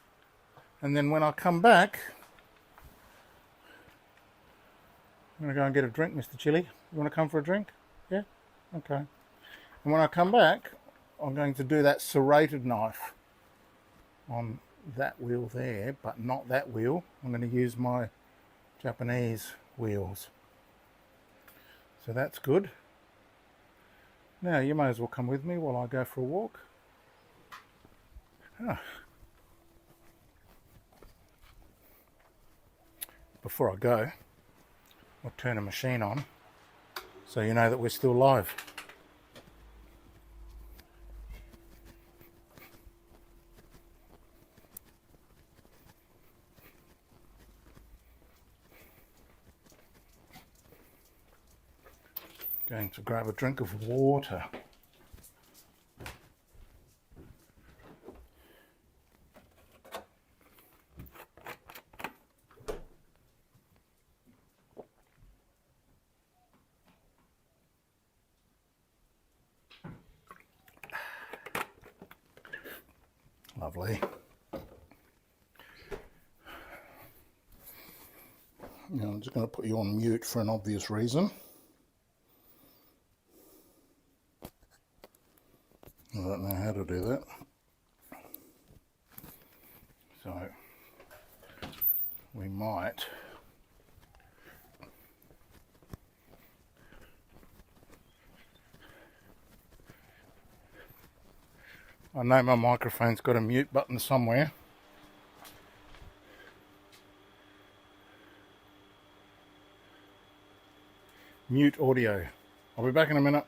And then when I come back... I'm going to go and get a drink, Mr. Chilli. You want to come for a drink? Yeah? Okay. And when I come back, I'm going to do that serrated knife on that wheel there, but not that wheel. I'm going to use my Japanese wheels. So that's good. Now you may as well come with me while I go for a walk. Before I go, I'll turn the machine on so you know that we're still live. Going to grab a drink of water. Lovely. Now I'm just going to put you on mute for an obvious reason. I don't know how to do that. So we might I know my microphone's got a mute button somewhere. Mute audio. I'll be back in a minute.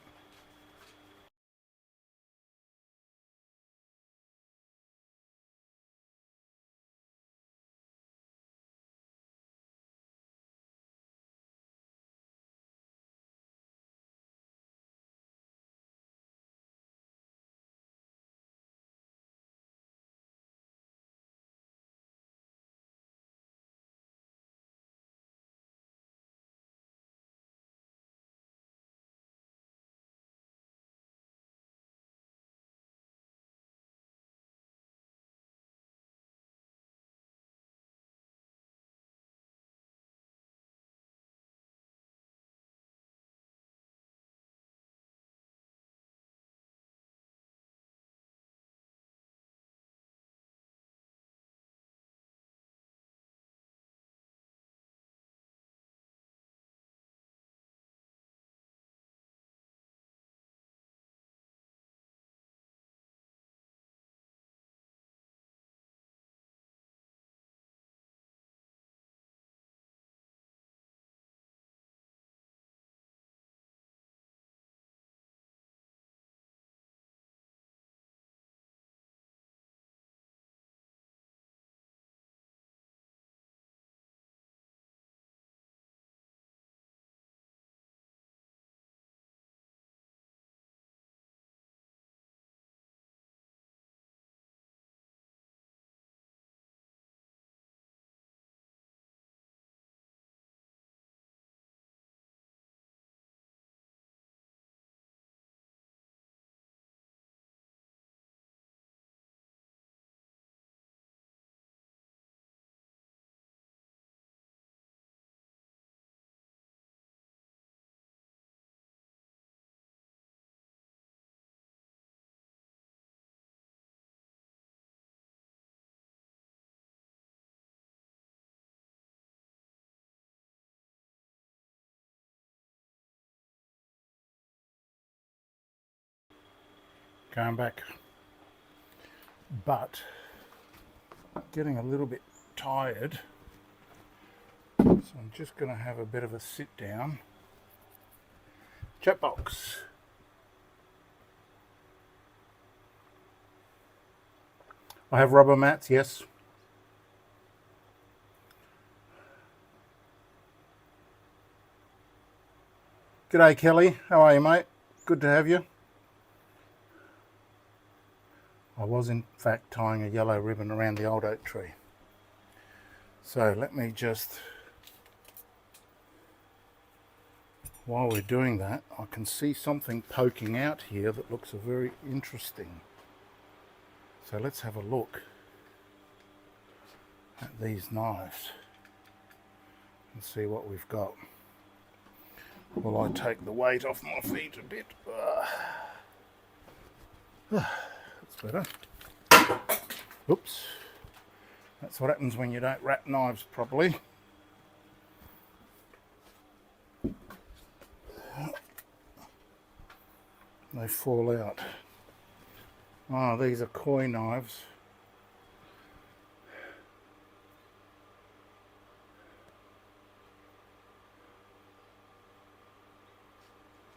Going back, but getting a little bit tired, so I'm just going to have a bit of a sit down. Chat box. I have rubber mats, yes. G'day Kelly, how are you mate? Good to have you. I was in fact tying a yellow ribbon around the old oak tree. So let me just, while we're doing that, I can see something poking out here that looks very interesting. So let's have a look at these knives and see what we've got. Will I take the weight off my feet a bit? That's better. Oops. That's what happens when you don't wrap knives properly. They fall out. Oh, these are koi knives.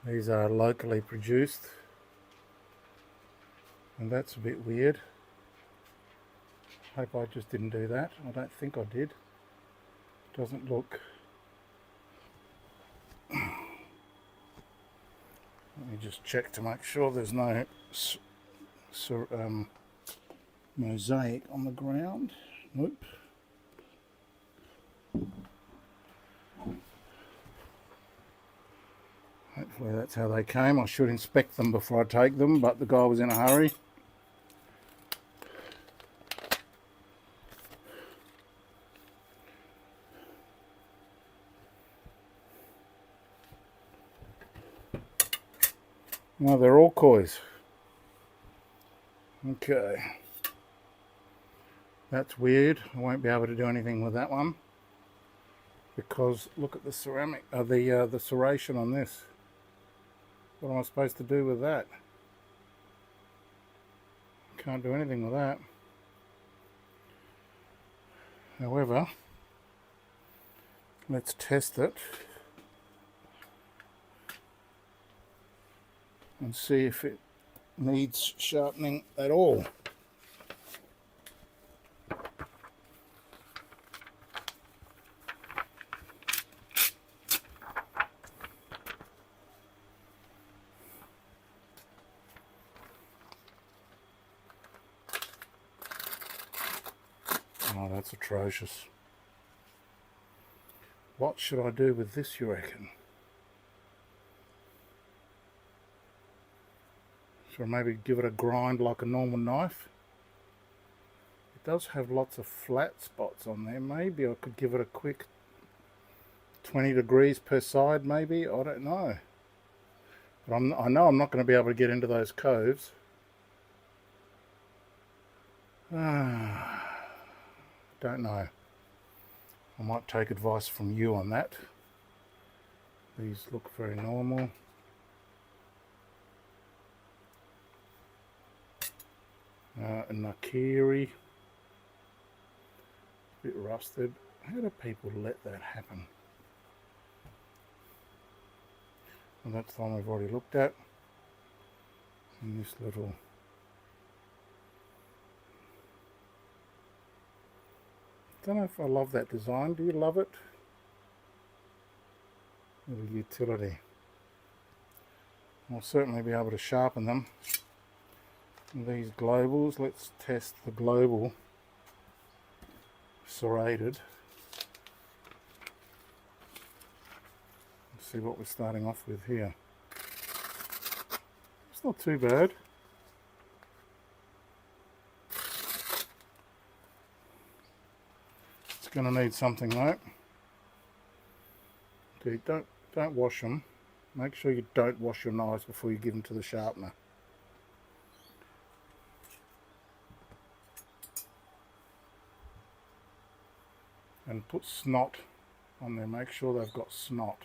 These are locally produced. And that's a bit weird. Hope I just didn't do that. I don't think I did. Doesn't look. me just check to make sure there's no mosaic on the ground. Nope. Hopefully that's how they came. I should inspect them before I take them, but the guy was in a hurry. Well, they're all coys. Okay. That's weird. I won't be able to do anything with that one because look at the ceramic, the serration on this. What am I supposed to do with that? Can't do anything with that. However, let's test it and see if it needs sharpening at all. Oh, that's atrocious. What should I do with this, you reckon? Should I maybe give it a grind like a normal knife? It does have lots of flat spots on there. Maybe I could give it a quick 20 degrees per side, maybe. I don't know. But I know I'm not going to be able to get into those coves. Don't know. I might take advice from you on that. These look very normal. A Nakiri. A bit rusted. How do people let that happen? And that's the one we've already looked at. And this little don't know if I love that design. Do you love it? Little utility. I'll certainly be able to sharpen them. These globals, let's test the global serrated. Let's see what we're starting off with here. It's not too bad. Going to need something though. Okay, don't wash them. Make sure you don't wash your knives before you give them to the sharpener. And put snot on there. Make sure they've got snot.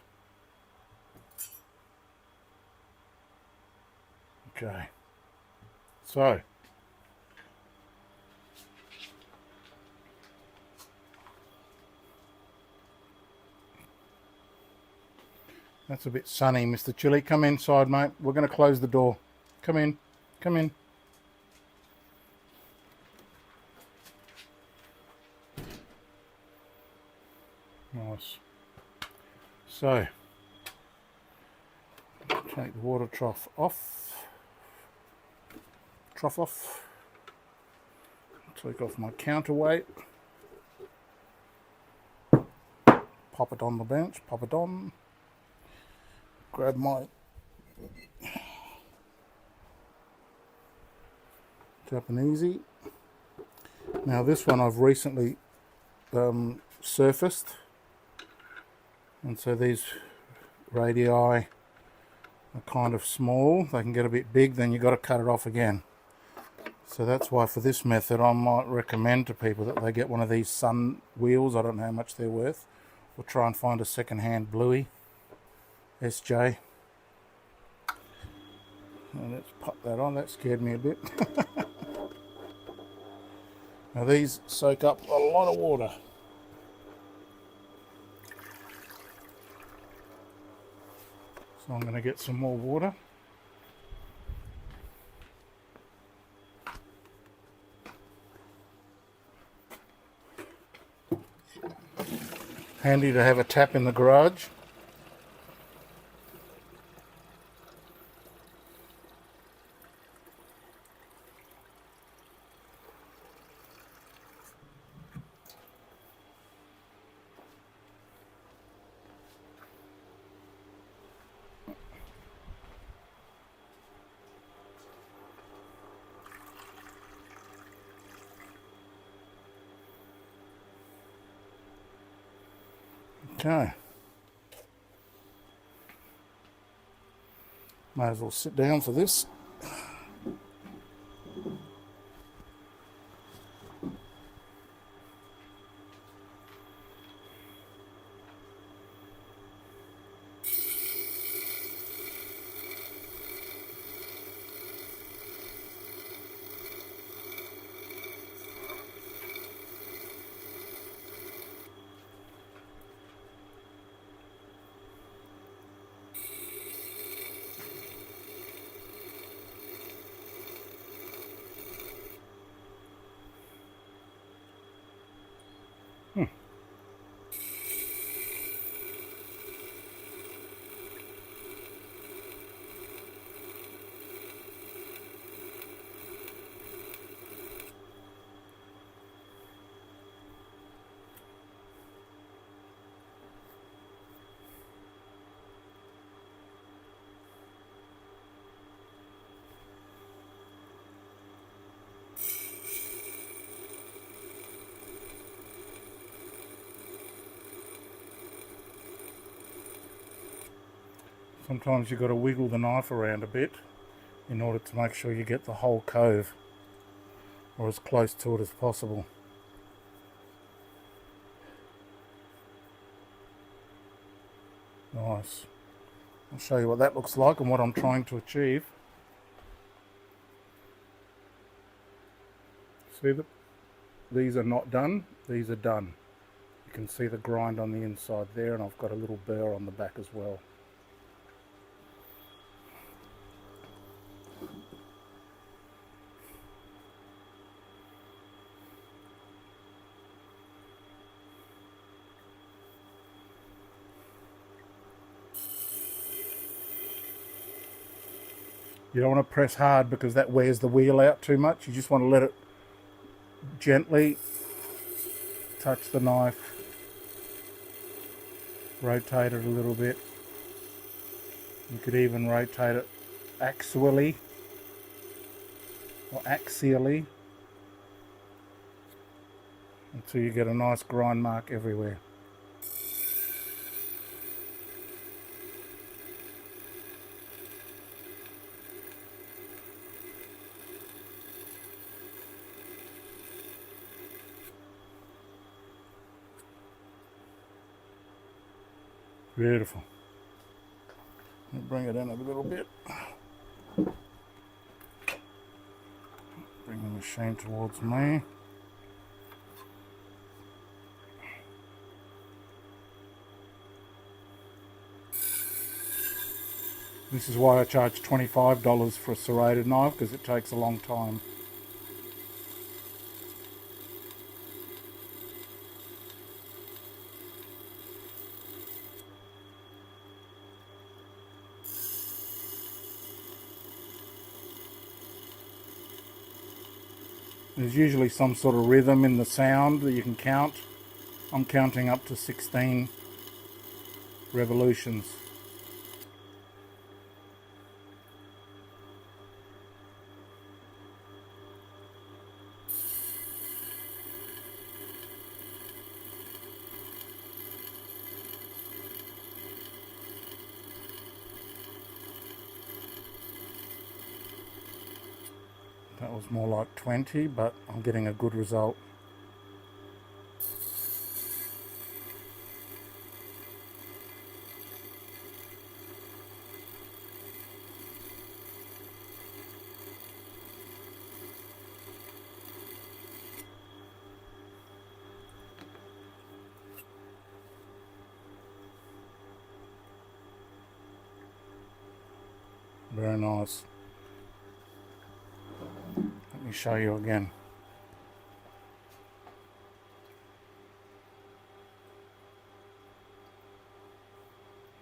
Okay. So that's a bit sunny, Mr. Chilli. Come inside, mate. We're going to close the door. Come in. Come in. Nice. So, take the water trough off. Trough off. Take off my counterweight. Pop it on the bench. Pop it on. Grab my Japanesey. Now this one I've recently surfaced, and so these radii are kind of small. They can get a bit big, then you've got to cut it off again. So that's why for this method I might recommend to people that they get one of these sun wheels. I don't know how much they're worth. Or try and find a second-hand bluey SJ. And let's pop that on. That scared me a bit. Now these soak up a lot of water. So I'm going to get some more water. Handy to have a tap in the garage. Okay. Might as well sit down for this. Sometimes you've got to wiggle the knife around a bit in order to make sure you get the whole cove, or as close to it as possible. Nice. I'll show you what that looks like and what I'm trying to achieve. See that these are not done, these are done. You can see the grind on the inside there, and I've got a little burr on the back as well. You don't want to press hard because that wears the wheel out too much. You just want to let it gently touch the knife, rotate it a little bit. You could even rotate it axially or axially until you get a nice grind mark everywhere. Beautiful. Let me bring it in a little bit. Bring the machine towards me. This is why I charge $25 for a serrated knife, because it takes a long time. There's usually some sort of rhythm in the sound that you can count. I'm counting up to 16 revolutions. That was more like 20, but I'm getting a good result. Very nice. Let me show you again.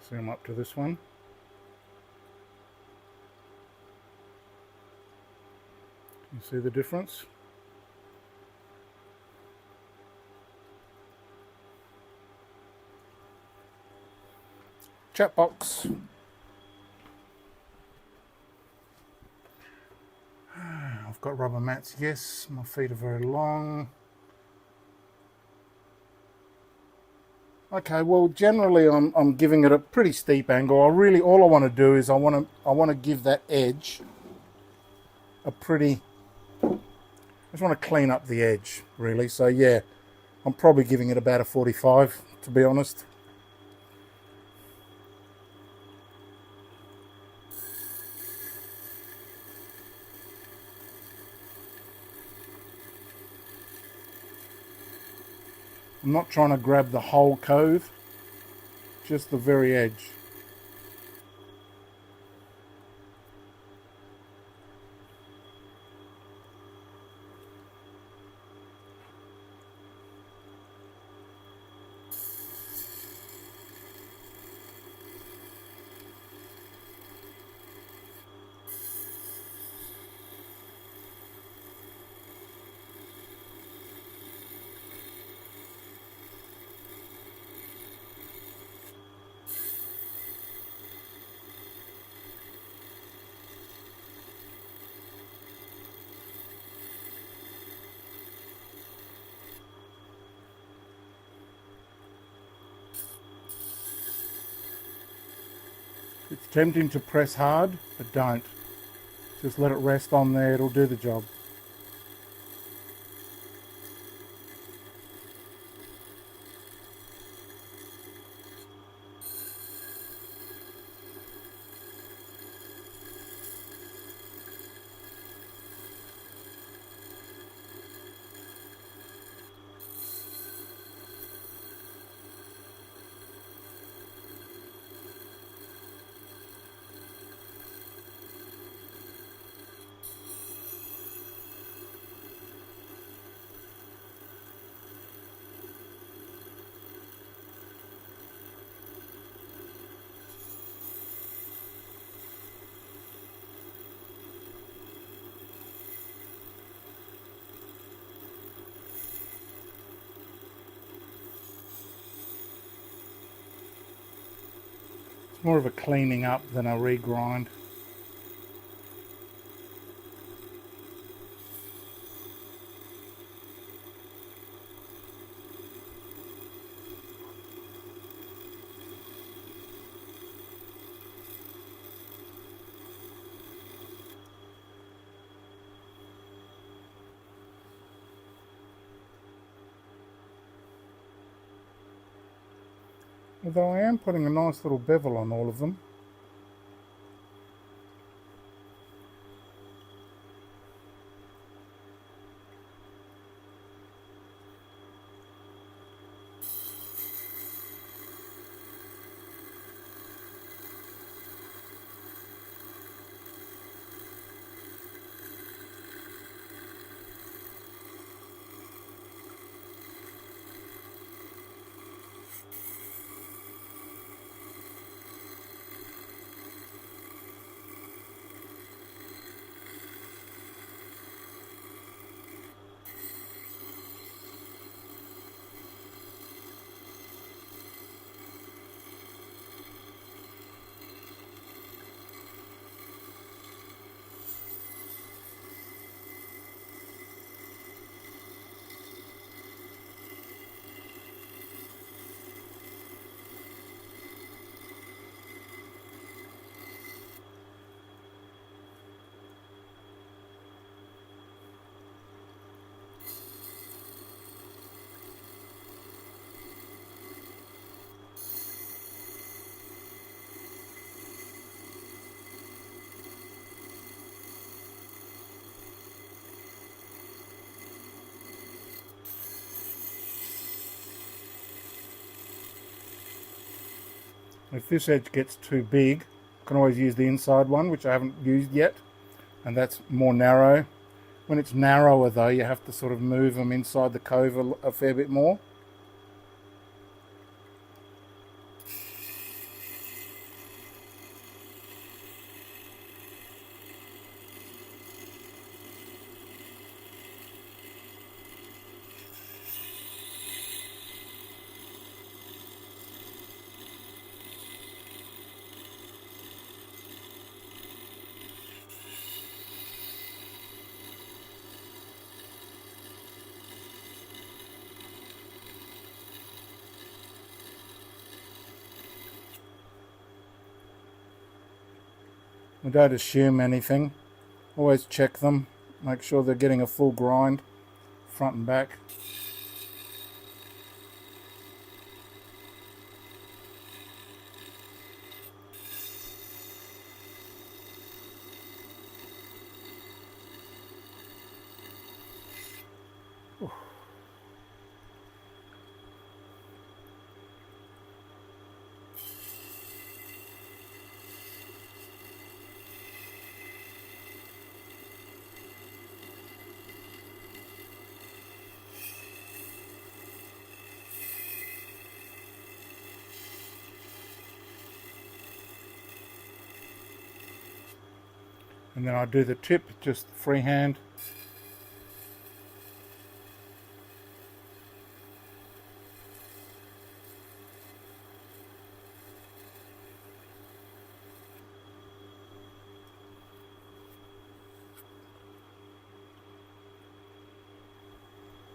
Zoom up to this one. You see the difference? Chat box. I've got rubber mats, yes. My feet are very long. Okay, well, generally I'm giving it a pretty steep angle. All I want to do is I want to give that edge a pretty. I just want to clean up the edge, really. So yeah, I'm probably giving it about a 45, to be honest. I'm not trying to grab the whole cove, just the very edge. It's tempting to press hard, but don't. Just let it rest on there, it'll do the job. It's more of a cleaning up than a regrind. Although I am putting a nice little bevel on all of them. If this edge gets too big, I can always use the inside one, which I haven't used yet, and that's more narrow. When it's narrower though, you have to sort of move them inside the cove a fair bit more. We don't assume anything. Always check them. Make sure they're getting a full grind, front and back. And then I do the tip, just freehand.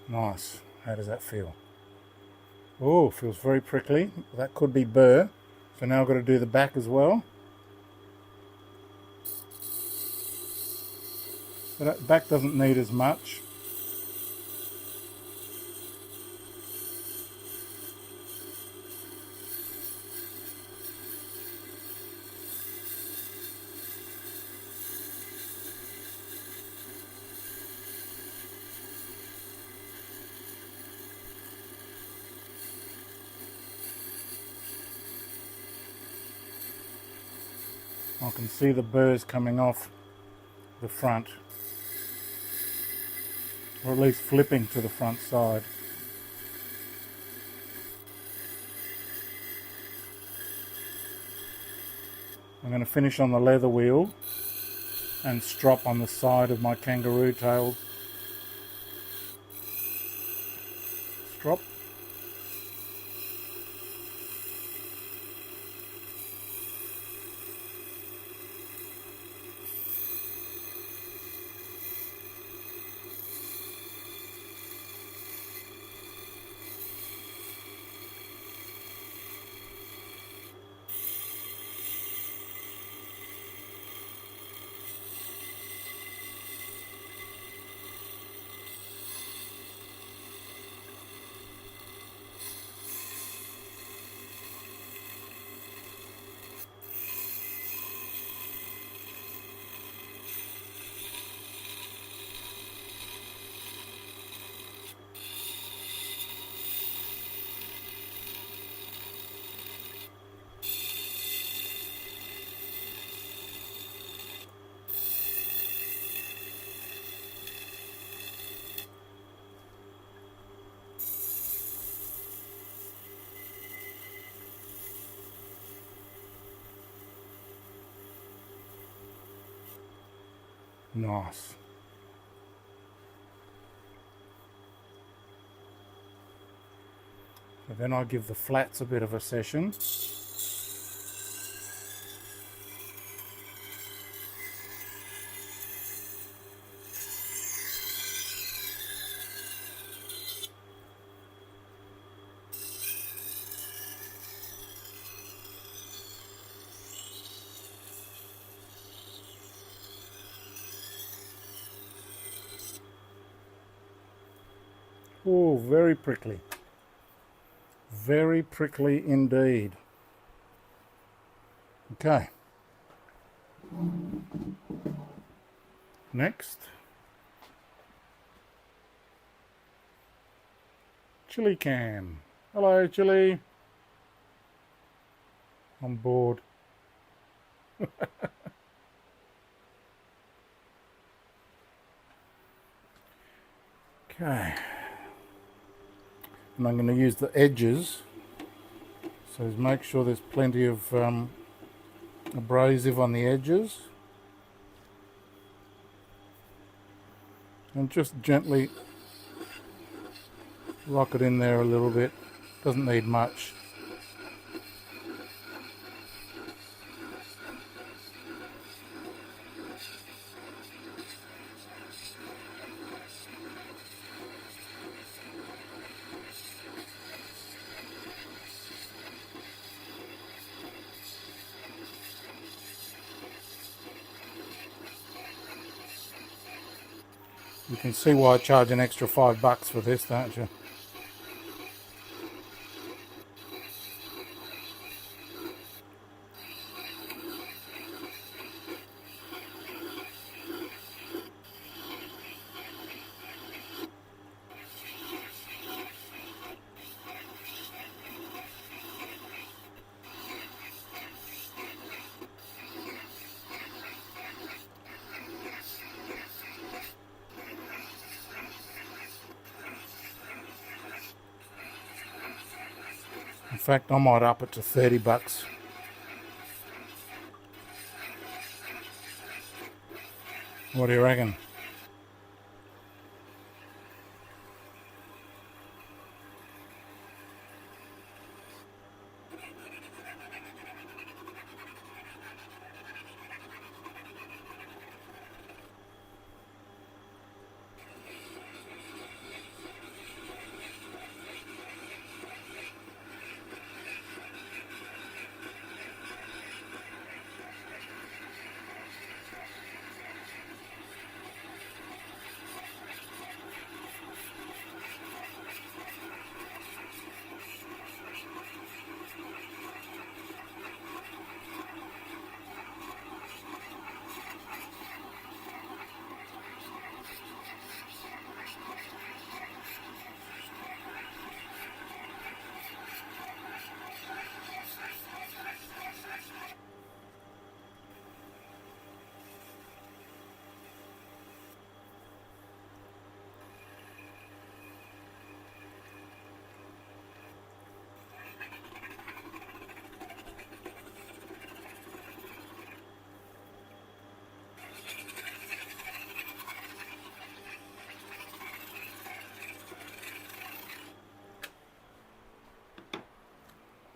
Nice. How does that feel? Oh, feels very prickly. That could be burr. So now I've got to do the back as well. So that back doesn't need as much. I can see the burrs coming off the front, or at least flipping to the front side. I'm going to finish on the leather wheel and strop on the side of my Kangaroo tail strop. Nice. So then I give the flats a bit of a session. Oh, very prickly. Very prickly indeed. Okay. Next. Chilli cam. Hello, Chilli. I'm bored. Okay. And I'm going to use the edges, so make sure there's plenty of abrasive on the edges, and just gently rock it in there a little bit. Doesn't need much. You can see why I charge an extra $5 for this, don't you? In fact, I might up it to $30. What do you reckon?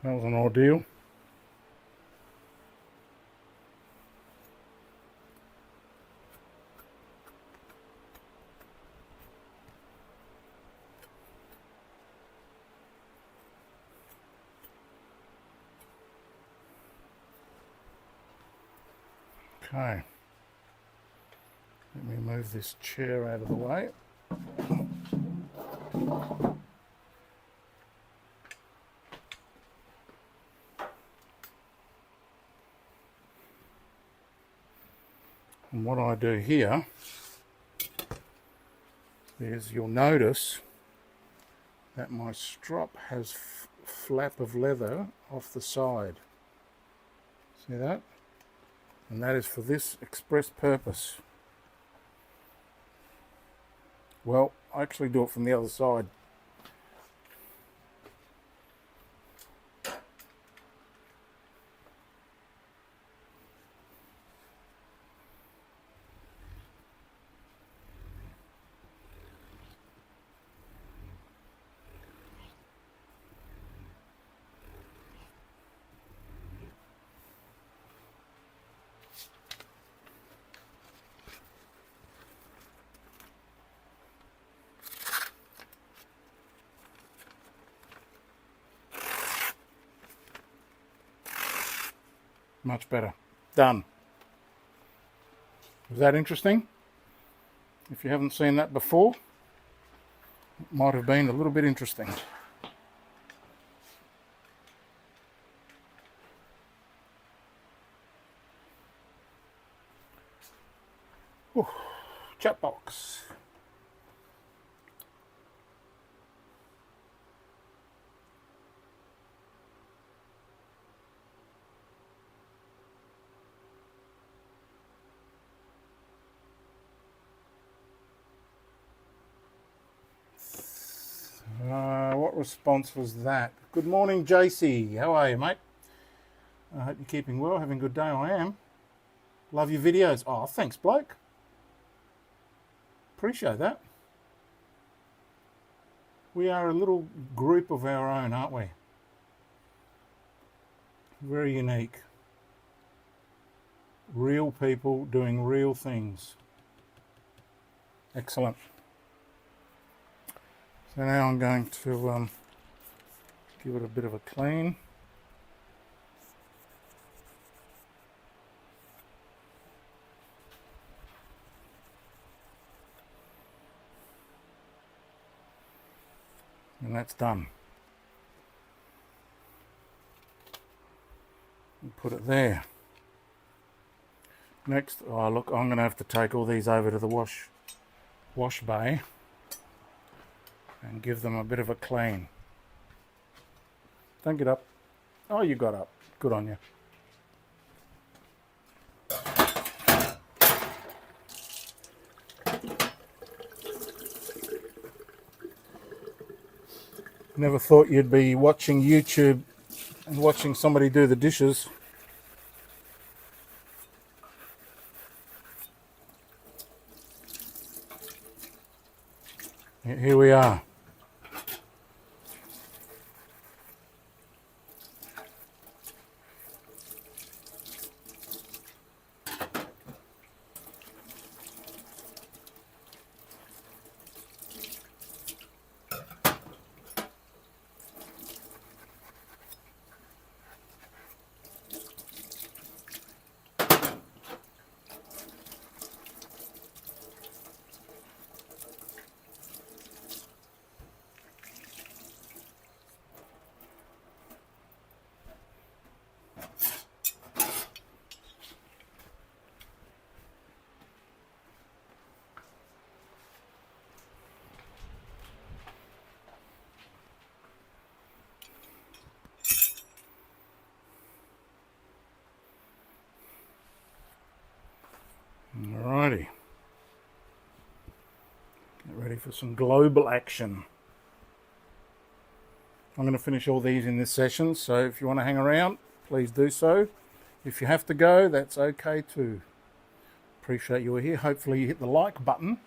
That was an ordeal. Okay. Let me move this chair out of the way. And what I do here is you'll notice that my strop has flap of leather off the side. See that? And that is for this express purpose. Well, I actually do it from the other side. Much better. Done. Was that interesting? If you haven't seen that before, it might have been a little bit interesting. Ooh, chat box. What response was that? Good morning, JC. How are you, mate? I hope you're keeping well, having a good day. I am. Love your videos. Oh, thanks, bloke. Appreciate that. We are a little group of our own, aren't we? Very unique. Real people doing real things. Excellent. So now I'm going to give it a bit of a clean. And that's done. Put it there. Next, oh look, I'm going to have to take all these over to the wash bay and give them a bit of a clean. Don't get up. Oh, you got up. Good on you. Never thought you'd be watching YouTube and watching somebody do the dishes. Here we are. Alrighty. Get ready for some global action. I'm going to finish all these in this session, so if you want to hang around, please do so. If you have to go, that's okay too. Appreciate you were here. Hopefully you hit the like button.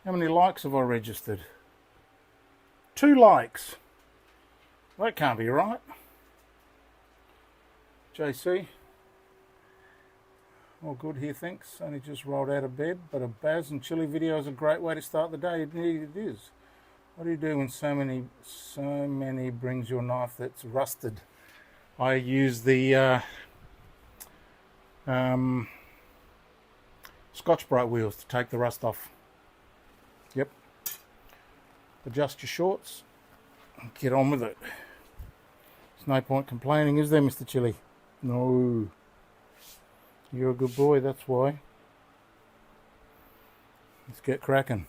How many likes have I registered? 2 likes. That can't be right. JC? All good here, thanks. Only just rolled out of bed, but a Baz and Chilli video is a great way to start the day. Indeed it is. What do you do when so many brings your knife that's rusted? I use the Scotch-Brite wheels to take the rust off. Yep. Adjust your shorts and get on with it. There's no point complaining, is there, Mr. Chilli? No. You're a good boy, that's why. Let's get cracking.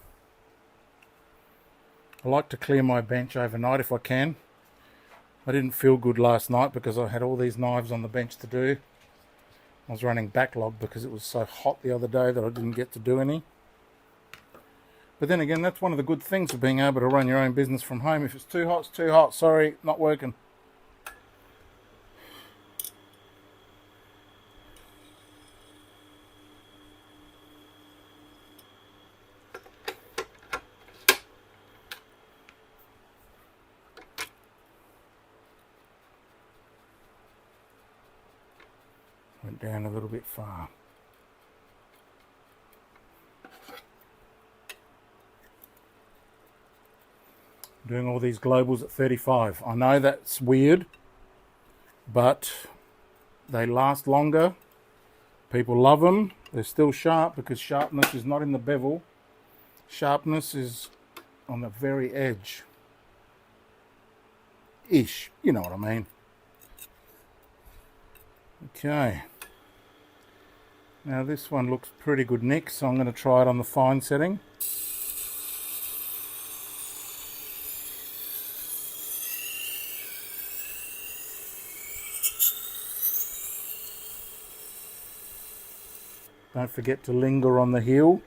I like to clear my bench overnight if I can. I didn't feel good last night because I had all these knives on the bench to do. I was running backlog because it was so hot the other day that I didn't get to do any. But then again, that's one of the good things of being able to run your own business from home. If it's too hot, it's too hot. Sorry, not working. Went down a little bit far. Doing all these globals at 35. I know that's weird, but they last longer. People love them. They're still sharp because sharpness is not in the bevel. Sharpness is on the very edge. Ish, you know what I mean. Okay. Now this one looks pretty good nick, so I'm going to try it on the fine setting. Don't forget to linger on the heel.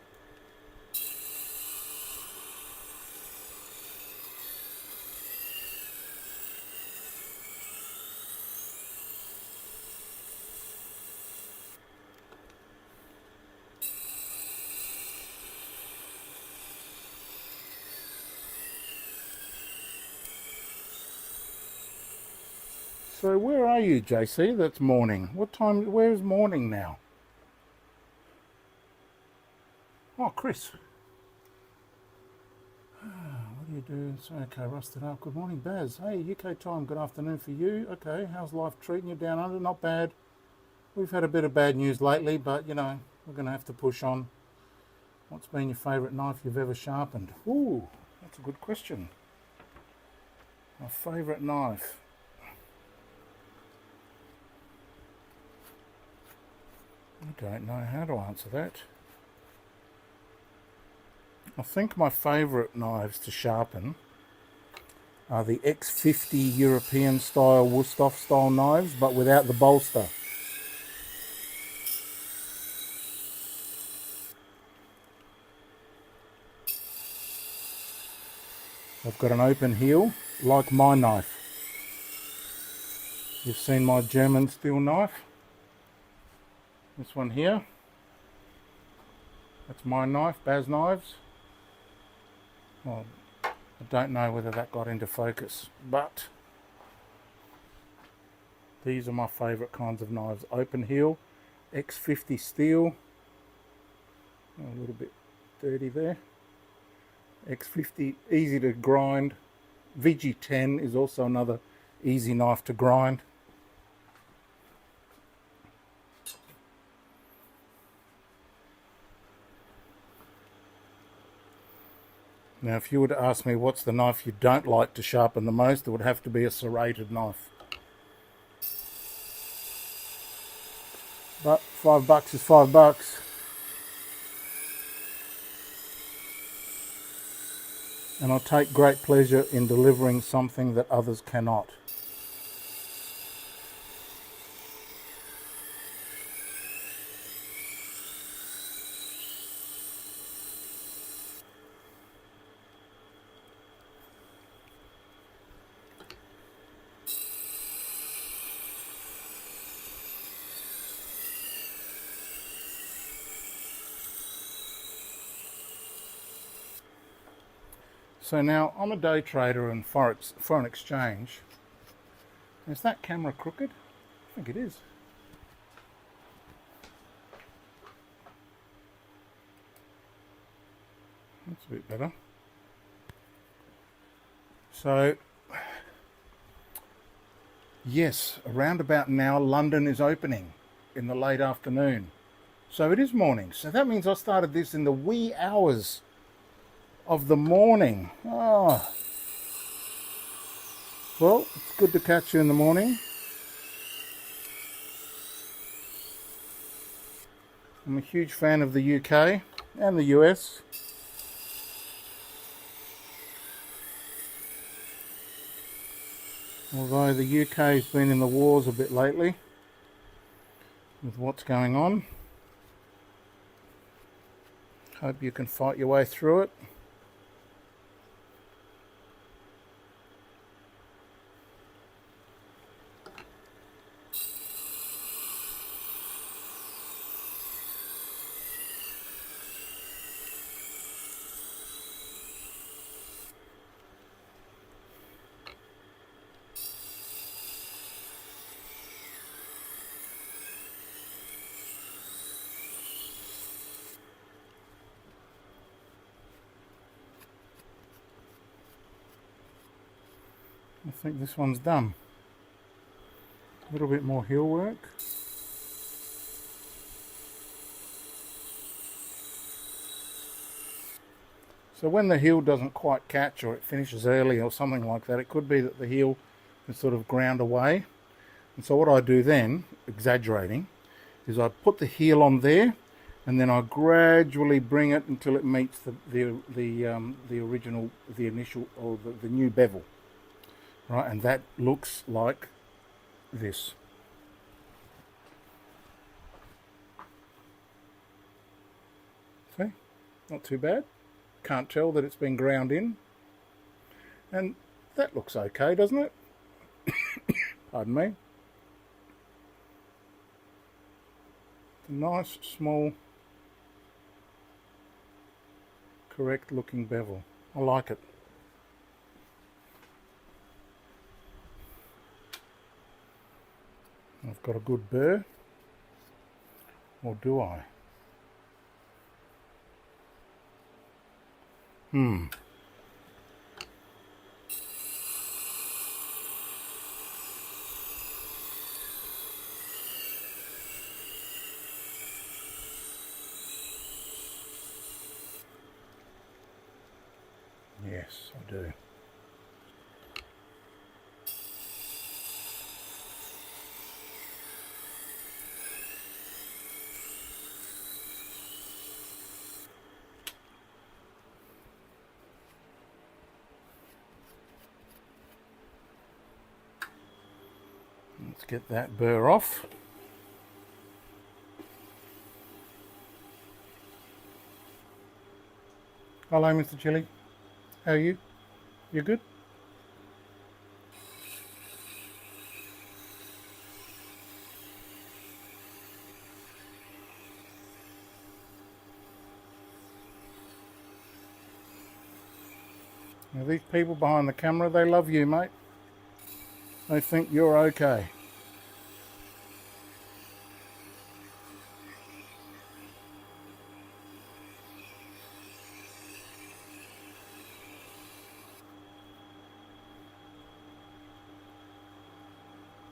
So where are you, JC? That's morning. What time? Where's morning now? Oh, Chris. What do you do? So, okay, rusted up. Good morning, Baz. Hey, UK time. Good afternoon for you. Okay, how's life treating you down under? Not bad. We've had a bit of bad news lately, but you know, we're going to have to push on. What's been your favourite knife you've ever sharpened? Ooh, that's a good question. My favourite knife. I don't know how to answer that. I think my favourite knives to sharpen are the X50 European style Wusthof style knives, but without the bolster. I've got an open heel, like my knife. You've seen my German steel knife. This one here. That's my knife, Baz Knives. Well, I don't know whether that got into focus, but these are my favourite kinds of knives. Open heel, X50 steel. A little bit dirty there. X50, easy to grind. VG10 is also another easy knife to grind. Now, if you were to ask me what's the knife you don't like to sharpen the most, it would have to be a serrated knife. But $5 is $5. And I take great pleasure in delivering something that others cannot. So now, I'm a day trader in foreign exchange. Is that camera crooked? I think it is. That's a bit better. So, yes, around about now, London is opening in the late afternoon. So it is morning. So that means I started this in the wee hours of the morning. Oh. Well, it's good to catch you in the morning. I'm a huge fan of the UK and the US. Although the UK has been in the wars a bit lately with what's going on. Hope you can fight your way through it. I think this one's done. A little bit more heel work. So when the heel doesn't quite catch, or it finishes early or something like that, it could be that the heel is sort of ground away. And so what I do then, exaggerating, is I put the heel on there, and then I gradually bring it until it meets the original, the initial, or the new bevel. Right, and that looks like this. See, not too bad. Can't tell that it's been ground in. And that looks okay, doesn't it? Pardon me. It's a nice, small, correct looking bevel. I like it. I've got a good burr, or do I? Yes, I do. Let's get that burr off. Hello, Mr. Chilli. How are you? You good? Now, these people behind the camera, they love you, mate. They think you're okay.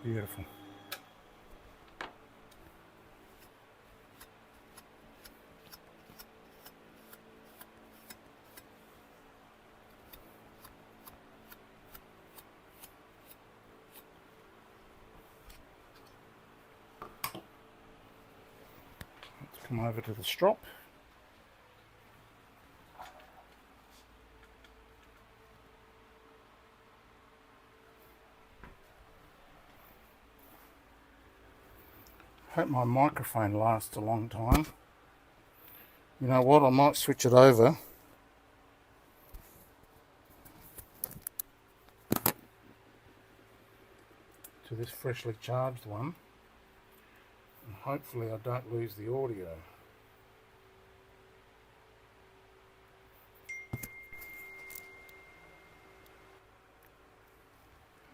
Beautiful. Let's come over to the strop. Hope my microphone lasts a long time. You know what, I might switch it over to this freshly charged one, and hopefully I don't lose the audio.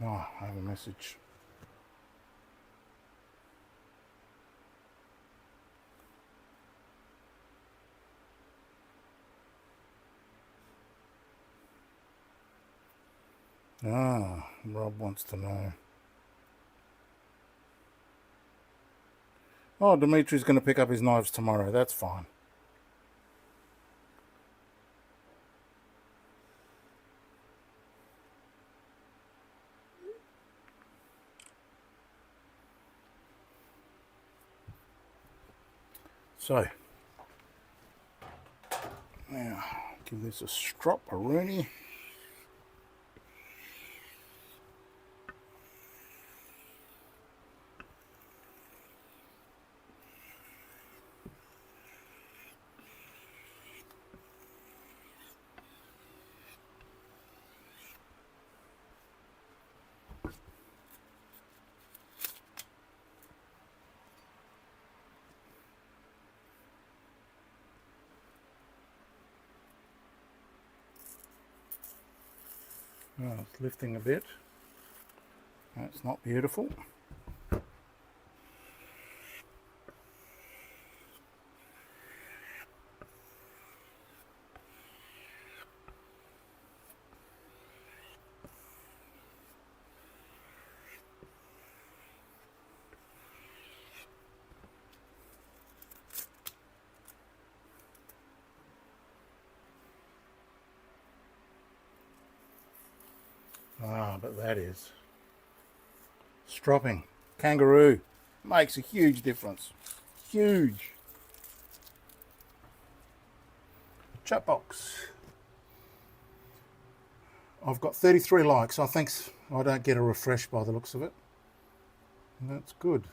Oh, I have a message. Ah, Rob wants to know. Oh, Dimitri's going to pick up his knives tomorrow. That's fine. So, now give this a strop, a rooney. Oh, it's lifting a bit. That's not beautiful. Ah, but that is stropping. Kangaroo makes a huge difference. Huge. Chat box. I've got 33 likes. I think I don't get a refresh by the looks of it. That's good.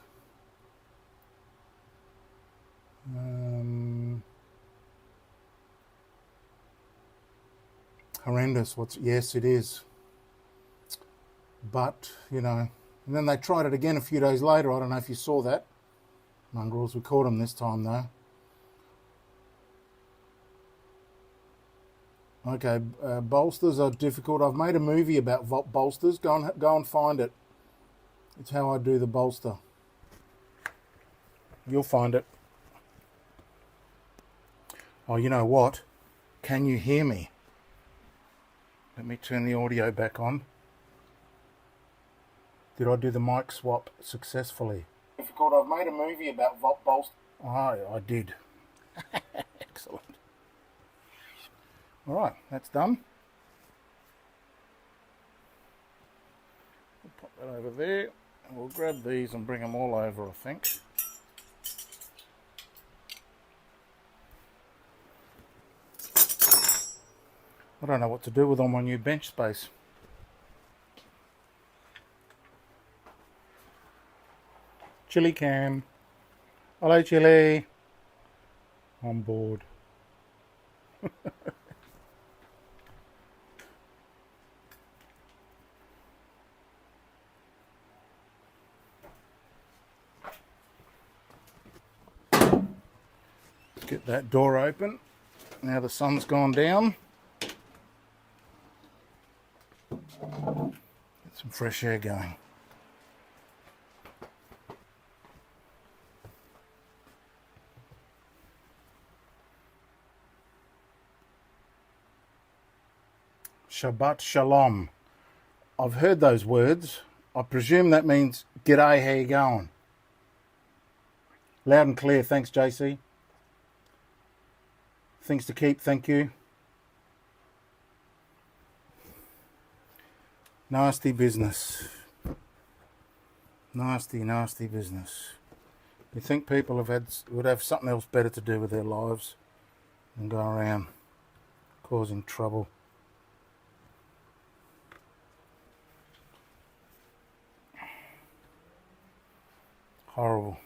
Horrendous. Yes, it is. But, you know, and then they tried it again a few days later. I don't know if you saw that. Mongrels, we caught them this time though. Okay, bolsters are difficult. I've made a movie about bolsters. Go and find it. It's how I do the bolster. You'll find it. Oh, you know what? Can you hear me? Let me turn the audio back on. Did I do the mic swap successfully? Difficult. I've made a movie about bolsters. I did. Excellent. All right, that's done. We'll pop that over there, and we'll grab these and bring them all over, I think. I don't know what to do with all my new bench space. Chilli cam. Hello, Chilli. On board. Get that door open. Now the sun's gone down. Get some fresh air going. Shabbat Shalom. I've heard those words. I presume that means g'day, how you going? Loud and clear, thanks JC. Things to keep, thank you. Nasty business. Nasty, nasty business. You think people would have something else better to do with their lives than go around causing trouble. Horrible.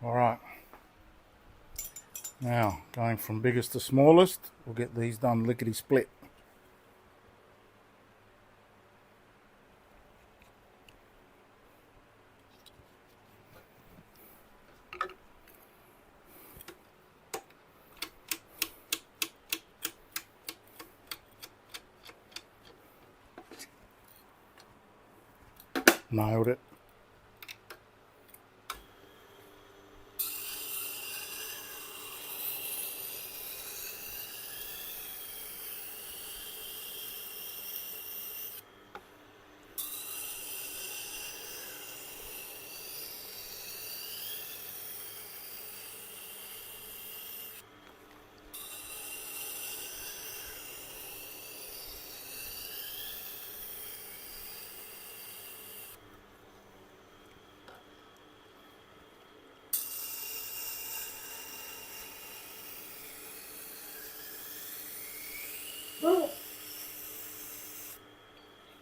All right. Now, going from biggest to smallest, we'll get these done lickety split. Nailed it.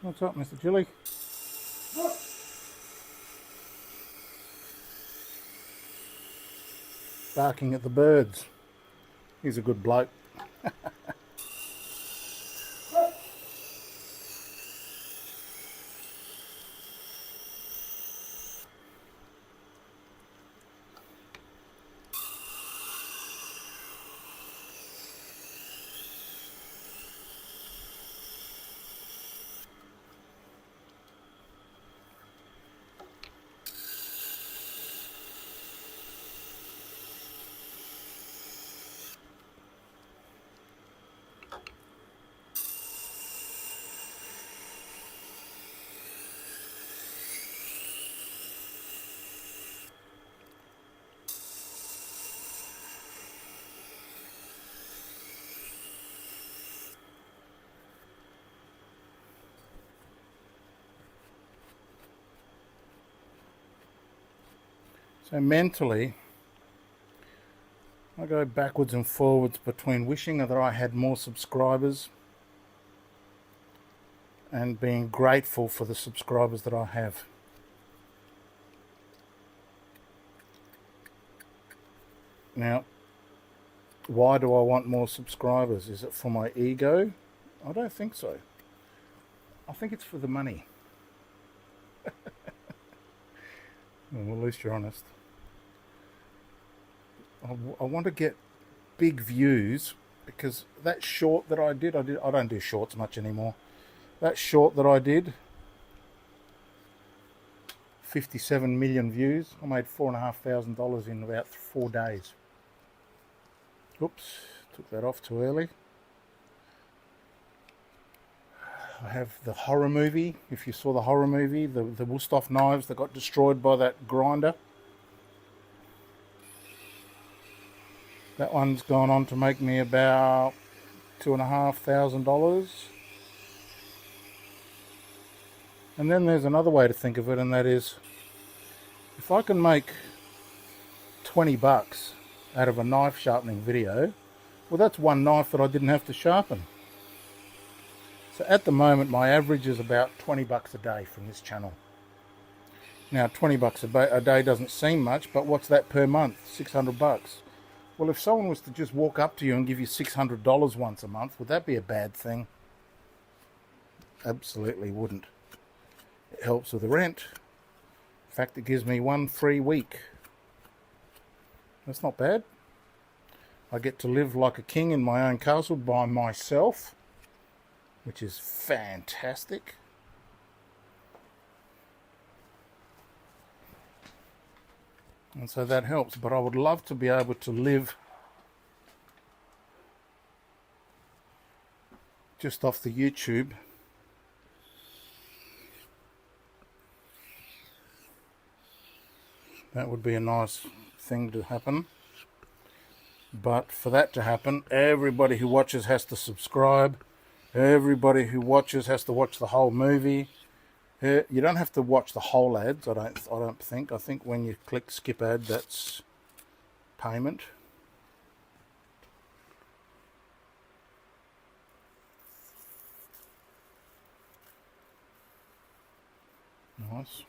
What's up, Mr. Chilli? Barking at the birds. He's a good bloke. So mentally, I go backwards and forwards between wishing that I had more subscribers and being grateful for the subscribers that I have. Now, why do I want more subscribers? Is it for my ego? I don't think so. I think it's for the money. Well, at least you're honest. I want to get big views because that short that I don't do shorts much anymore. That short that I did, 57 million views. I made $4,500 in about 4 days. Oops, took that off too early. I have the horror movie. If you saw the horror movie, the Wusthof knives that got destroyed by that grinder. That one's gone on to make me about $2,500. And then there's another way to think of it, and that is, if I can make 20 bucks out of a knife sharpening video, well, that's one knife that I didn't have to sharpen. So at the moment, my average is about 20 bucks a day from this channel. Now, 20 bucks a day doesn't seem much, but what's that per month? 600 bucks. Well, if someone was to just walk up to you and give you $600 once a month, would that be a bad thing? Absolutely wouldn't. It helps with the rent. In fact, it gives me 1 free week. That's not bad. I get to live like a king in my own castle by myself, which is fantastic. And so that helps, but I would love to be able to live just off the YouTube. That would be a nice thing to happen. But for that to happen, everybody who watches has to subscribe. Everybody who watches has to watch the whole movie. You don't have to watch the whole ads, I don't think. I think when you click skip ad, that's payment. Nice.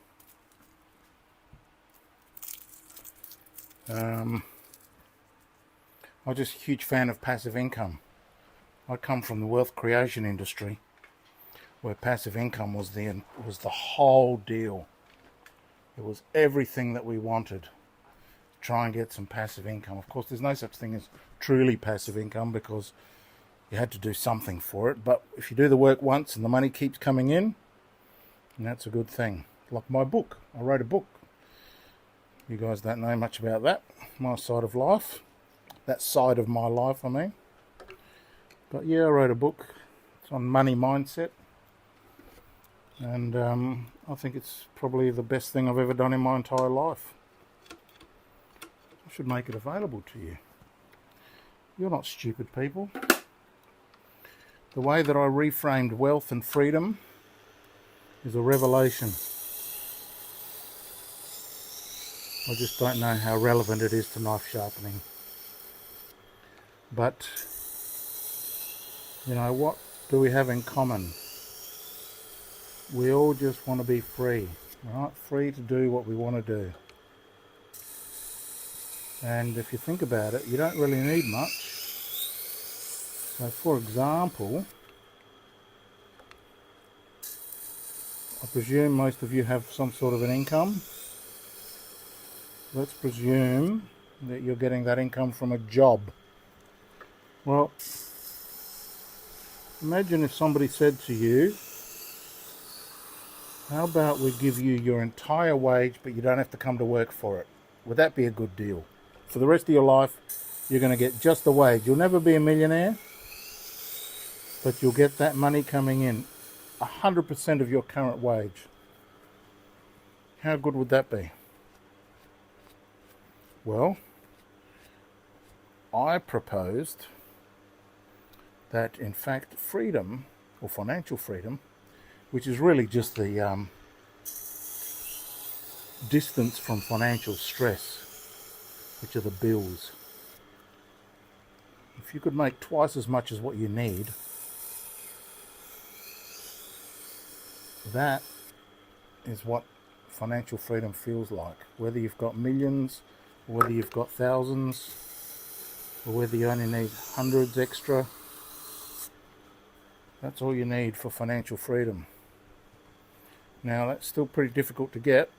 I'm just a huge fan of passive income. I come from the wealth creation industry, where passive income was the whole deal. It was everything that we wanted. Try and get some passive income. Of course, there's no such thing as truly passive income because you had to do something for it. But if you do the work once and the money keeps coming in, that's a good thing. Like my book. I wrote a book. You guys don't know much about that. My side of life. That side of my life, I mean. But yeah, I wrote a book. It's on money mindset. And I think it's probably the best thing I've ever done in my entire life. I should make it available to you. You're not stupid people. The way that I reframed wealth and freedom is a revelation. I just don't know how relevant it is to knife sharpening. But, you know, what do we have in common? We all just want to be free, right? Free to do what we want to do. And if you think about it, you don't really need much. So, for example, I presume most of you have some sort of an income. Let's presume that you're getting that income from a job. Well, imagine if somebody said to you, how about we give you your entire wage, but you don't have to come to work for it? Would that be a good deal? For the rest of your life, you're going to get just the wage. You'll never be a millionaire, but you'll get that money coming in, 100% of your current wage. How good would that be? Well, I proposed that in fact freedom, or financial freedom, which is really just the distance from financial stress, which are the bills. If you could make twice as much as what you need, that is what financial freedom feels like. Whether you've got millions, or whether you've got thousands, or whether you only need hundreds extra, that's all you need for financial freedom. Now, that's still pretty difficult to get.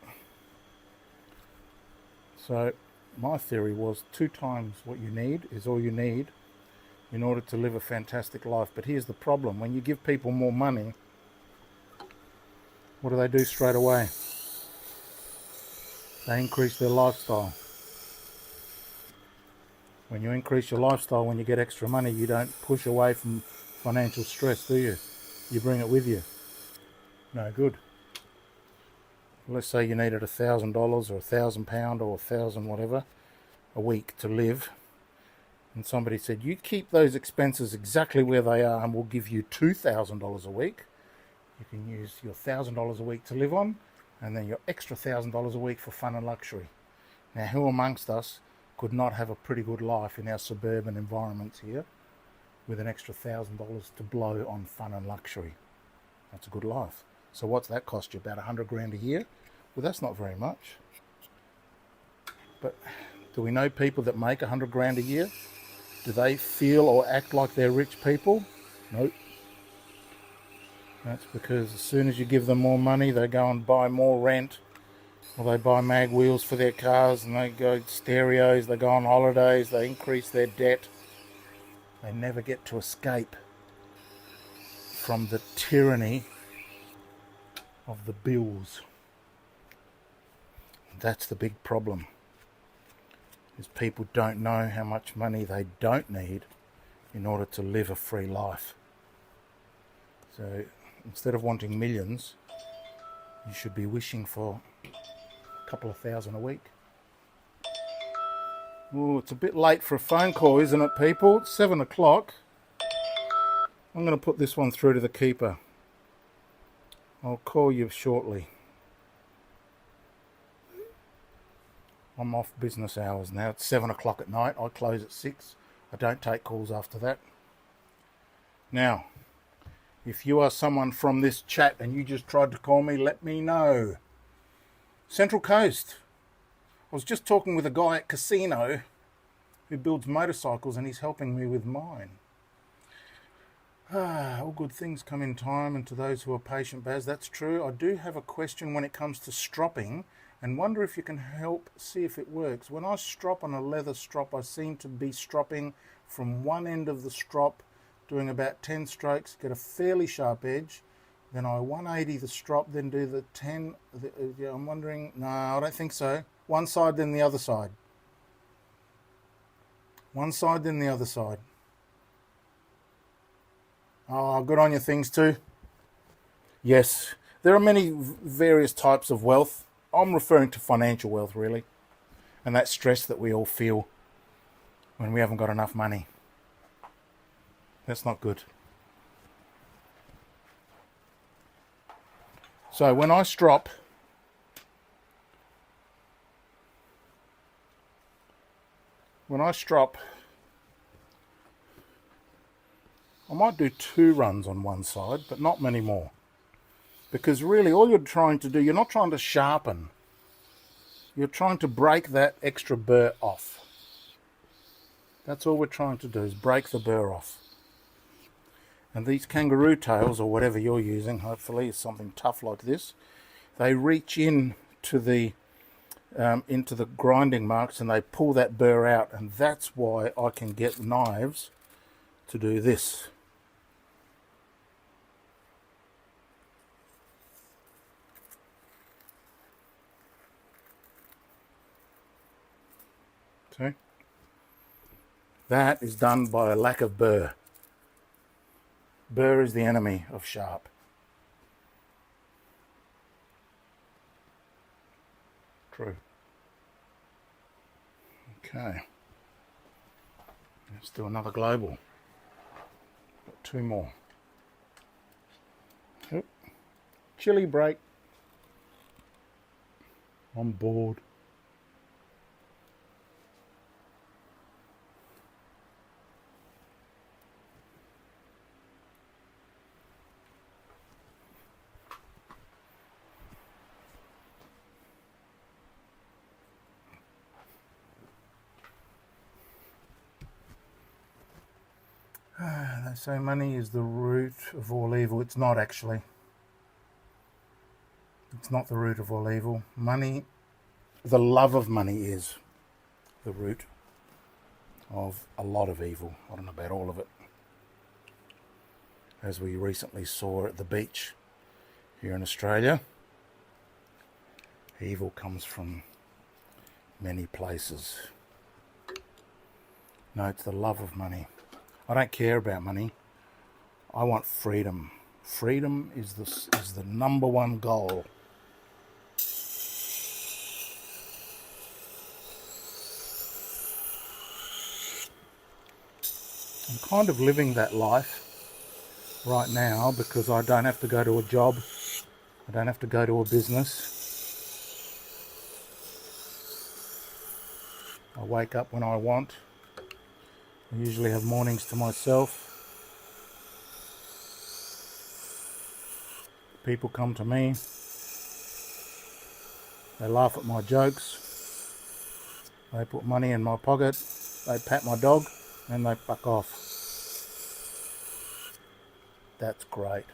So my theory was 2 times what you need is all you need in order to live a fantastic life. But here's the problem. When you give people more money, what do they do straight away? They increase their lifestyle. When you increase your lifestyle, when you get extra money, you don't push away from financial stress, do you? You bring it with you. No good. Let's say you needed $1,000 or £1,000 or 1,000 whatever a week to live, and somebody said, you keep those expenses exactly where they are and we'll give you $2,000 a week. You can use your $1,000 a week to live on, and then your extra $1,000 a week for fun and luxury. Now, who amongst us could not have a pretty good life in our suburban environments here? with an extra $1,000 to blow on fun and luxury. That's a good life. So what's that cost you? About 100 grand a year? Well, that's not very much. But do we know people that make 100 grand a year? Do they feel or act like they're rich people? Nope. That's because as soon as you give them more money, they go and buy more rent, or they buy mag wheels for their cars, and they go stereos, they go on holidays, they increase their debt. They never get to escape from the tyranny of the bills. That's the big problem, is people don't know how much money they don't need in order to live a free life. So instead of wanting millions, you should be wishing for a couple of thousand a week. Oh, it's a bit late for a phone call, isn't it, people? It's 7 o'clock. I'm going to put this one through to the keeper. I'll call you shortly. I'm off business hours now. It's 7 o'clock at night. I close at 6. I don't take calls after that. Now, if you are someone from this chat and you just tried to call me, let me know. Central Coast. I was just talking with a guy at Casino who builds motorcycles, and he's helping me with mine. All good things come in time, and to those who are patient, Baz, that's true. I do have a question when it comes to stropping, and wonder if you can help see if it works. When I strop on a leather strop, I seem to be stropping from one end of the strop, doing about 10 strokes, get a fairly sharp edge, then I 180 the strop, then do the 10. Yeah, I'm wondering, no, I don't think so. One side, then the other side. One side, then the other side. Oh, good on your things too. Yes, there are many various types of wealth. I'm referring to financial wealth, really. And that stress that we all feel when we haven't got enough money. That's not good. So when I strop, I might do 2 runs on one side, but not many more. Because really all you're trying to do, you're not trying to sharpen. You're trying to break that extra burr off. That's all we're trying to do, is break the burr off. And these kangaroo tails, or whatever you're using, hopefully is something tough like this, they reach in to the into the grinding marks and they pull that burr out, and that's why I can get knives to do this. See? That is done by a lack of burr. Burr is the enemy of sharp. True. Okay. Let's do another global. Got 2 more. Yep. Chilli break. On board. They say money is the root of all evil. It's not actually. It's not the root of all evil. Money, the love of money is the root of a lot of evil. I don't know about all of it. As we recently saw at the beach here in Australia, evil comes from many places. No, it's the love of money. I don't care about money. I want freedom. Freedom is the number one goal. I'm kind of living that life right now because I don't have to go to a job. I don't have to go to a business. I wake up when I want. I usually have mornings to myself. People come to me, they laugh at my jokes, they put money in my pocket, they pat my dog, and they fuck off. That's great.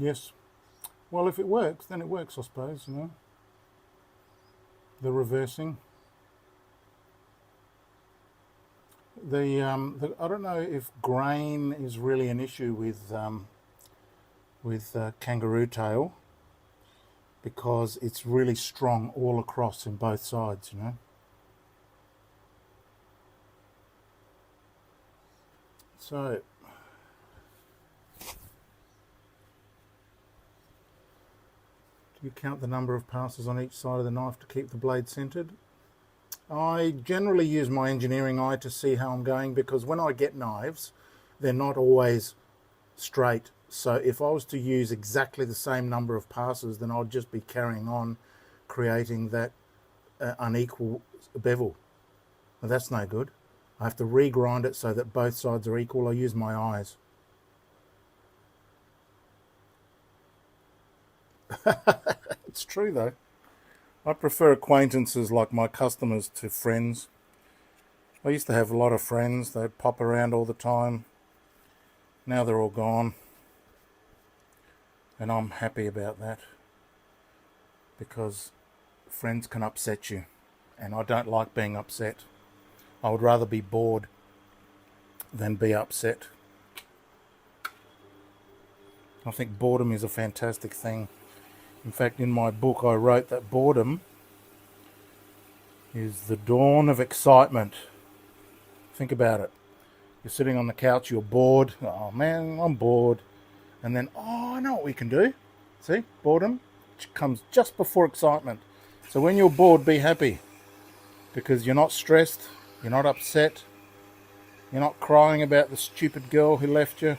Yes. Well, if it works, then it works, I suppose, you know. The reversing. I don't know if grain is really an issue with kangaroo tail, because it's really strong all across in both sides, you know. So do you count the number of passes on each side of the knife to keep the blade centered? I generally use my engineering eye to see how I'm going, because when I get knives, they're not always straight. So if I was to use exactly the same number of passes, then I'd just be carrying on creating that unequal bevel. Now, that's no good. I have to regrind it so that both sides are equal. I use my eyes. It's true though. I prefer acquaintances like my customers to friends. I used to have a lot of friends. They'd pop around all the time. Now they're all gone. And I'm happy about that, because friends can upset you, and I don't like being upset. I would rather be bored than be upset. I think boredom is a fantastic thing. In fact, in my book I wrote that boredom is the dawn of excitement. Think about it. You're sitting on the couch, you're bored. Oh man, I'm bored. And then, oh, I know what we can do. See, boredom comes just before excitement. So when you're bored, be happy, because you're not stressed, you're not upset, you're not crying about the stupid girl who left you.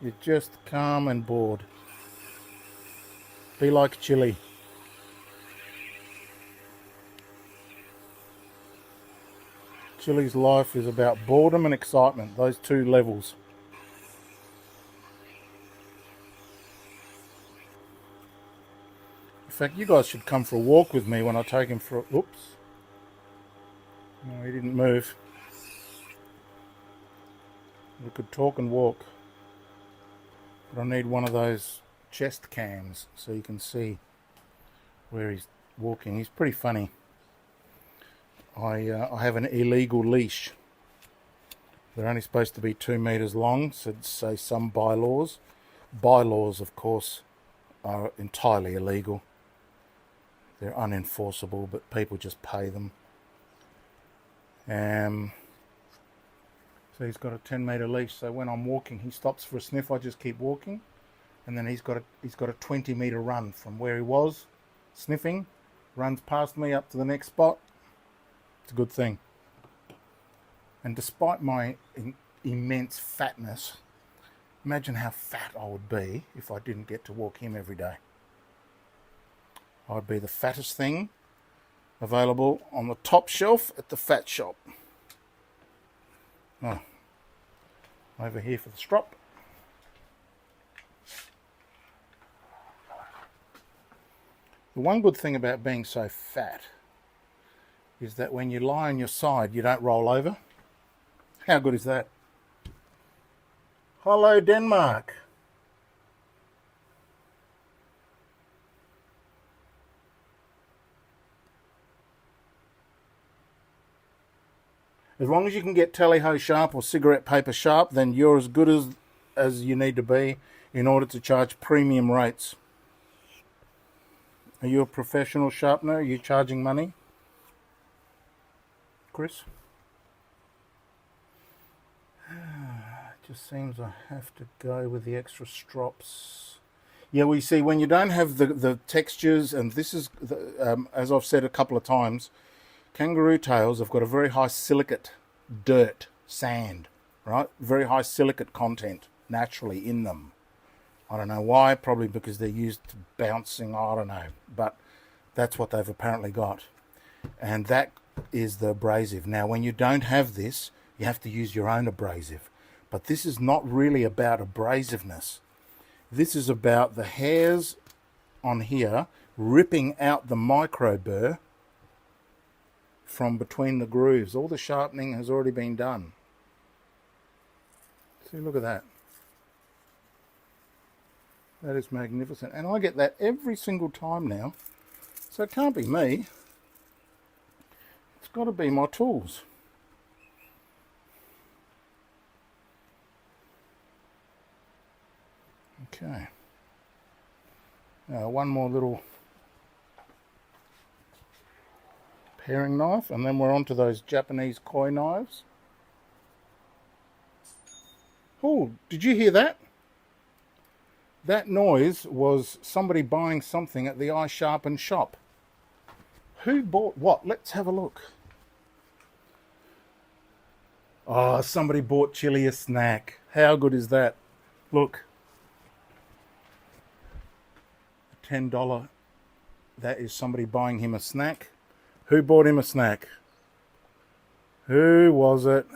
You're just calm and bored. Be like Chilli. Chilli's life is about boredom and excitement, those two levels. In fact, you guys should come for a walk with me when I take him for a... Oops. No, he didn't move. We could talk and walk. But I need one of those chest cams so you can see where he's walking. He's pretty funny. I have an illegal leash. They're only supposed to be 2 meters long, so say some bylaws. Bylaws, of course, are entirely illegal. They're unenforceable, but people just pay them. So he's got a 10-meter leash, so when I'm walking, he stops for a sniff. I just keep walking, and then he's got a 20-meter run from where he was sniffing, runs past me up to the next spot. It's a good thing. And despite my immense fatness, imagine how fat I would be if I didn't get to walk him every day. I'd be the fattest thing available on the top shelf at the fat shop. Oh, over here for the strop. The one good thing about being so fat is that when you lie on your side, you don't roll over. How good is that? Hello, Denmark. As long as you can get tally-ho sharp or cigarette paper sharp, then you're as good as you need to be in order to charge premium rates. Are you a professional sharpener? Are you charging money, Chris? It just seems I have to go with the extra strops. Yeah, we see when you don't have the textures, and this is, as I've said a couple of times, kangaroo tails have got a very high silicate, dirt, sand, right? Very high silicate content naturally in them. I don't know why, probably because they're used to bouncing, I don't know, but that's what they've apparently got. And that is the abrasive. Now, when you don't have this, you have to use your own abrasive. But this is not really about abrasiveness. This is about the hairs on here ripping out the micro burr from between the grooves. All the sharpening has already been done. See, look at that. That is magnificent. And I get that every single time now. So it can't be me. It's got to be my tools. Okay. Now one more little paring knife, and then we're on to those Japanese koi knives. Oh, did you hear that? That noise was somebody buying something at the iSharpen shop. Who bought what? Let's have a look. Oh, somebody bought Chilli a snack. How good is that? Look. $10. That is somebody buying him a snack. Who bought him a snack? Who was it?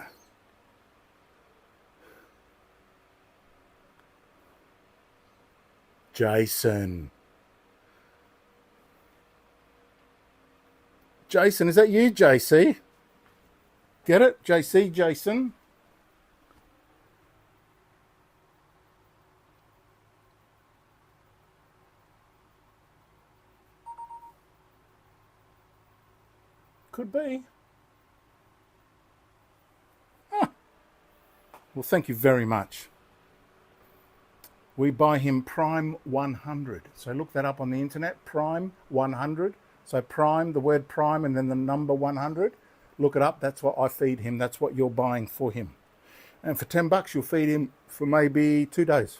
Jason. Jason, is that you, JC? Get it? JC, Jason. Could be. Huh. Well, thank you very much. We buy him Prime 100. So look that up on the internet, Prime 100. So Prime, the word Prime, and then the number 100. Look it up. That's what I feed him. That's what you're buying for him. And for $10, you'll feed him for maybe 2 days.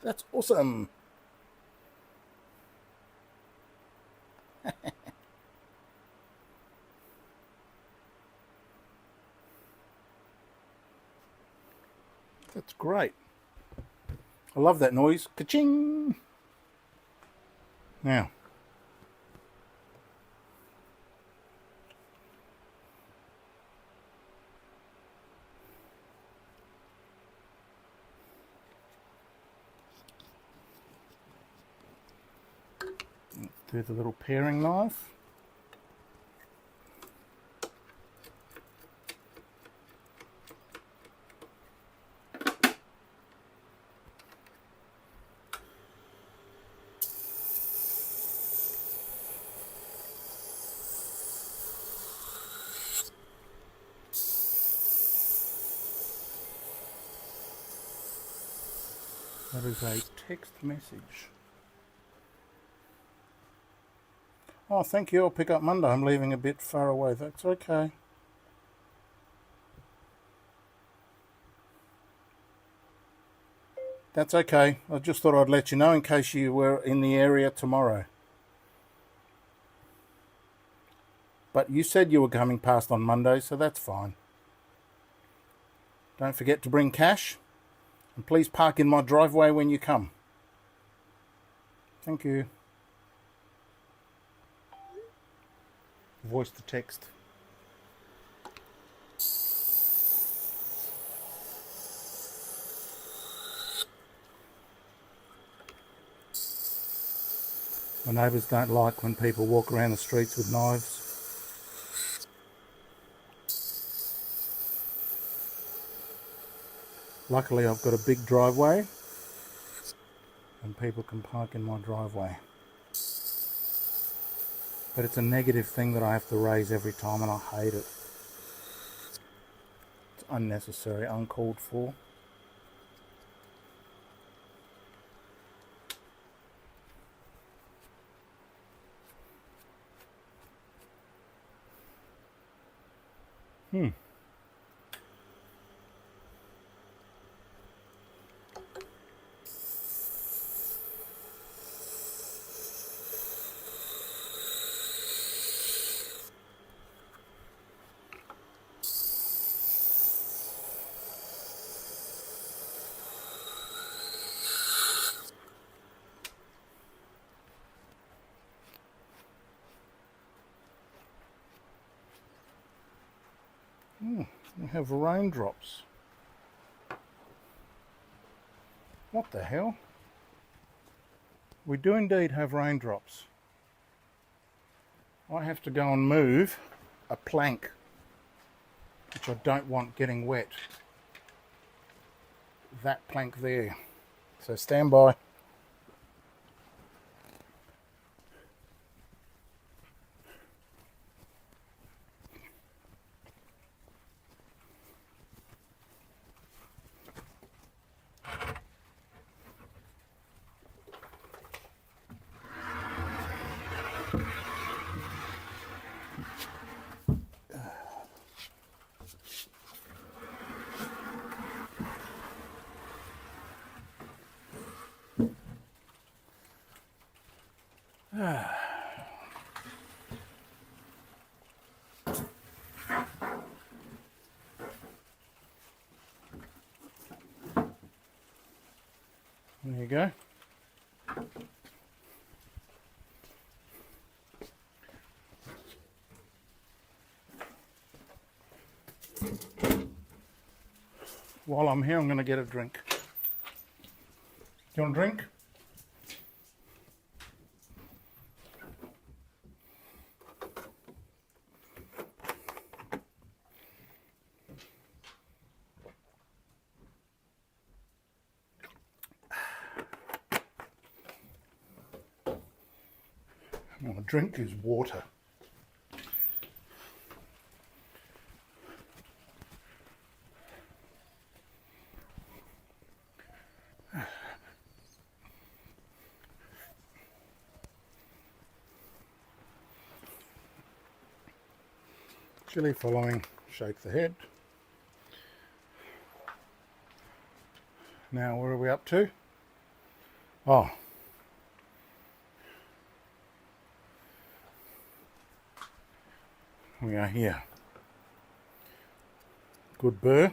That's awesome. That's great. I love that noise. Ka-ching! Now, do the little paring knife. That is a text message. Oh, thank you. I'll pick up Monday. I'm leaving a bit far away. That's okay. That's okay. I just thought I'd let you know in case you were in the area tomorrow. But you said you were coming past on Monday, so that's fine. Don't forget to bring cash. And please park in my driveway when you come. Thank you. Voice to text. My neighbours don't like when people walk around the streets with knives. Luckily I've got a big driveway and people can park in my driveway. But it's a negative thing that I have to raise every time and I hate it. It's unnecessary, uncalled for. We have raindrops. What the hell? We do indeed have raindrops. I have to go and move a plank, which I don't want getting wet. That plank there. So stand by. There you go. While I'm here, I'm going to get a drink. Do you want a drink? My drink is water. Chilli following, shake the head. Now where are we up to? Oh. We are here. Good burr.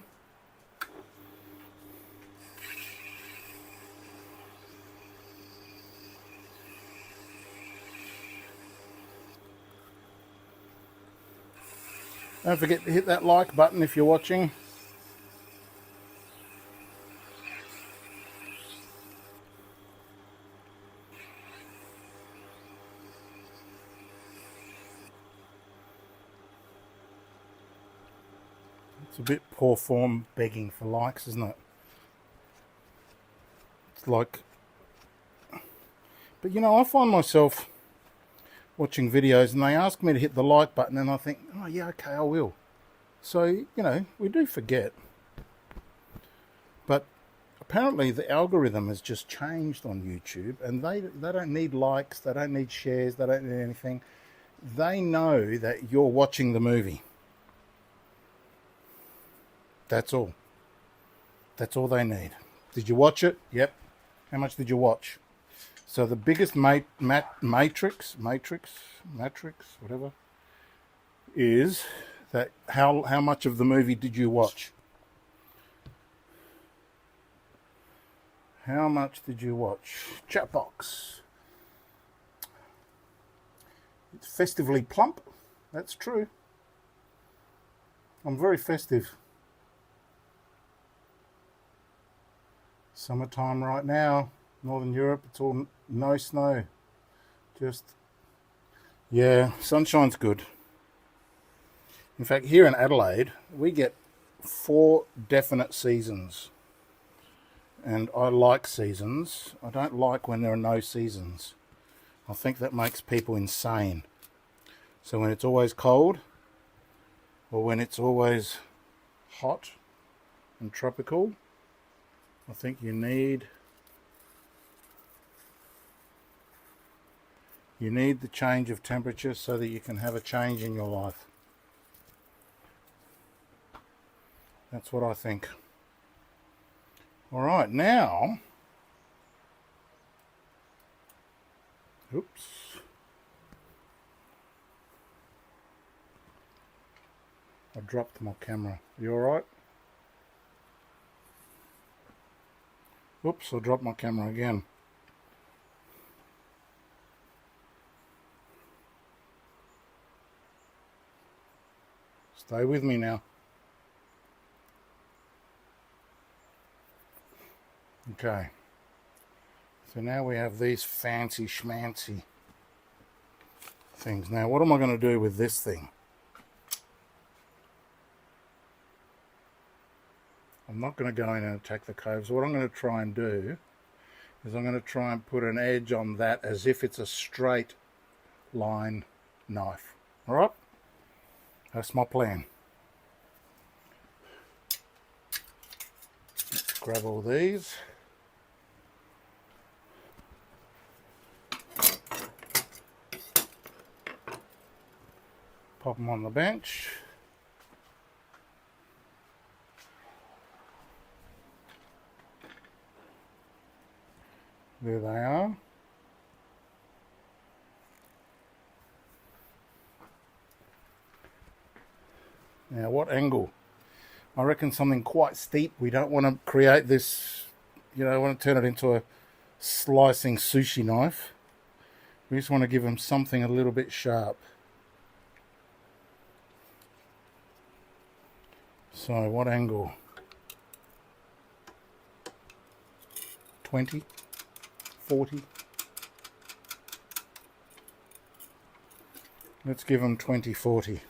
Don't forget to hit that like button if you're watching. It's a bit poor form begging for likes, isn't it? It's like, but you know, I find myself watching videos and they ask me to hit the like button and I think, oh yeah, okay, I will. So, you know, we do forget. But apparently the algorithm has just changed on YouTube and they don't need likes, they don't need shares, they don't need anything. They know that you're watching the movie. That's all. That's all they need. Did you watch it? Yep. How much did you watch? So the biggest matrix, whatever, is that how much of the movie did you watch? How much did you watch? Chat box. It's festively plump. That's true. I'm very festive. Summertime right now. Northern Europe, it's all no snow. Just, yeah, sunshine's good. In fact, here in Adelaide, we get 4 definite seasons. And I like seasons. I don't like when there are no seasons. I think that makes people insane. So when it's always cold, or when it's always hot and tropical, I think you need the change of temperature so that you can have a change in your life. That's what I think. All right, now, oops. I dropped my camera. You all right? Oops, I dropped my camera again. Stay with me now. Okay. So now we have these fancy schmancy things. Now what am I going to do with this thing? I'm not going to go in and attack the coves. What I'm going to try and do is I'm going to try and put an edge on that as if it's a straight line knife. All right? That's my plan. Let's grab all these. Pop them on the bench. There they are. Now what angle? I reckon something quite steep. We don't want to create this, you know, I want to turn it into a slicing sushi knife. We just want to give them something a little bit sharp. So what angle? 20? 40? Let's give them 20, 40.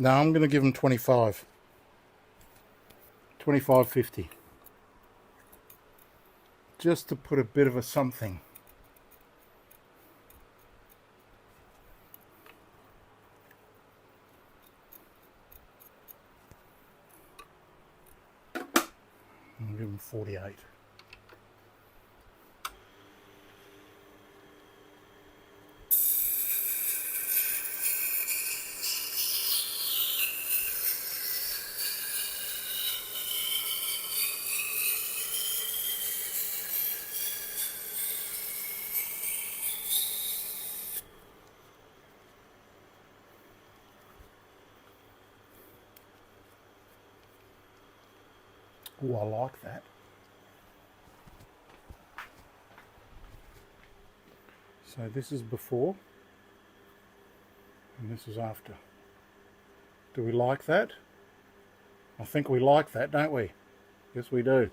No, I'm going to give them 25. 25, 50. Just to put a bit of a something. I'll give them 48. Oh, I like that. So this is before and this is after. Do we like that? I think we like that, don't we? Yes, we do.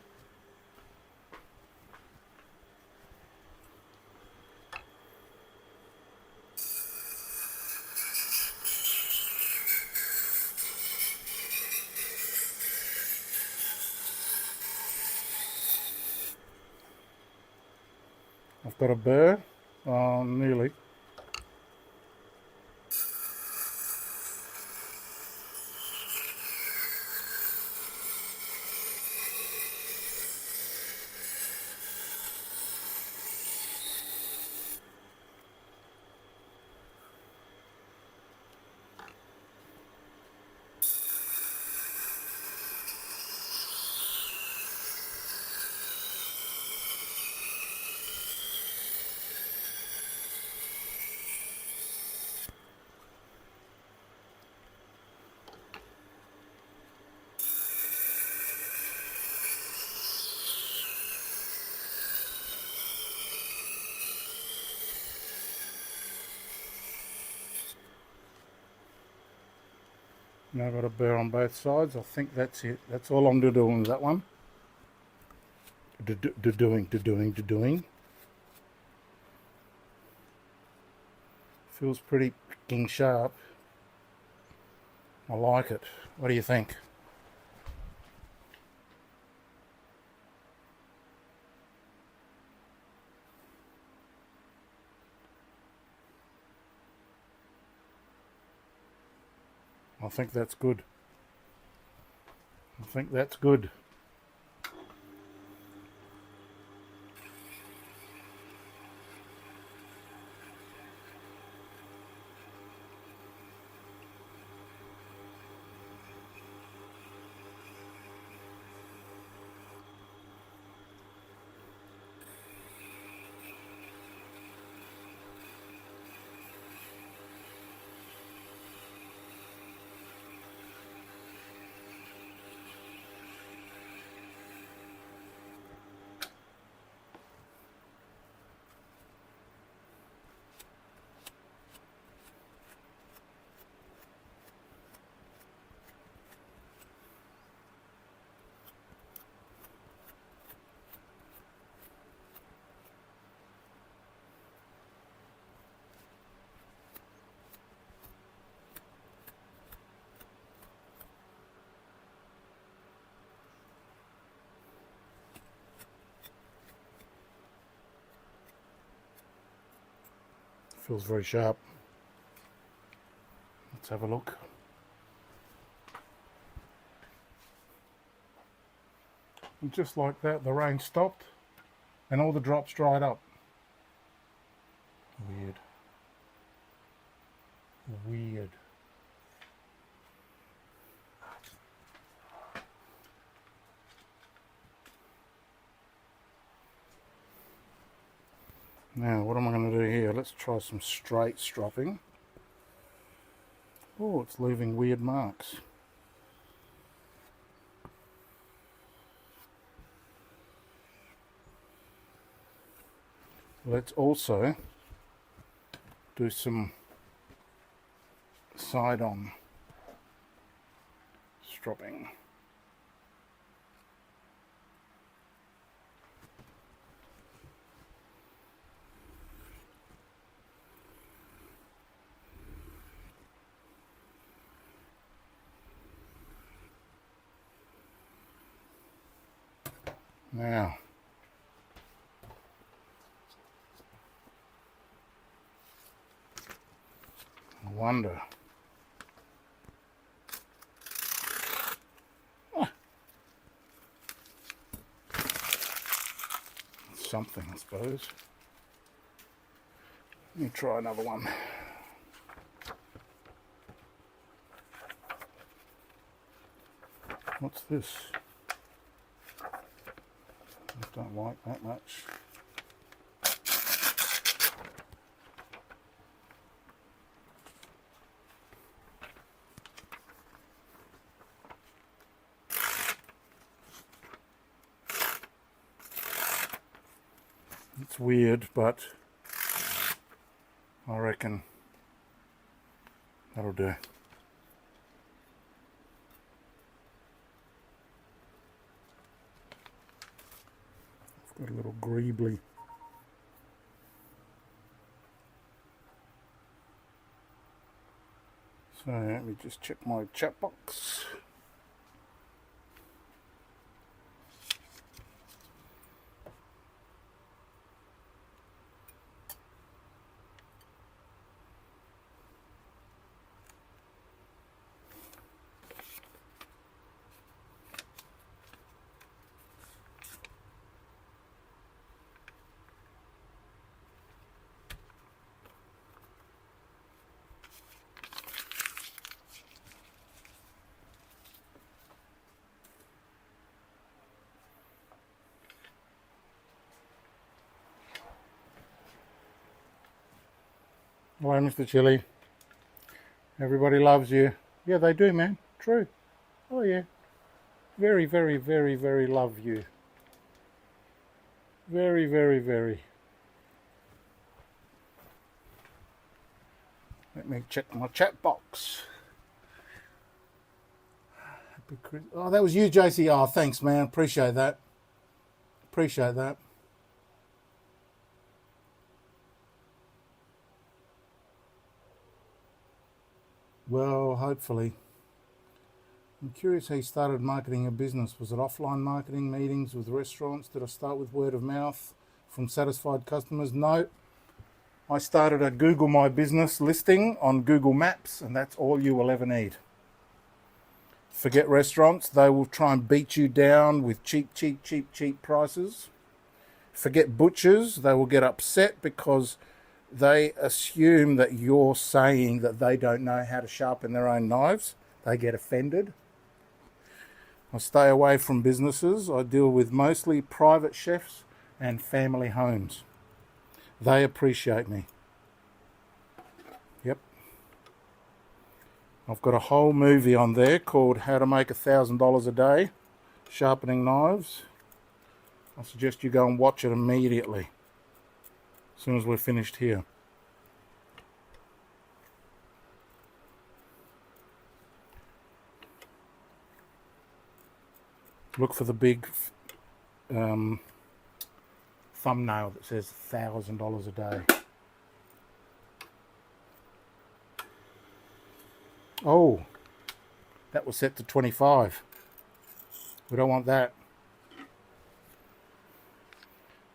I've got a burr, nearly. Now I've got a burr on both sides. I think that's it. That's all I'm doing with that one. Doing. Feels pretty freaking sharp. I like it. What do you think? I think that's good. I think that's good. Feels very sharp. Let's have a look. And just like that, the rain stopped and all the drops dried up. Weird. Weird. Now, what am I going to do here? Let's try some straight stropping. Oh, it's leaving weird marks. Let's also do some side-on stropping. Now, I wonder. Something, I suppose. Let me try another one. What's this? I don't like that much. It's weird, but I reckon that'll do. Got a little greebly. So let me just check my chat box. Hello, Mr. Chilli. Everybody loves you. Yeah, they do, man. True. Oh, yeah. Very, very, very, very love you. Very, very, very. Let me check my chat box. Oh, that was you, JC. Oh, thanks, man. Appreciate that. Appreciate that. Well, hopefully. I'm curious how you started marketing a business. Was it offline marketing, meetings with restaurants? Did I start with word of mouth from satisfied customers? No. I started a Google My Business listing on Google Maps, and that's all you will ever need. Forget restaurants. They will try and beat you down with cheap prices. Forget butchers. They will get upset because they assume that you're saying that they don't know how to sharpen their own knives. They get offended. I stay away from businesses. I deal with mostly private chefs and family homes. They appreciate me. Yep. I've got a whole movie on there called How to Make $1,000 a Day Sharpening Knives. I suggest you go and watch it immediately as soon as we're finished here. Look for the big thumbnail that says $1,000 a day. Oh, that was set to 25. We don't want that.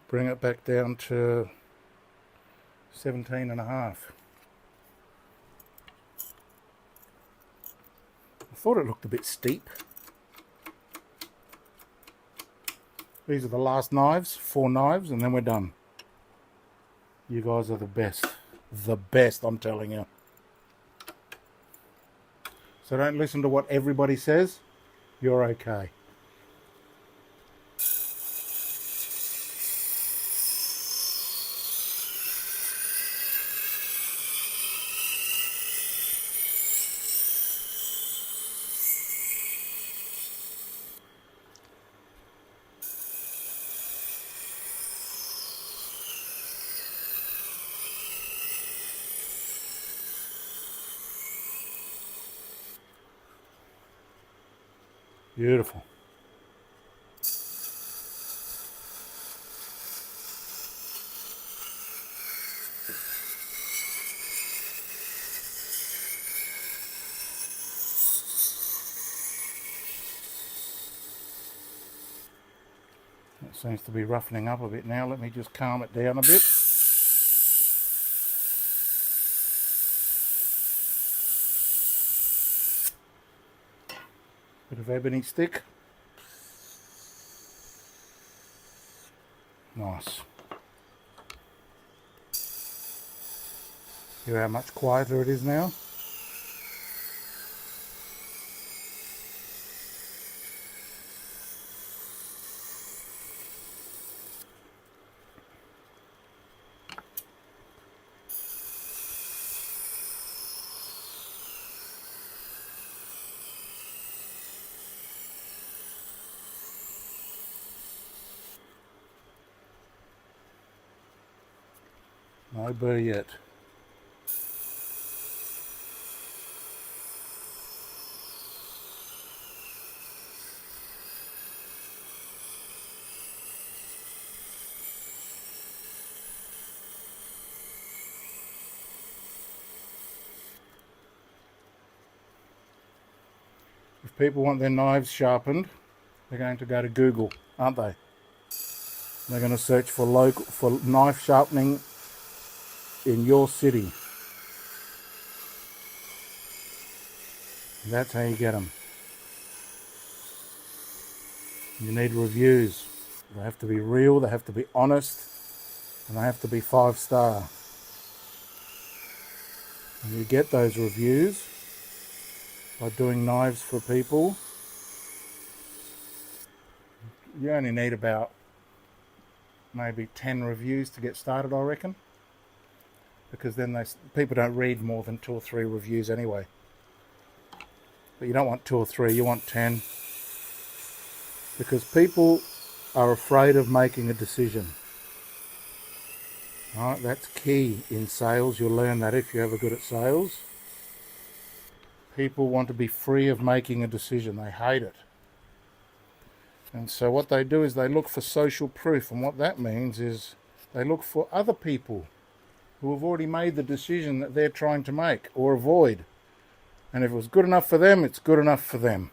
Bring it back down to 17.5. I thought it looked a bit steep. These are the last knives, 4 knives, and then we're done. You guys are the best. The best, I'm telling you. So don't listen to what everybody says. You're okay. Beautiful. It seems to be roughening up a bit now. Let me just calm it down a bit. Bit of ebony stick. Nice. Hear how much quieter it is now? No burr yet. If people want their knives sharpened, they're going to go to Google, aren't they? They're going to search for knife sharpening in your city. That's how you get them. You need reviews. They have to be real, they have to be honest, and they have to be 5-star. And you get those reviews by doing knives for people. You only need about maybe 10 reviews to get started, I reckon. Because then people don't read more than 2 or 3 reviews anyway. But you don't want 2 or 3, you want 10. Because people are afraid of making a decision. Alright, that's key in sales. You'll learn that if you're ever good at sales. People want to be free of making a decision. They hate it. And so what they do is they look for social proof. And what that means is they look for other people who have already made the decision that they're trying to make or avoid. And if it was good enough for them, it's good enough for them.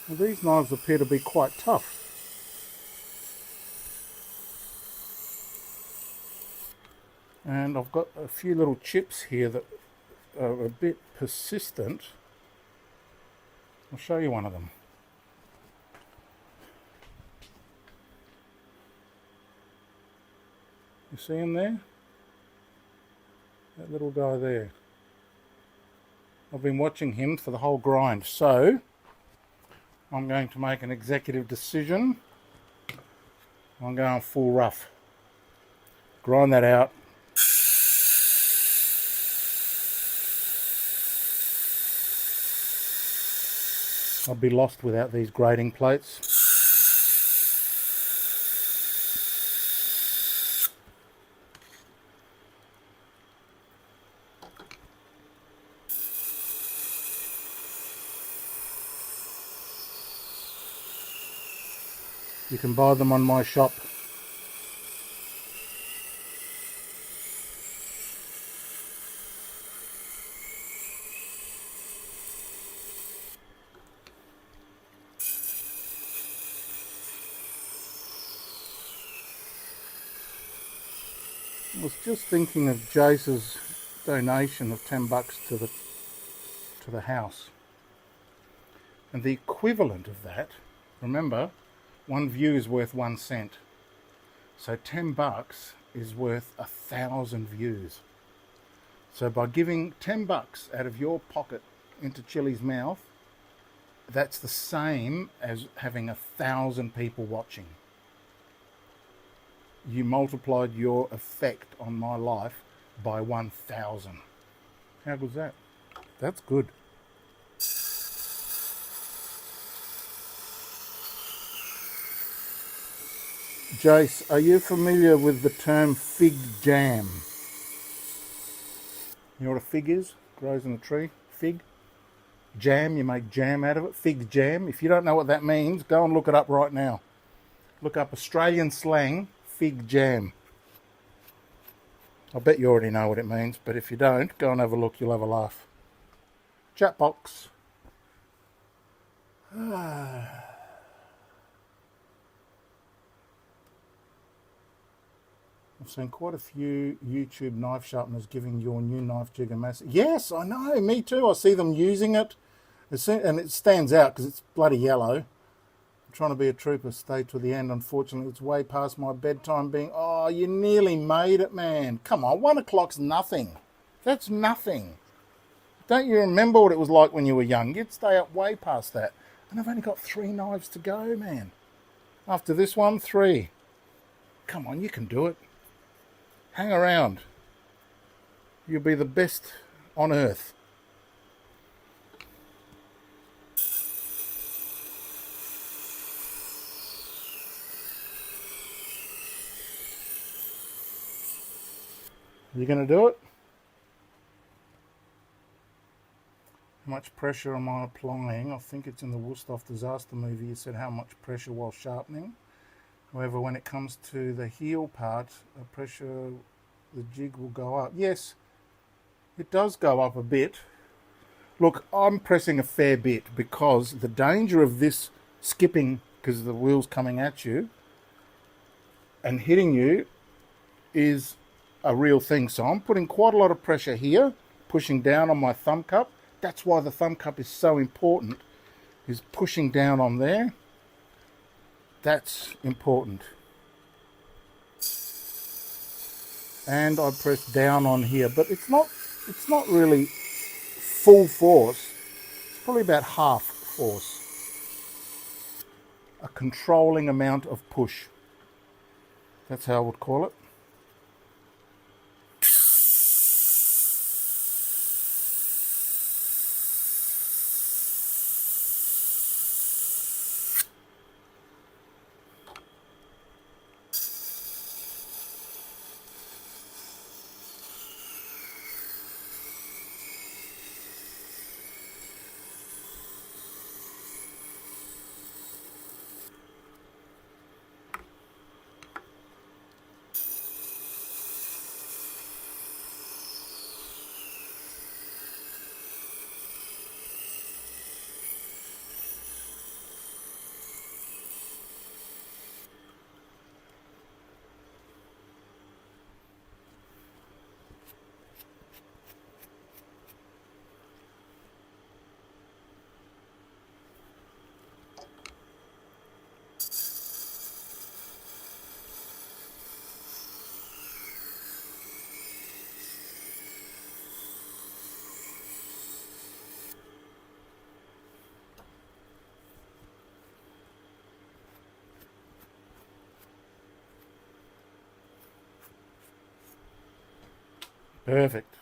Well, these knives appear to be quite tough. And I've got a few little chips here that are a bit persistent. I'll show you one of them. You see him there? That little guy there. I've been watching him for the whole grind, so I'm going to make an executive decision. I'm going full rough. Grind that out. I'd be lost without these grading plates. You can buy them on my shop. I was just thinking of Jace's donation of $10 to the house. And the equivalent of that, remember, one view is worth 1 cent. So $10 is worth 1,000 views. So by giving $10 out of your pocket into Chilli's mouth, that's the same as having 1,000 people watching. You multiplied your effect on my life by 1,000. How good's that? That's good. Jace, are you familiar with the term fig jam? You know what a fig is? Grows in a tree. Fig. Jam, you make jam out of it. Fig jam. If you don't know what that means, go and look it up right now. Look up Australian slang, fig jam. I bet you already know what it means, but if you don't, go and have a look, you'll have a laugh. Chat box. I've seen quite a few YouTube knife sharpeners giving your new knife jig a massive... Yes, I know, me too. I see them using it, and it stands out because it's bloody yellow. I'm trying to be a trooper, stay to the end. Unfortunately, it's way past my bedtime being... Oh, you nearly made it, man. Come on, 1 o'clock's nothing. That's nothing. Don't you remember what it was like when you were young? You'd stay up way past that. And I've only got 3 knives to go, man. After this one, 3. Come on, you can do it. Hang around. You'll be the best on earth. You going to do it? How much pressure am I applying? I think it's in the Wusthof disaster movie. You said how much pressure while sharpening. However, when it comes to the heel part, the pressure, the jig will go up. Yes, it does go up a bit. Look, I'm pressing a fair bit because the danger of this skipping, because the wheel's coming at you and hitting you, is a real thing. So I'm putting quite a lot of pressure here, pushing down on my thumb cup. That's why the thumb cup is so important, is pushing down on there. That's important. And I press down on here, but it's not really full force. It's probably about half force. A controlling amount of push. That's how I would call it. Perfect.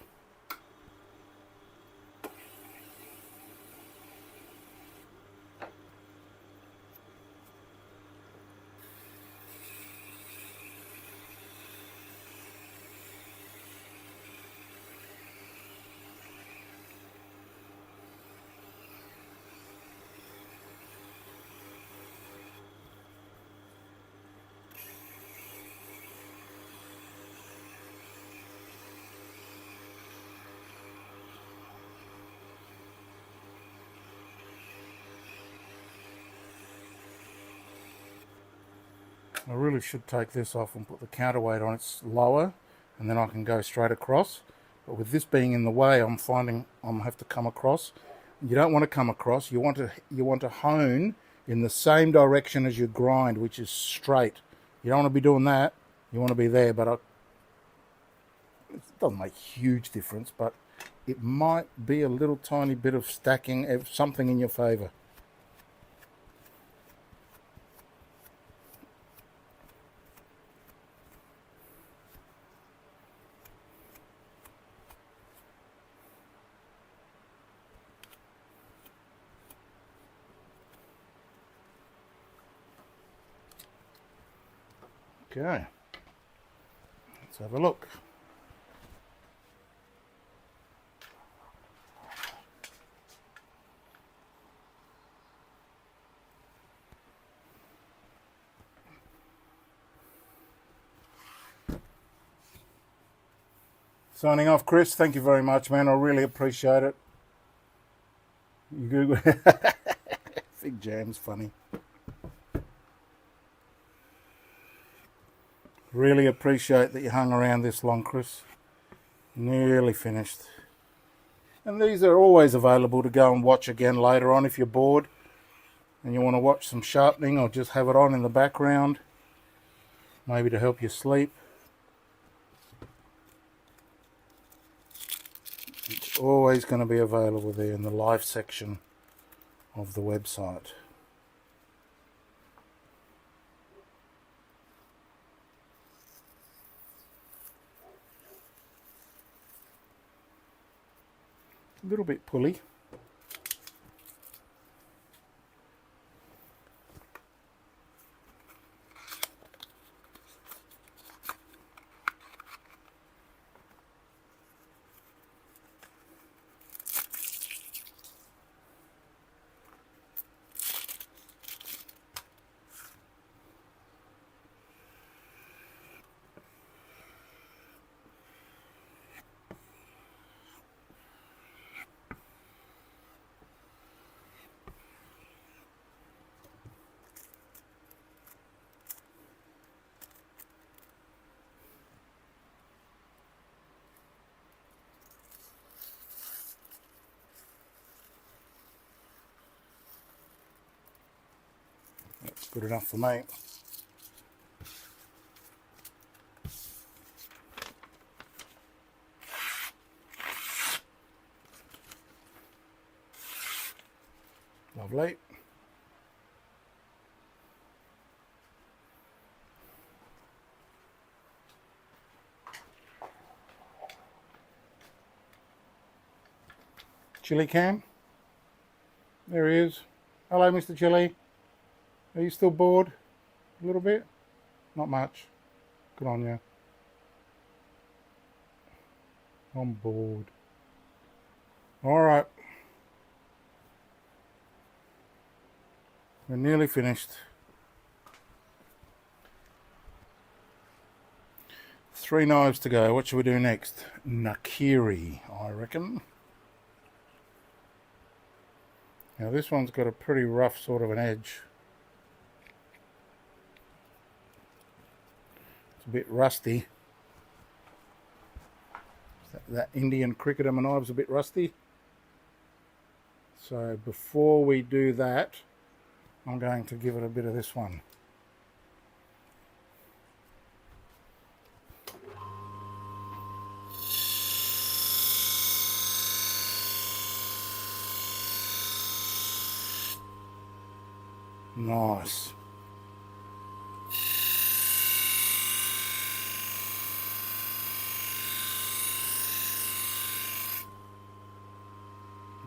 I really should take this off and put the counterweight on. It's lower, and then I can go straight across. But with this being in the way, I'm finding I'm have to come across. You don't want to come across. You want to hone in the same direction as your grind, which is straight. You don't want to be doing that. You want to be there, but it doesn't make a huge difference, but it might be a little tiny bit of stacking, something in your favor. Okay, let's have a look. Signing off, Chris. Thank you very much, man. I really appreciate it. You Google Fig Jam's funny. Really appreciate that you hung around this long, Chris. Nearly finished. And these are always available to go and watch again later on if you're bored and you want to watch some sharpening or just have it on in the background, maybe to help you sleep. It's always going to be available there in the live section of the website. A little bit pulley. That's good enough for me. Lovely. Chilli cam. There he is. Hello, Mr. Chilli. Are you still bored? A little bit? Not much. Good on you. I'm bored. Alright. We're nearly finished. 3 knives to go. What should we do next? Nakiri, I reckon. Now this one's got a pretty rough sort of an edge. It's a bit rusty. That Indian cricketer knife's a bit rusty. So before we do that, I'm going to give it a bit of this one. Nice.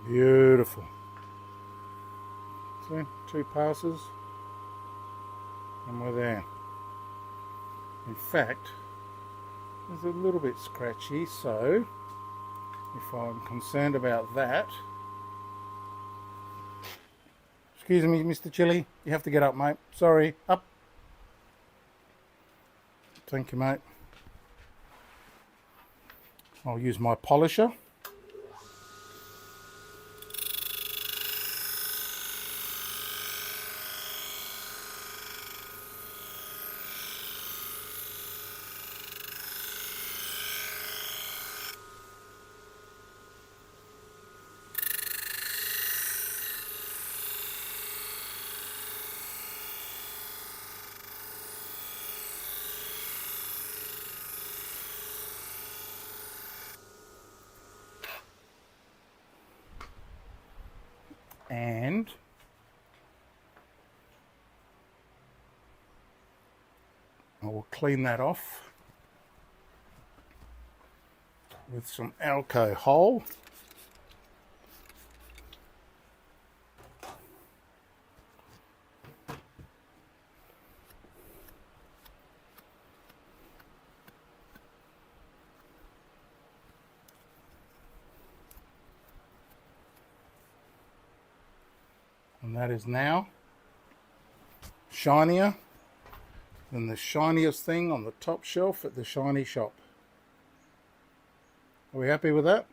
Beautiful. See, 2 passes and we're there. In fact, there's a little bit scratchy, so if I'm concerned about that, excuse me, Mr. Chilli, you have to get up, mate. Sorry, up. Thank you, mate. I'll use my polisher. And I will clean that off with some alcohol. And that is now shinier than the shiniest thing on the top shelf at the shiny shop. Are we happy with that?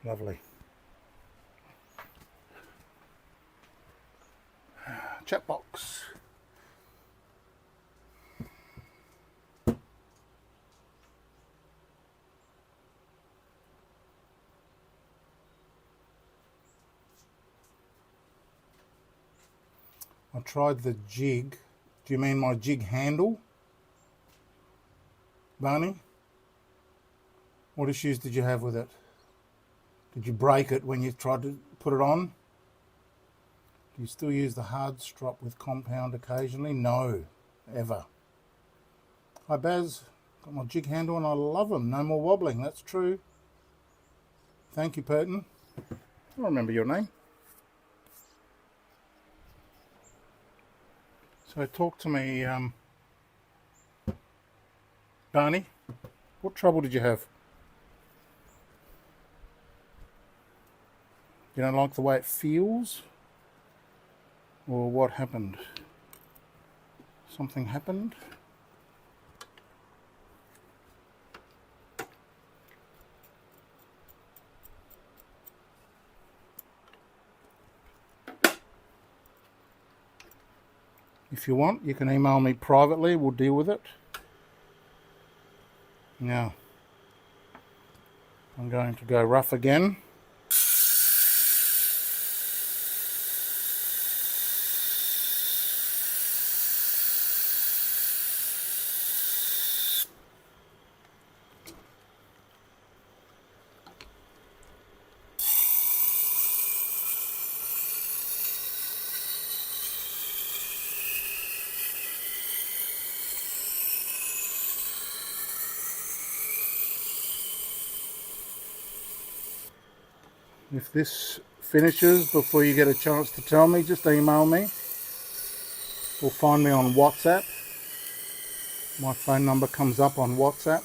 Lovely. Chat box. I tried the jig. Do you mean my jig handle, Barney? What issues did you have with it? Did you break it when you tried to put it on? Do you still use the hard strop with compound occasionally? No, ever. Hi Baz, got my jig handle and I love them. No more wobbling, that's true. Thank you, Purton. I remember your name. So talk to me, Barney, what trouble did you have? You don't like the way it feels? Or what happened? Something happened? If you want, you can email me privately, we'll deal with it. Now, I'm going to go rough again. If this finishes before you get a chance to tell me, just email me or find me on WhatsApp. My phone number comes up on WhatsApp.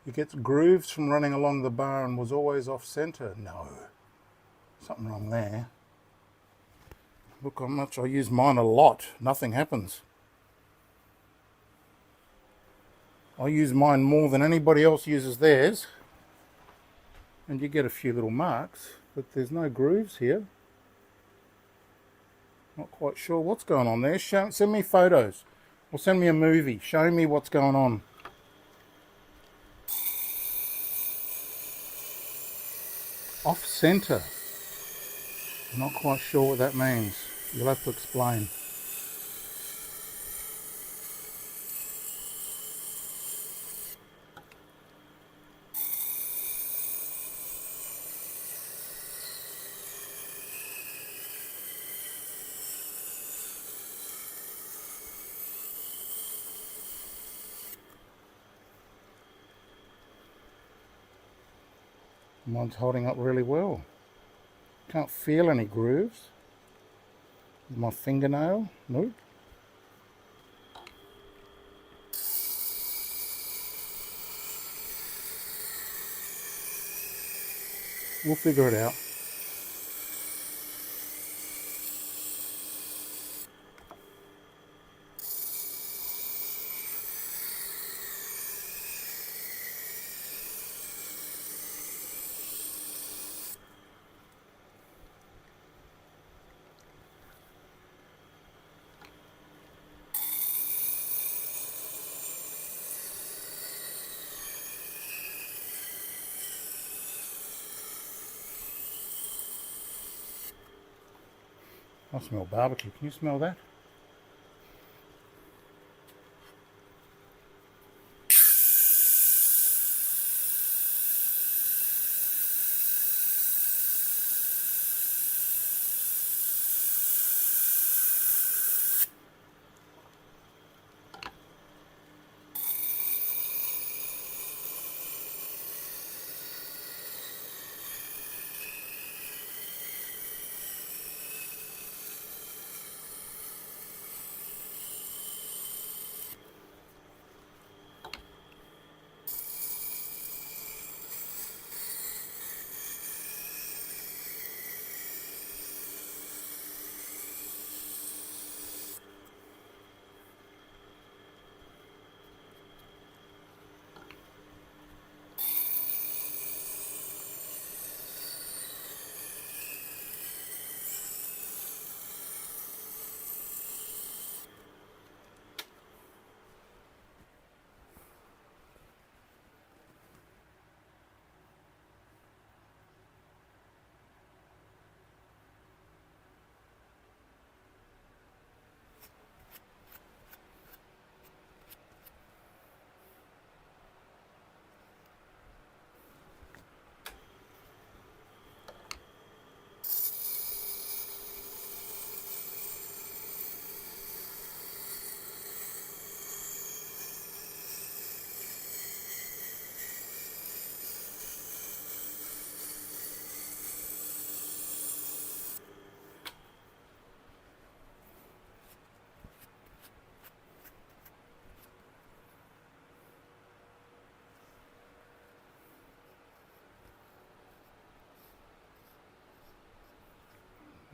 You get grooves from running along the bar and was always off center. No, something wrong there. Look how much I use mine a lot. Nothing happens. I use mine more than anybody else uses theirs. And you get a few little marks, but there's no grooves here. Not quite sure what's going on there. Send me photos or send me a movie showing me what's going on. Off center. Not quite sure what that means. You'll have to explain. Mine's holding up really well. Can't feel any grooves. My fingernail, nope. We'll figure it out. I smell barbecue. Can you smell that?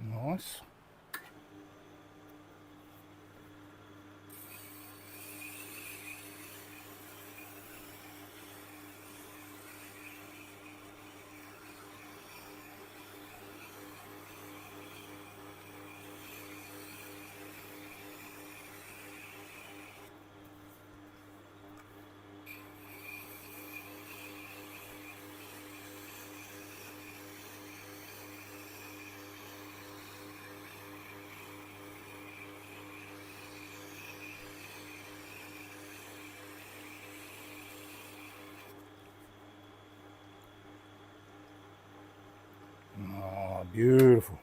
Nice. Oh, beautiful.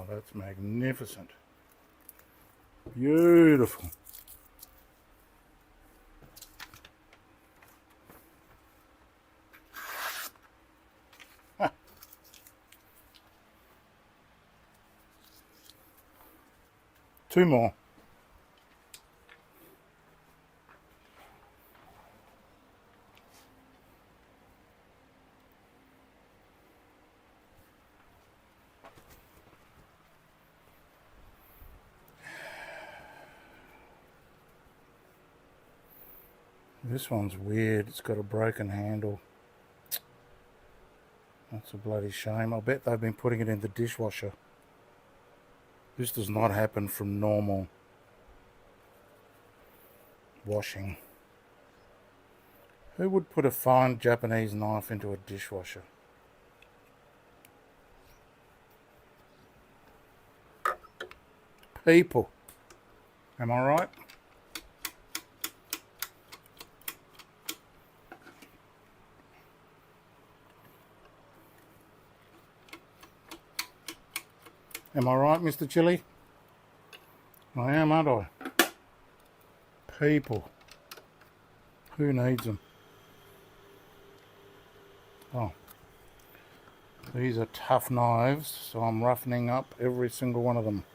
that's magnificent. Beautiful. Ah. Two more. This one's weird. It's got a broken handle. That's a bloody shame. I bet they've been putting it in the dishwasher. This does not happen from normal washing. Who would put a fine Japanese knife into a dishwasher? People. Am I right? Am I right, Mr. Chilli? I am, aren't I? People. Who needs them? Oh. These are tough knives, so I'm roughening up every single one of them.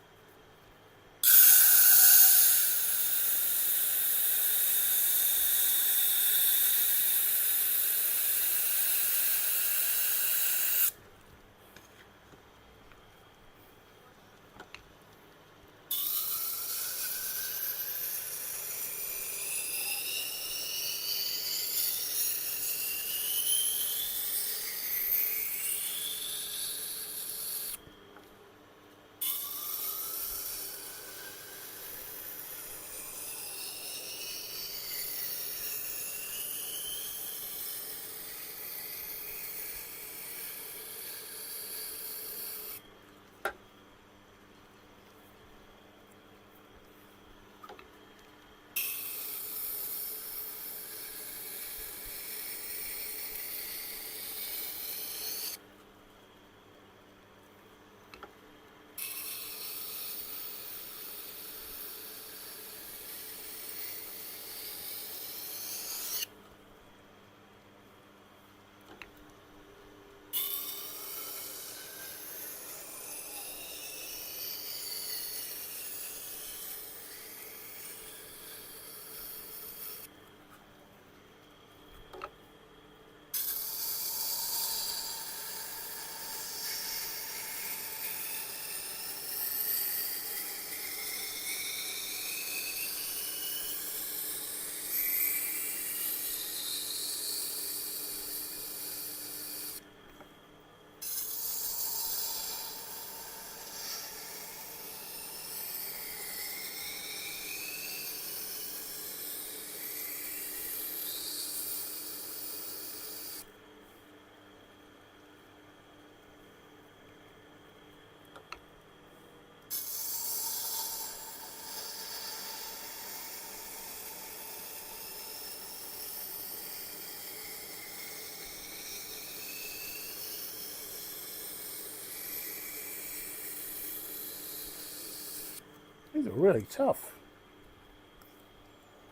These are really tough.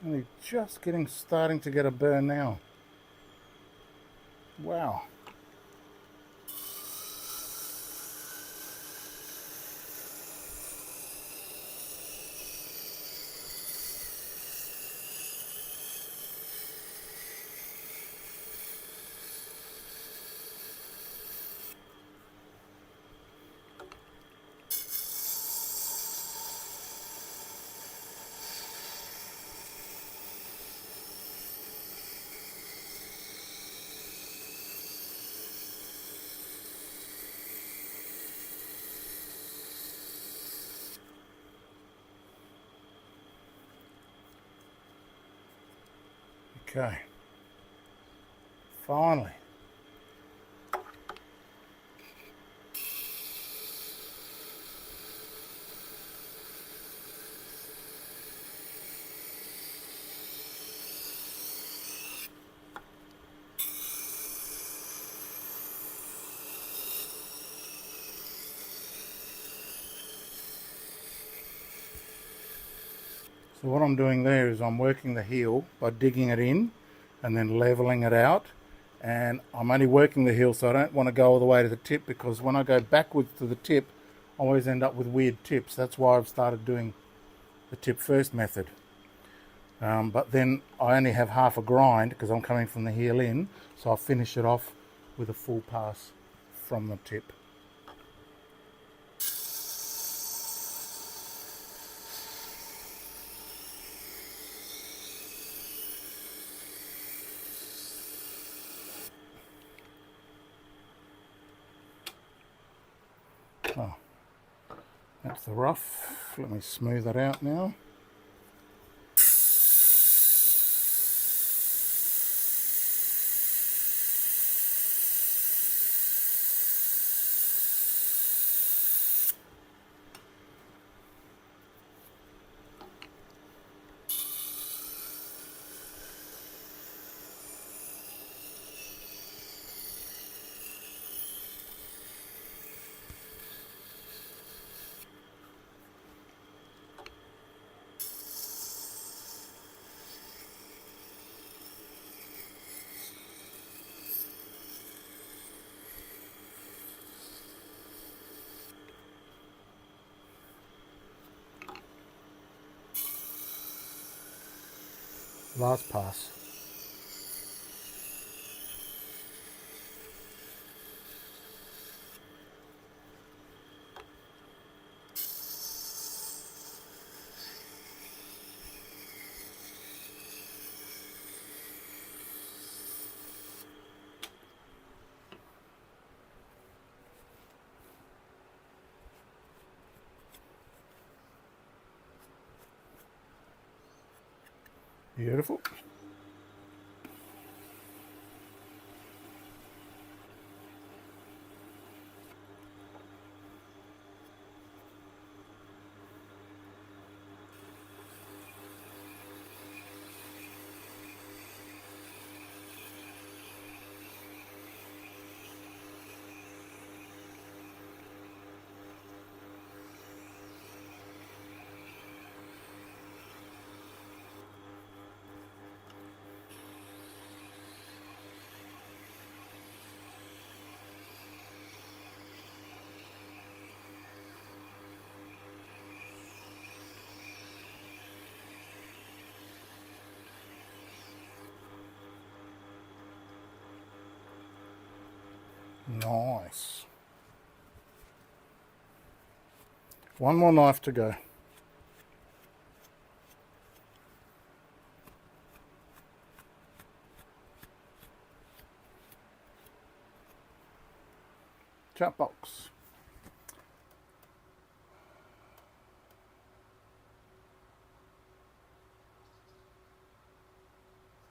Only just starting to get a burn now. Wow. Okay. Finally. So what I'm doing there is I'm working the heel by digging it in and then leveling it out. And I'm only working the heel, so I don't want to go all the way to the tip, because when I go backwards to the tip, I always end up with weird tips. That's why I've started doing the tip first method. But then I only have half a grind because I'm coming from the heel in, so I'll finish it off with a full pass from the tip. Oh, that's the rough. Let me smooth it out now. Last pass. Beautiful. Nice. One more knife to go. Chat box.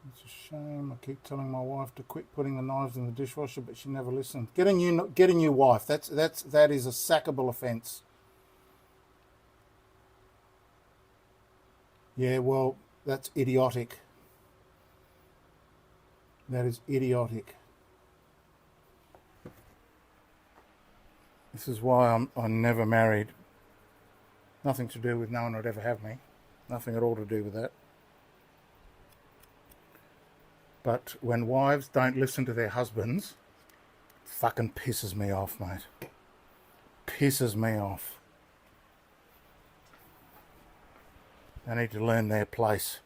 It's a shame. I keep telling my wife to quit putting the knives in the dishwasher, but she never listens. Get a new wife. That is a sackable offence. Yeah, well, that's idiotic. That is idiotic. This is why I'm never married. Nothing to do with no one would ever have me. Nothing at all to do with that. But when wives don't listen to their husbands, it fucking pisses me off, mate. Pisses me off. They need to learn their place.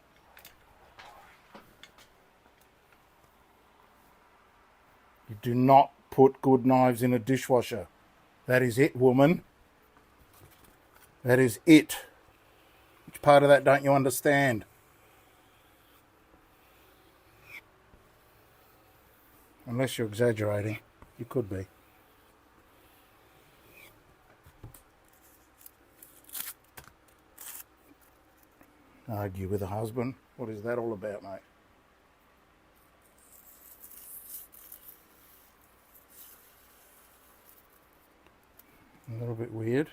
You do not put good knives in a dishwasher. That is it, woman. That is it. Which part of that don't you understand? Unless you're exaggerating. You could be. Argue with a husband? What is that all about, mate? A little bit weird.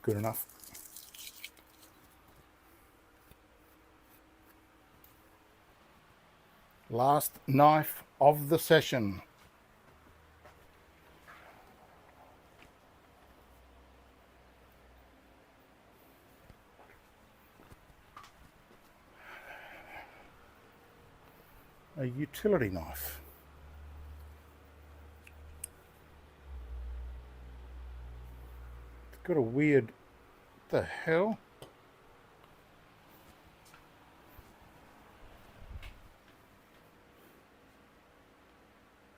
Good enough. Last knife of the session. A utility knife. It's got a weird, what the hell?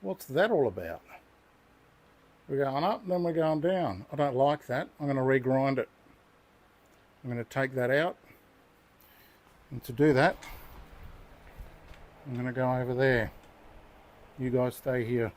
What's that all about? We're going up, then we're going down. I don't like that. I'm going to regrind it. I'm going to take that out. And to do that, I'm going to go over there. You guys stay here.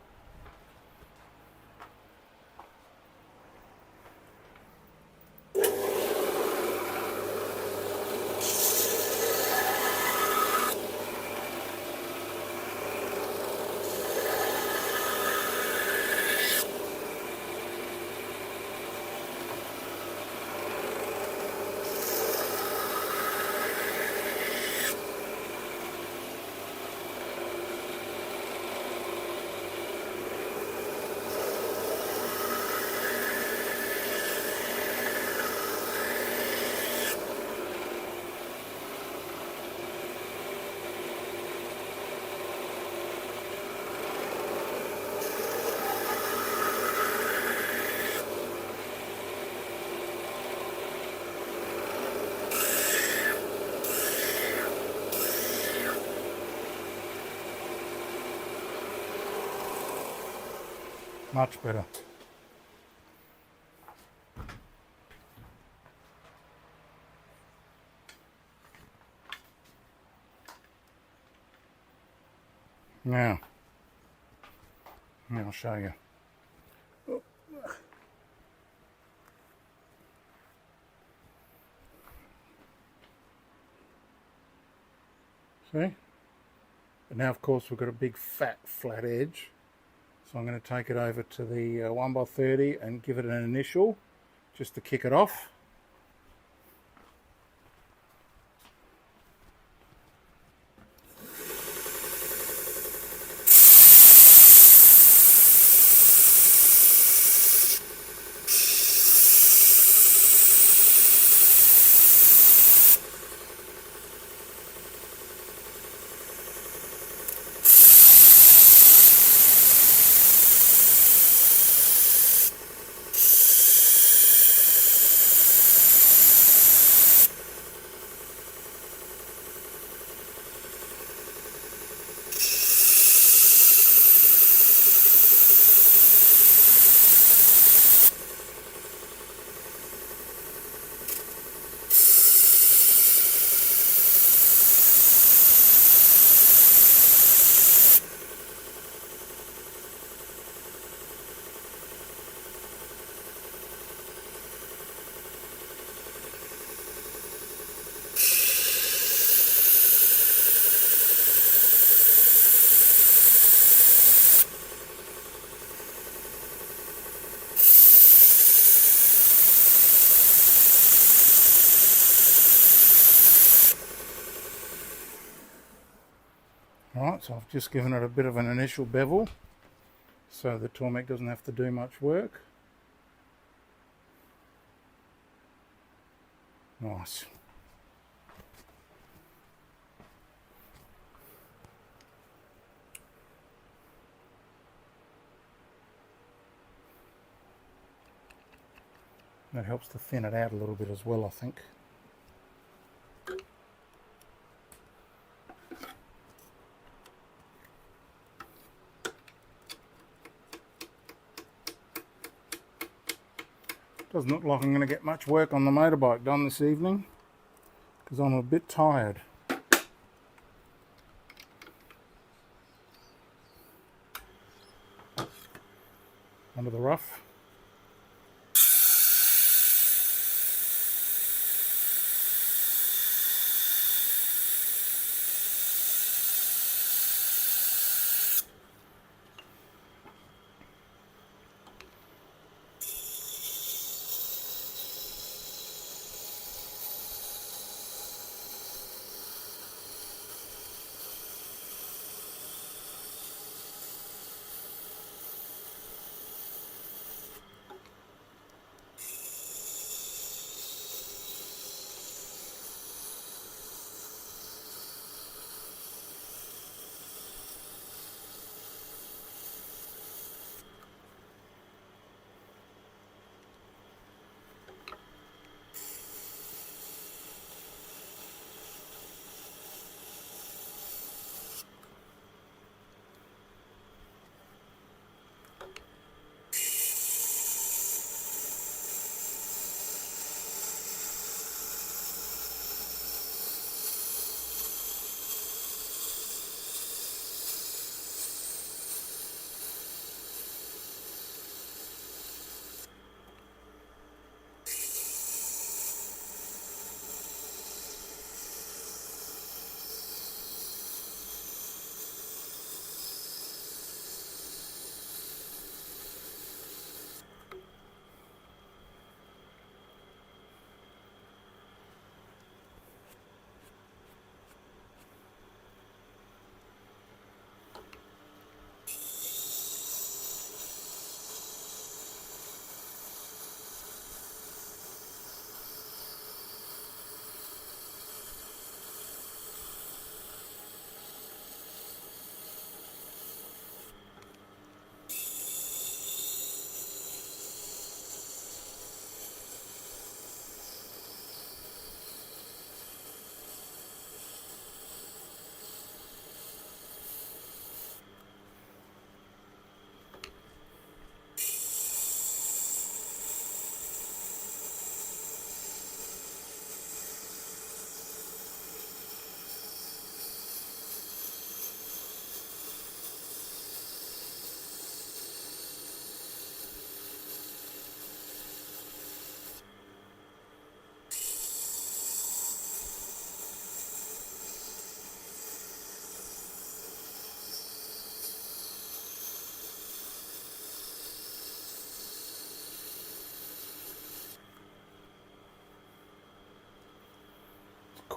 Much better. Now I'll show you. See? But now of course we've got a big fat flat edge. So I'm going to take it over to the 1x30 and give it an initial just to kick it off. Alright, so I've just given it a bit of an initial bevel so the Tormek doesn't have to do much work. Nice. That helps to thin it out a little bit as well, I think. Doesn't look like I'm going to get much work on the motorbike done this evening because I'm a bit tired. Under the rough.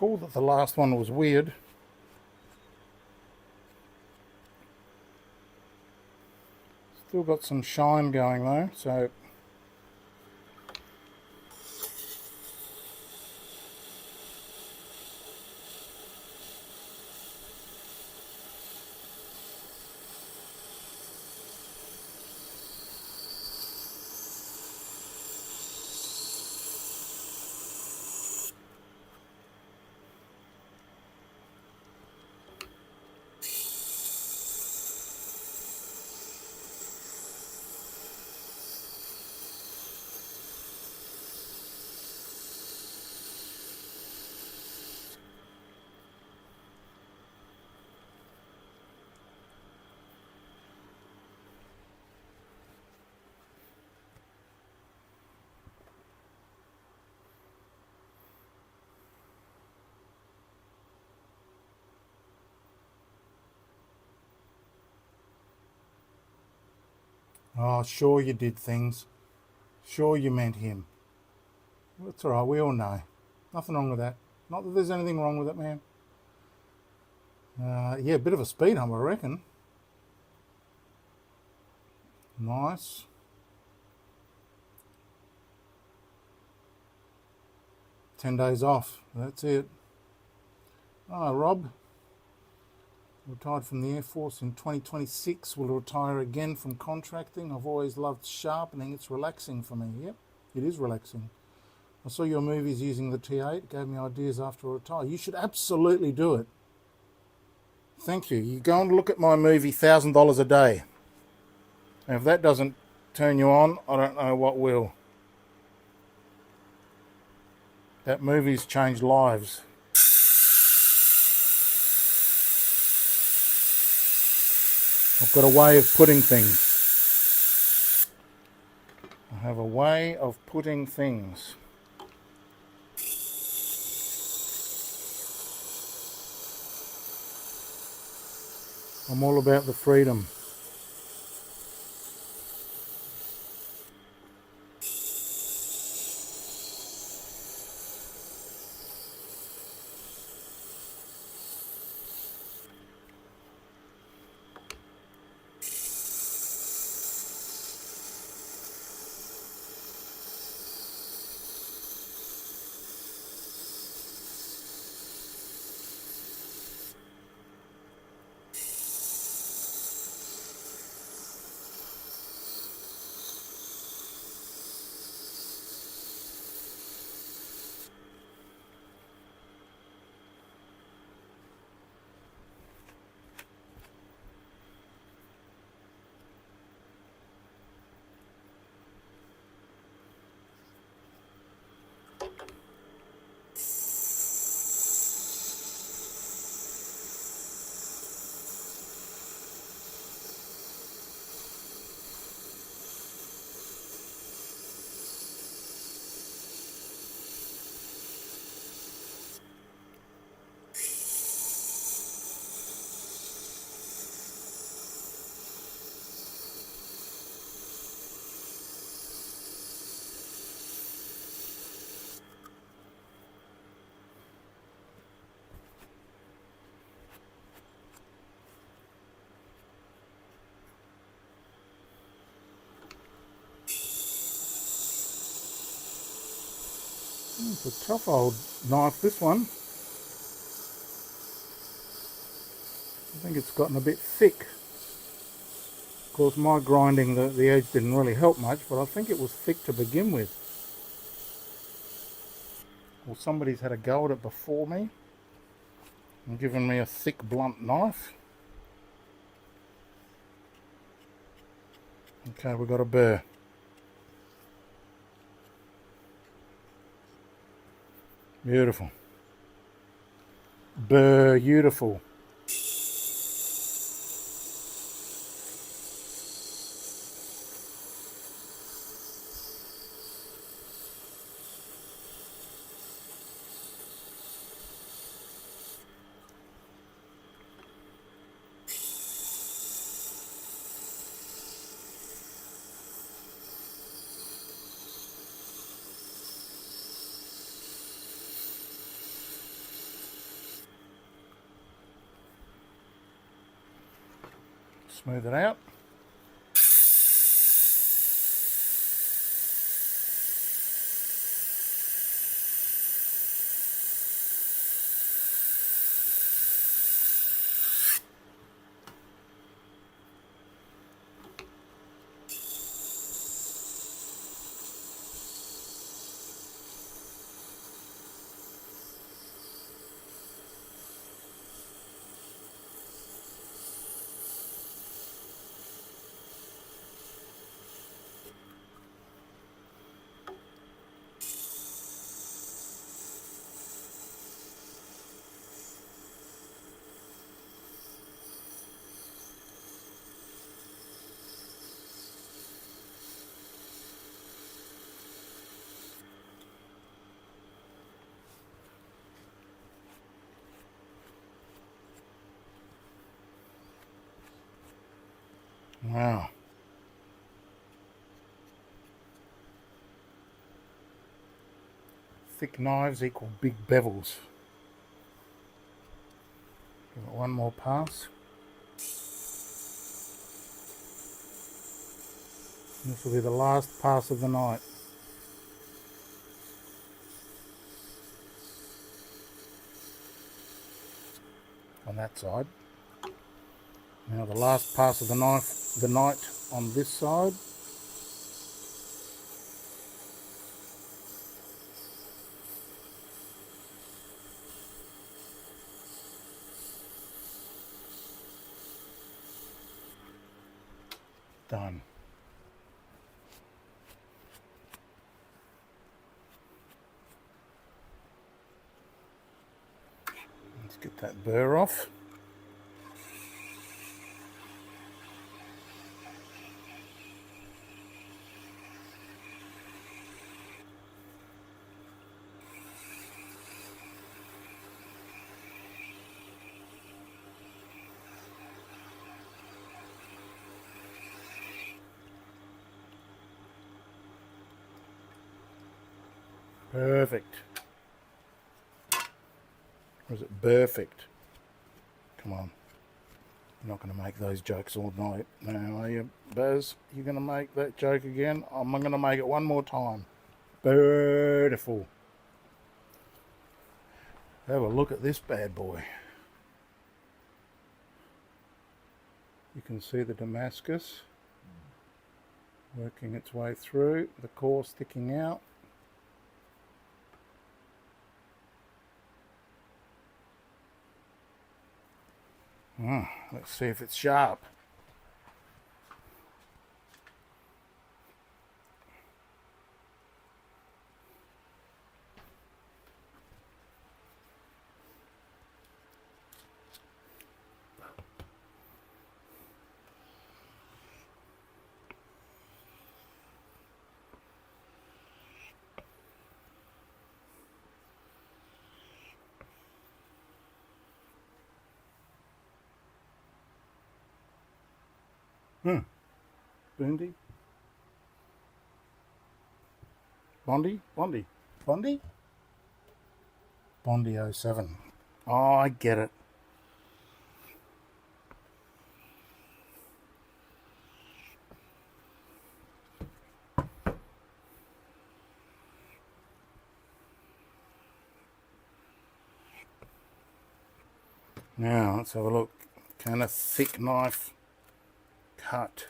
recall that the last one was weird. Still got some shine going though, so oh, sure you did things. Sure you meant him. That's alright, we all know. Nothing wrong with that. Not that there's anything wrong with it, man. Yeah, a bit of a speed hump, I reckon. Nice. "10 days off, that's it." Oh, Rob. Retired from the Air Force in 2026. Will retire again from contracting. "I've always loved sharpening. It's relaxing for me." Yep, it is relaxing. "I saw your movies using the T8. Gave me ideas after I retire." You should absolutely do it. Thank you. You go and look at my movie $1,000 a Day. And if that doesn't turn you on, I don't know what will. That movie's changed lives. I've got a way of putting things. I have a way of putting things. I'm all about the freedom. It's a tough old knife, this one. I think it's gotten a bit thick. Of course, my grinding, the edge didn't really help much, but I think it was thick to begin with. Or somebody's had a go at it before me and given me a thick, blunt knife. Okay, we've got a burr. Beautiful. Beautiful. Smooth it out. Wow. Thick knives equal big bevels. Give it one more pass. This will be the last pass of the night. On that side. Now the last pass of the night on this side. Done. Let's get that burr off. Perfect. Or is it perfect? Come on. You're not going to make those jokes all night now, are you, Baz? You're going to make that joke again? I'm going to make it one more time. Beautiful. Have a look at this bad boy. You can see the Damascus working its way through, the core sticking out. Let's see if it's sharp. Bondi? Bondi? Bondi? Bondi? Bondi 07. Oh, I get it. Now, let's have a look. Can a thick knife cut?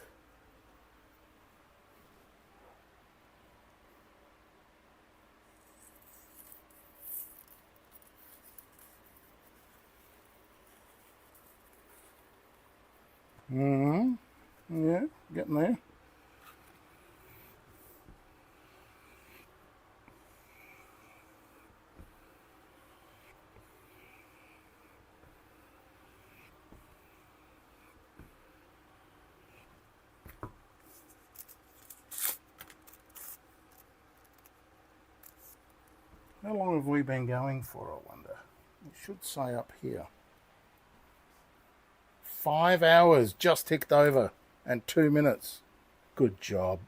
Yeah, getting there. How long have we been going for, I wonder? It should say up here. 5 hours just ticked over and 2 minutes. Good job.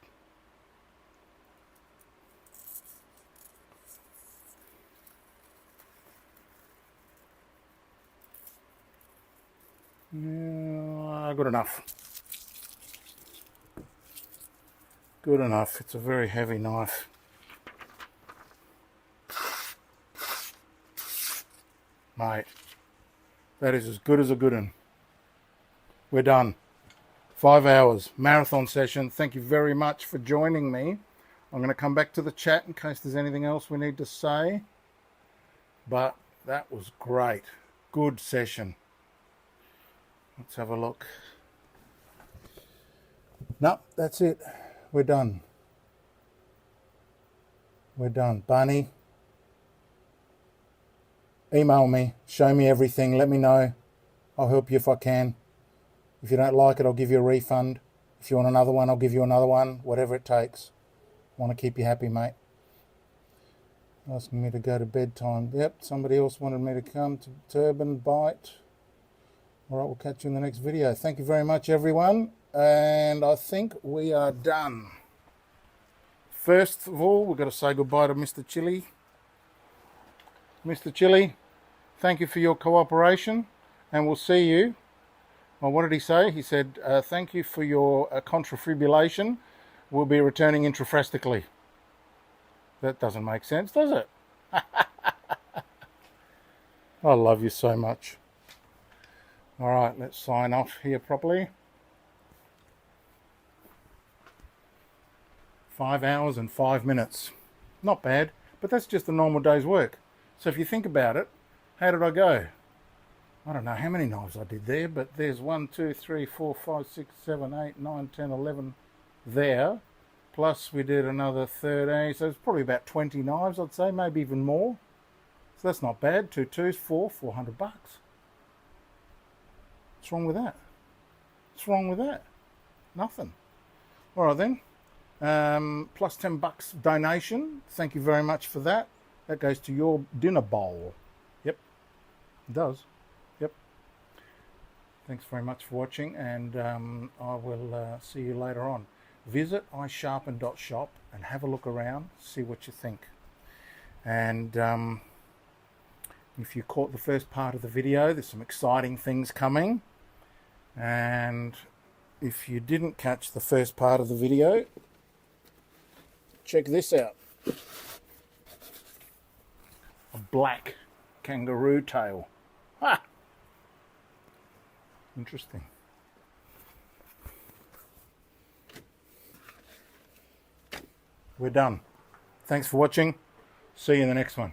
Yeah, good enough. Good enough. It's a very heavy knife. Mate, that is as good as a good one. We're done. 5 hours, marathon session. Thank you very much for joining me. I'm going to come back to the chat in case there's anything else we need to say. But that was great. Good session. Let's have a look. No, that's it. We're done. We're done. Bunny, email me. Show me everything. Let me know. I'll help you if I can. If you don't like it, I'll give you a refund. If you want another one, I'll give you another one. Whatever it takes. I want to keep you happy, mate. Asking me to go to bedtime. Yep, somebody else wanted me to come to Turban Bite. All right, we'll catch you in the next video. Thank you very much, everyone. And I think we are done. First of all, we've got to say goodbye to Mr. Chilli. Mr. Chilli, thank you for your cooperation, and we'll see you. Well, what did he say? He said, thank you for your contrafibulation. We'll be returning intrafrastically. That doesn't make sense, does it? I love you so much. All right, let's sign off here properly. 5 hours and 5 minutes. Not bad, but that's just a normal day's work. So if you think about it, how did I go? I don't know how many knives I did there, but there's 1, 2, 3, 4, 5, 6, 7, 8, 9, 10, 11 there. Plus we did another 13, so it's probably about 20 knives, I'd say, maybe even more. So that's not bad. 2 twos, 400 bucks. What's wrong with that? What's wrong with that? Nothing. All right then. Plus 10 bucks donation. Thank you very much for that. That goes to your dinner bowl. Yep, it does. Yep. Thanks very much for watching, and I will see you later on. Visit iSharpen.shop and have a look around, see what you think. And if you caught the first part of the video, there's some exciting things coming. And if you didn't catch the first part of the video, check this out. A black kangaroo tail. Ha! Interesting. We're done. Thanks for watching. See you in the next one.